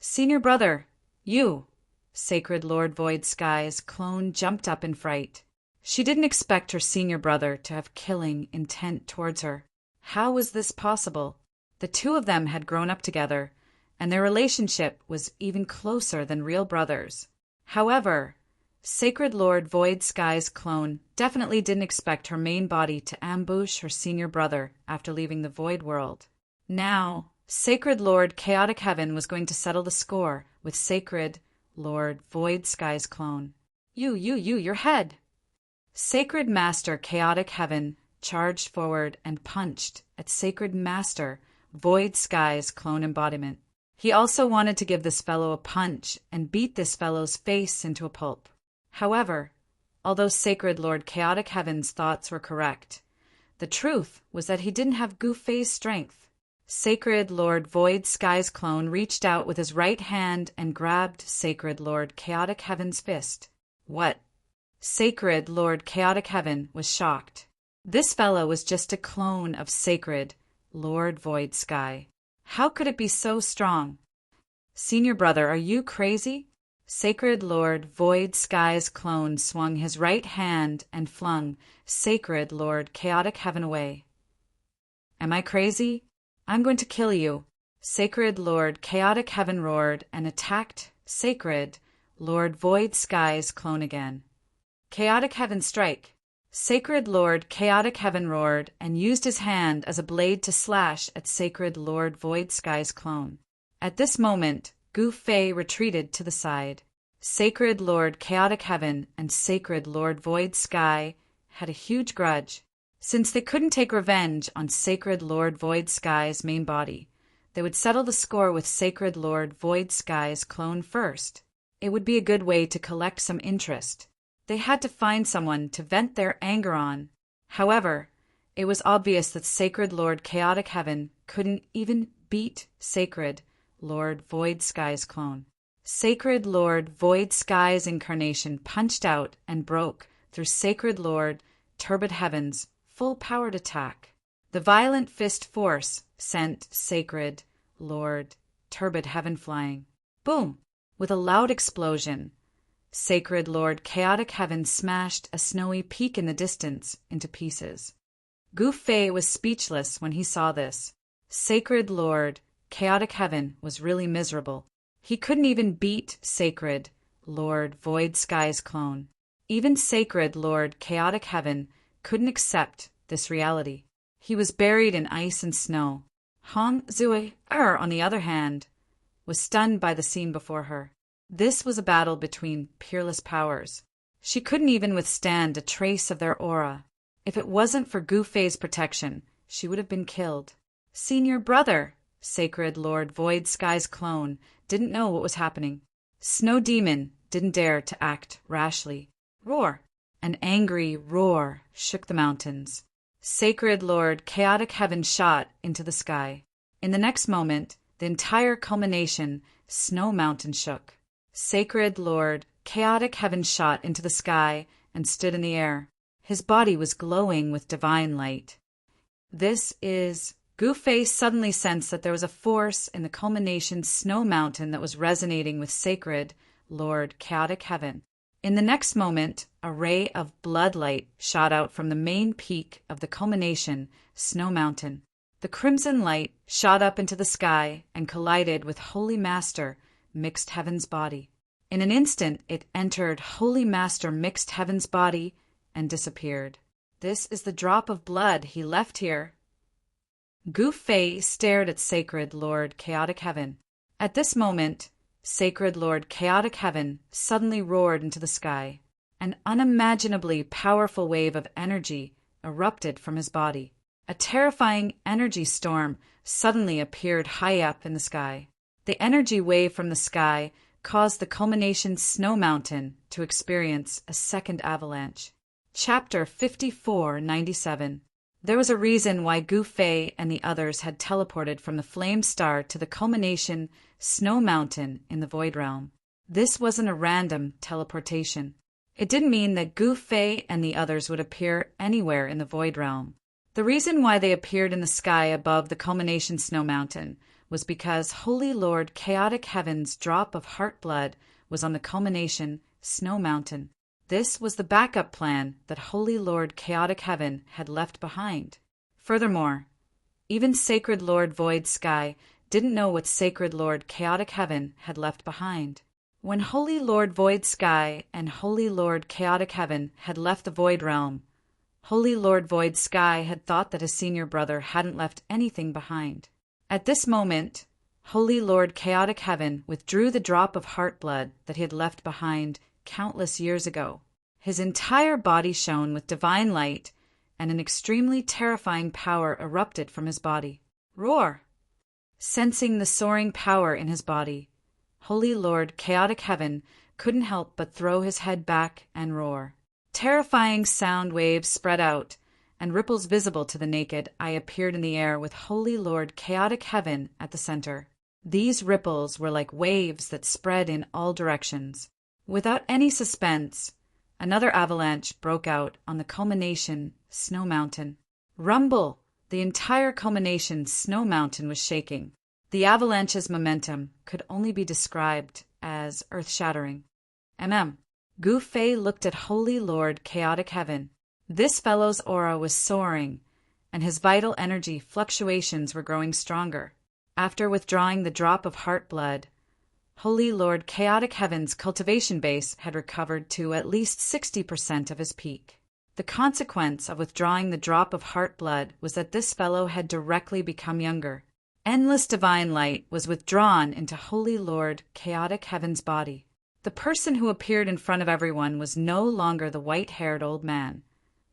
Senior brother, you! Sacred Lord Void Sky's clone jumped up in fright. She didn't expect her senior brother to have killing intent towards her. How was this possible? The two of them had grown up together, and their relationship was even closer than real brothers. However, Sacred Lord Void Sky's clone definitely didn't expect her main body to ambush her senior brother after leaving the Void World. Now, Sacred Lord Chaotic Heaven was going to settle the score with Sacred Lord Void Sky's clone. Your head! Sacred Master Chaotic Heaven charged forward and punched at Sacred Master Void Sky's clone embodiment. He also wanted to give this fellow a punch and beat this fellow's face into a pulp. However, although Sacred Lord Chaotic Heaven's thoughts were correct, the truth was that he didn't have Gu Fei's strength. Sacred Lord Void Sky's clone reached out with his right hand and grabbed Sacred Lord Chaotic Heaven's fist. What? Sacred Lord Chaotic Heaven was shocked. This fellow was just a clone of Sacred Lord Void Sky. How could it be so strong? Senior brother, are you crazy? Sacred Lord Void Sky's clone swung his right hand and flung Sacred Lord Chaotic Heaven away. Am I crazy? I'm going to kill you. Sacred Lord Chaotic Heaven roared and attacked Sacred Lord Void Sky's clone again. Chaotic Heaven strike. Sacred Lord Chaotic Heaven roared and used his hand as a blade to slash at Sacred Lord Void Sky's clone. At this moment, Gu Fei retreated to the side. Sacred Lord Chaotic Heaven and Sacred Lord Void Sky had a huge grudge. Since they couldn't take revenge on Sacred Lord Void Sky's main body, they would settle the score with Sacred Lord Void Sky's clone first. It would be a good way to collect some interest. They had to find someone to vent their anger on. However, it was obvious that Sacred Lord Chaotic Heaven couldn't even beat Sacred Lord Void Sky's clone. Sacred Lord Void Sky's incarnation punched out and broke through Sacred Lord Turbid Heaven's full-powered attack. The violent fist force sent Sacred Lord Turbid Heaven flying. Boom! With a loud explosion, Sacred Lord Chaotic Heaven smashed a snowy peak in the distance into pieces. Gu Fei was speechless when he saw this. Sacred Lord Chaotic Heaven was really miserable. He couldn't even beat Sacred Lord Void Sky's clone. Even Sacred Lord Chaotic Heaven couldn't accept this reality. He was buried in ice and snow. Hong Zui, on the other hand, was stunned by the scene before her. This was a battle between peerless powers. She couldn't even withstand a trace of their aura. If it wasn't for Gu Fei's protection, she would have been killed. Senior brother, Sacred Lord Void Sky's clone, didn't know what was happening. Snow Demon didn't dare to act rashly. Roar! An angry roar shook the mountains. Sacred Lord Chaotic Heaven shot into the sky. In the next moment, the entire culmination, Snow Mountain, shook. Sacred Lord Chaotic Heaven shot into the sky and stood in the air. His body was glowing with divine light. Gu Fei suddenly sensed that there was a force in the culmination Snow Mountain that was resonating with Sacred Lord Chaotic Heaven. In the next moment, a ray of blood light shot out from the main peak of the culmination Snow Mountain. The crimson light shot up into the sky and collided with Holy Master Mixed Heaven's body. In an instant, it entered Holy Master Mixed Heaven's body and disappeared. This is the drop of blood he left here. Gu Fei stared at Sacred Lord Chaotic Heaven. At this moment, Sacred Lord Chaotic Heaven suddenly roared into the sky. An unimaginably powerful wave of energy erupted from his body. A terrifying energy storm suddenly appeared high up in the sky. The energy wave from the sky caused the culmination Snow Mountain to experience a second avalanche. Chapter 5497. There was a reason why Gu Fei and the others had teleported from the Flame Star to the culmination Snow Mountain in the Void Realm. This wasn't a random teleportation. It didn't mean that Gu Fei and the others would appear anywhere in the Void Realm. The reason why they appeared in the sky above the culmination Snow Mountain was because Holy Lord Chaotic Heaven's drop of heart blood was on the culmination Snow Mountain. This was the backup plan that Holy Lord Chaotic Heaven had left behind. Furthermore, even Sacred Lord Void Sky didn't know what Sacred Lord Chaotic Heaven had left behind. When Holy Lord Void Sky and Holy Lord Chaotic Heaven had left the Void Realm, Holy Lord Void Sky had thought that his senior brother hadn't left anything behind. At this moment, Holy Lord Chaotic Heaven withdrew the drop of heart blood that he had left behind countless years ago. His entire body shone with divine light, and an extremely terrifying power erupted from his body. Roar! Sensing the soaring power in his body, Holy Lord Chaotic Heaven couldn't help but throw his head back and roar. Terrifying sound waves spread out, and ripples visible to the naked eye appeared in the air with Holy Lord Chaotic Heaven at the center. These ripples were like waves that spread in all directions. Without any suspense, another avalanche broke out on the culmination snow mountain. Rumble! The entire culmination snow mountain was shaking. The avalanche's momentum could only be described as earth-shattering. Gu Fei looked at Holy Lord Chaotic Heaven. This fellow's aura was soaring, and his vital energy fluctuations were growing stronger. After withdrawing the drop of heart blood, Holy Lord Chaotic Heaven's cultivation base had recovered to at least 60% of his peak. The consequence of withdrawing the drop of heart blood was that this fellow had directly become younger. Endless divine light was withdrawn into Holy Lord Chaotic Heaven's body. The person who appeared in front of everyone was no longer the white-haired old man,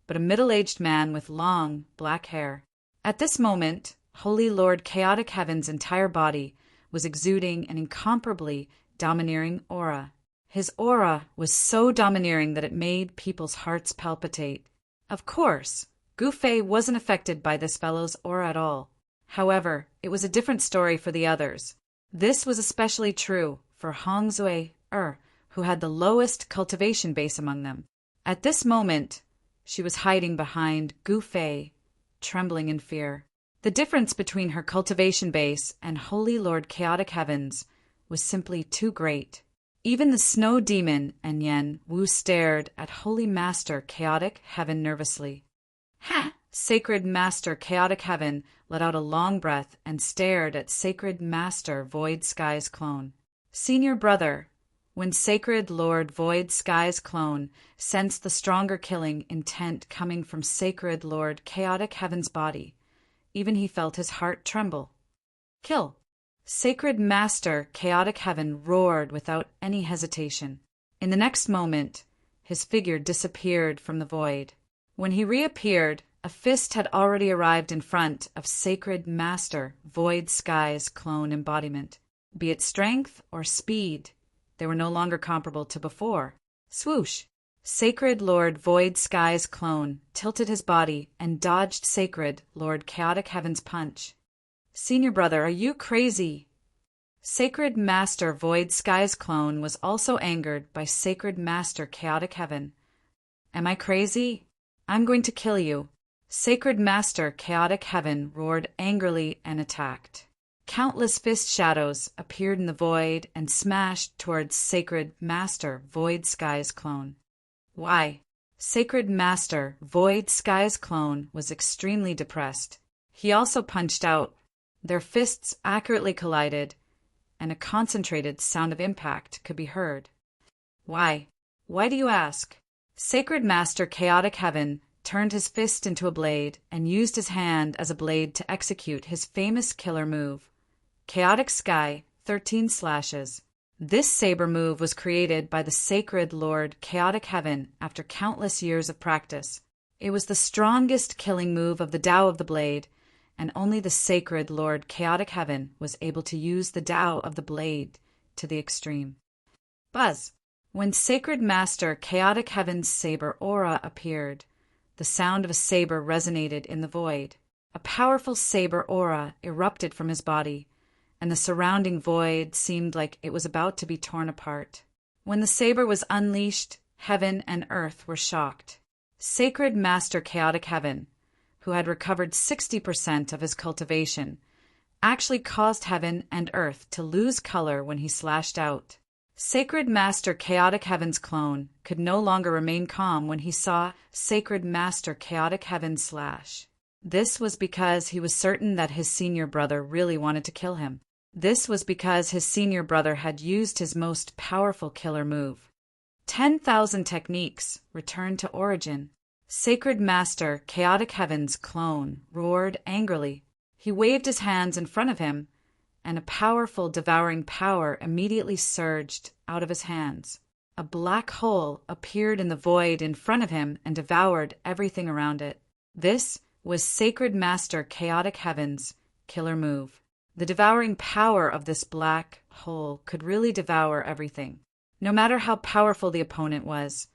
but a middle-aged man with long, black hair. At this moment, Holy Lord Chaotic Heaven's entire body was exuding an incomparably domineering aura. His aura was so domineering that it made people's hearts palpitate. Of course, Gu Fei wasn't affected by this fellow's aura at all. However, it was a different story for the others. This was especially true for Hong Zui, who had the lowest cultivation base among them. At this moment, she was hiding behind Gu Fei, trembling in fear. The difference between her cultivation base and Holy Lord Chaotic Heaven's was simply too great. Even the snow demon and Yen Wu stared at Holy Master Chaotic Heaven nervously. Ha! Sacred Master Chaotic Heaven let out a long breath and stared at Sacred Master Void Sky's clone. Senior brother, when Sacred Lord Void Sky's clone sensed the stronger killing intent coming from Sacred Lord Chaotic Heaven's body, even he felt his heart tremble. Kill! Sacred Master Chaotic Heaven roared without any hesitation. In the next moment, his figure disappeared from the void. When he reappeared, a fist had already arrived in front of Sacred Master Void Sky's clone embodiment. Be it strength or speed, they were no longer comparable to before. Swoosh! Sacred Lord Void Sky's clone tilted his body and dodged Sacred Lord Chaotic Heaven's punch. Senior brother, are you crazy? Sacred Master Void Sky's clone was also angered by Sacred Master Chaotic Heaven. Am I crazy? I'm going to kill you. Sacred Master Chaotic Heaven roared angrily and attacked. Countless fist shadows appeared in the void and smashed towards Sacred Master Void Sky's clone. Why? Sacred Master Void Sky's clone was extremely depressed. He also punched out. Their fists accurately collided, and a concentrated sound of impact could be heard. Why? Why do you ask? Sacred Master Chaotic Heaven turned his fist into a blade and used his hand as a blade to execute his famous killer move, Chaotic Sky, 13 slashes. This saber move was created by the Sacred Lord Chaotic Heaven after countless years of practice. It was the strongest killing move of the Tao of the Blade, and only the Sacred Lord Chaotic Heaven was able to use the Tao of the Blade to the extreme. Buzz! When Sacred Master Chaotic Heaven's saber aura appeared, the sound of a saber resonated in the void. A powerful saber aura erupted from his body, and the surrounding void seemed like it was about to be torn apart. When the saber was unleashed, heaven and earth were shocked. Sacred Master Chaotic Heaven, who had recovered 60% of his cultivation, actually caused heaven and earth to lose color when he slashed out. Sacred Master Chaotic Heaven's clone could no longer remain calm when he saw Sacred Master Chaotic Heaven slash. This was because he was certain that his senior brother really wanted to kill him. This was because his senior brother had used his most powerful killer move. 10,000 techniques returned to origin. Sacred Master Chaotic Heaven's clone roared angrily. He waved his hands in front of him, and a powerful devouring power immediately surged out of his hands. a black hole appeared in the void in front of him and devoured everything around it. This was Sacred Master Chaotic Heaven's killer move. The devouring power of this black hole could really devour everything. No matter how powerful the opponent was,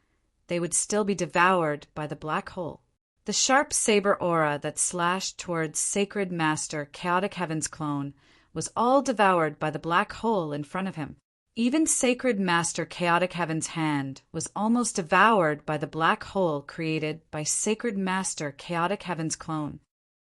they would still be devoured by the black hole. The sharp saber aura that slashed towards Sacred Master Chaotic Heaven's clone was all devoured by the black hole in front of him. Even Sacred Master Chaotic Heaven's hand was almost devoured by the black hole created by Sacred Master Chaotic Heaven's clone.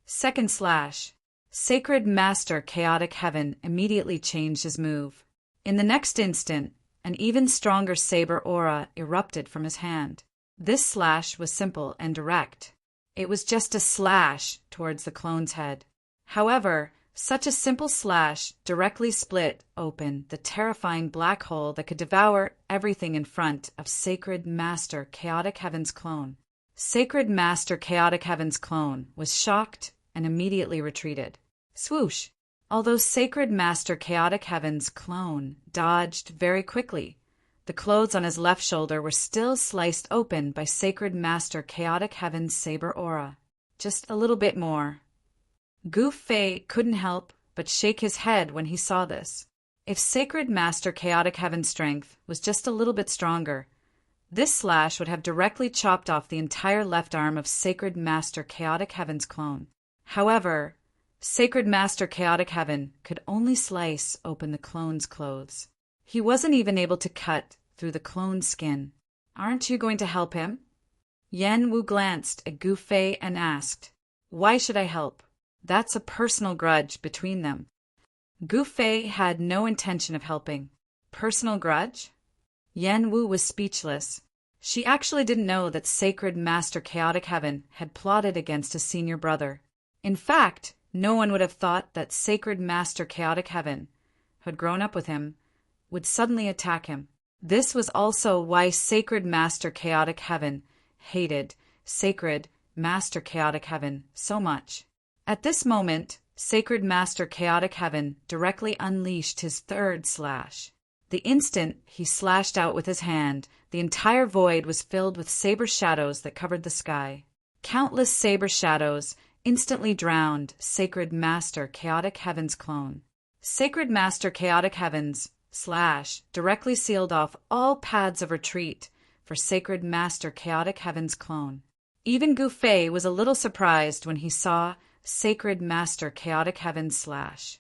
Second slash. Sacred Master Chaotic Heaven immediately changed his move. In the next instant, an even stronger saber aura erupted from his hand. This slash was simple and direct. It was just a slash towards the clone's head. However, such a simple slash directly split open the terrifying black hole that could devour everything in front of Sacred Master Chaotic Heaven's clone. Sacred Master Chaotic Heaven's clone was shocked and immediately retreated. Swoosh! Although Sacred Master Chaotic Heaven's clone dodged very quickly, the clothes on his left shoulder were still sliced open by Sacred Master Chaotic Heaven's saber aura. Just a little bit more. Gu Fei couldn't help but shake his head when he saw this. If Sacred Master Chaotic Heaven's strength was just a little bit stronger, this slash would have directly chopped off the entire left arm of Sacred Master Chaotic Heaven's clone. However, Sacred Master Chaotic Heaven could only slice open the clone's clothes. He wasn't even able to cut through the clone's skin. Aren't you going to help him? Yan Wu glanced at Gu Fei and asked, "Why should I help? That's a personal grudge between them." Gu Fei had no intention of helping. Personal grudge? Yan Wu was speechless. She actually didn't know that Sacred Master Chaotic Heaven had plotted against his senior brother. In fact, no one would have thought that Sacred Master Chaotic Heaven, who had grown up with him, would suddenly attack him. This was also why Sacred Master Chaotic Heaven hated Sacred Master Chaotic Heaven so much. At this moment, Sacred Master Chaotic Heaven directly unleashed his third slash. The instant he slashed out with his hand, the entire void was filled with saber shadows that covered the sky. Countless saber shadows instantly drowned Sacred Master Chaotic Heaven's clone. Sacred Master Chaotic Heaven's slash directly sealed off all paths of retreat for Sacred Master Chaotic Heaven's clone. Even Gu Fei was a little surprised when he saw Sacred Master Chaotic Heaven's slash.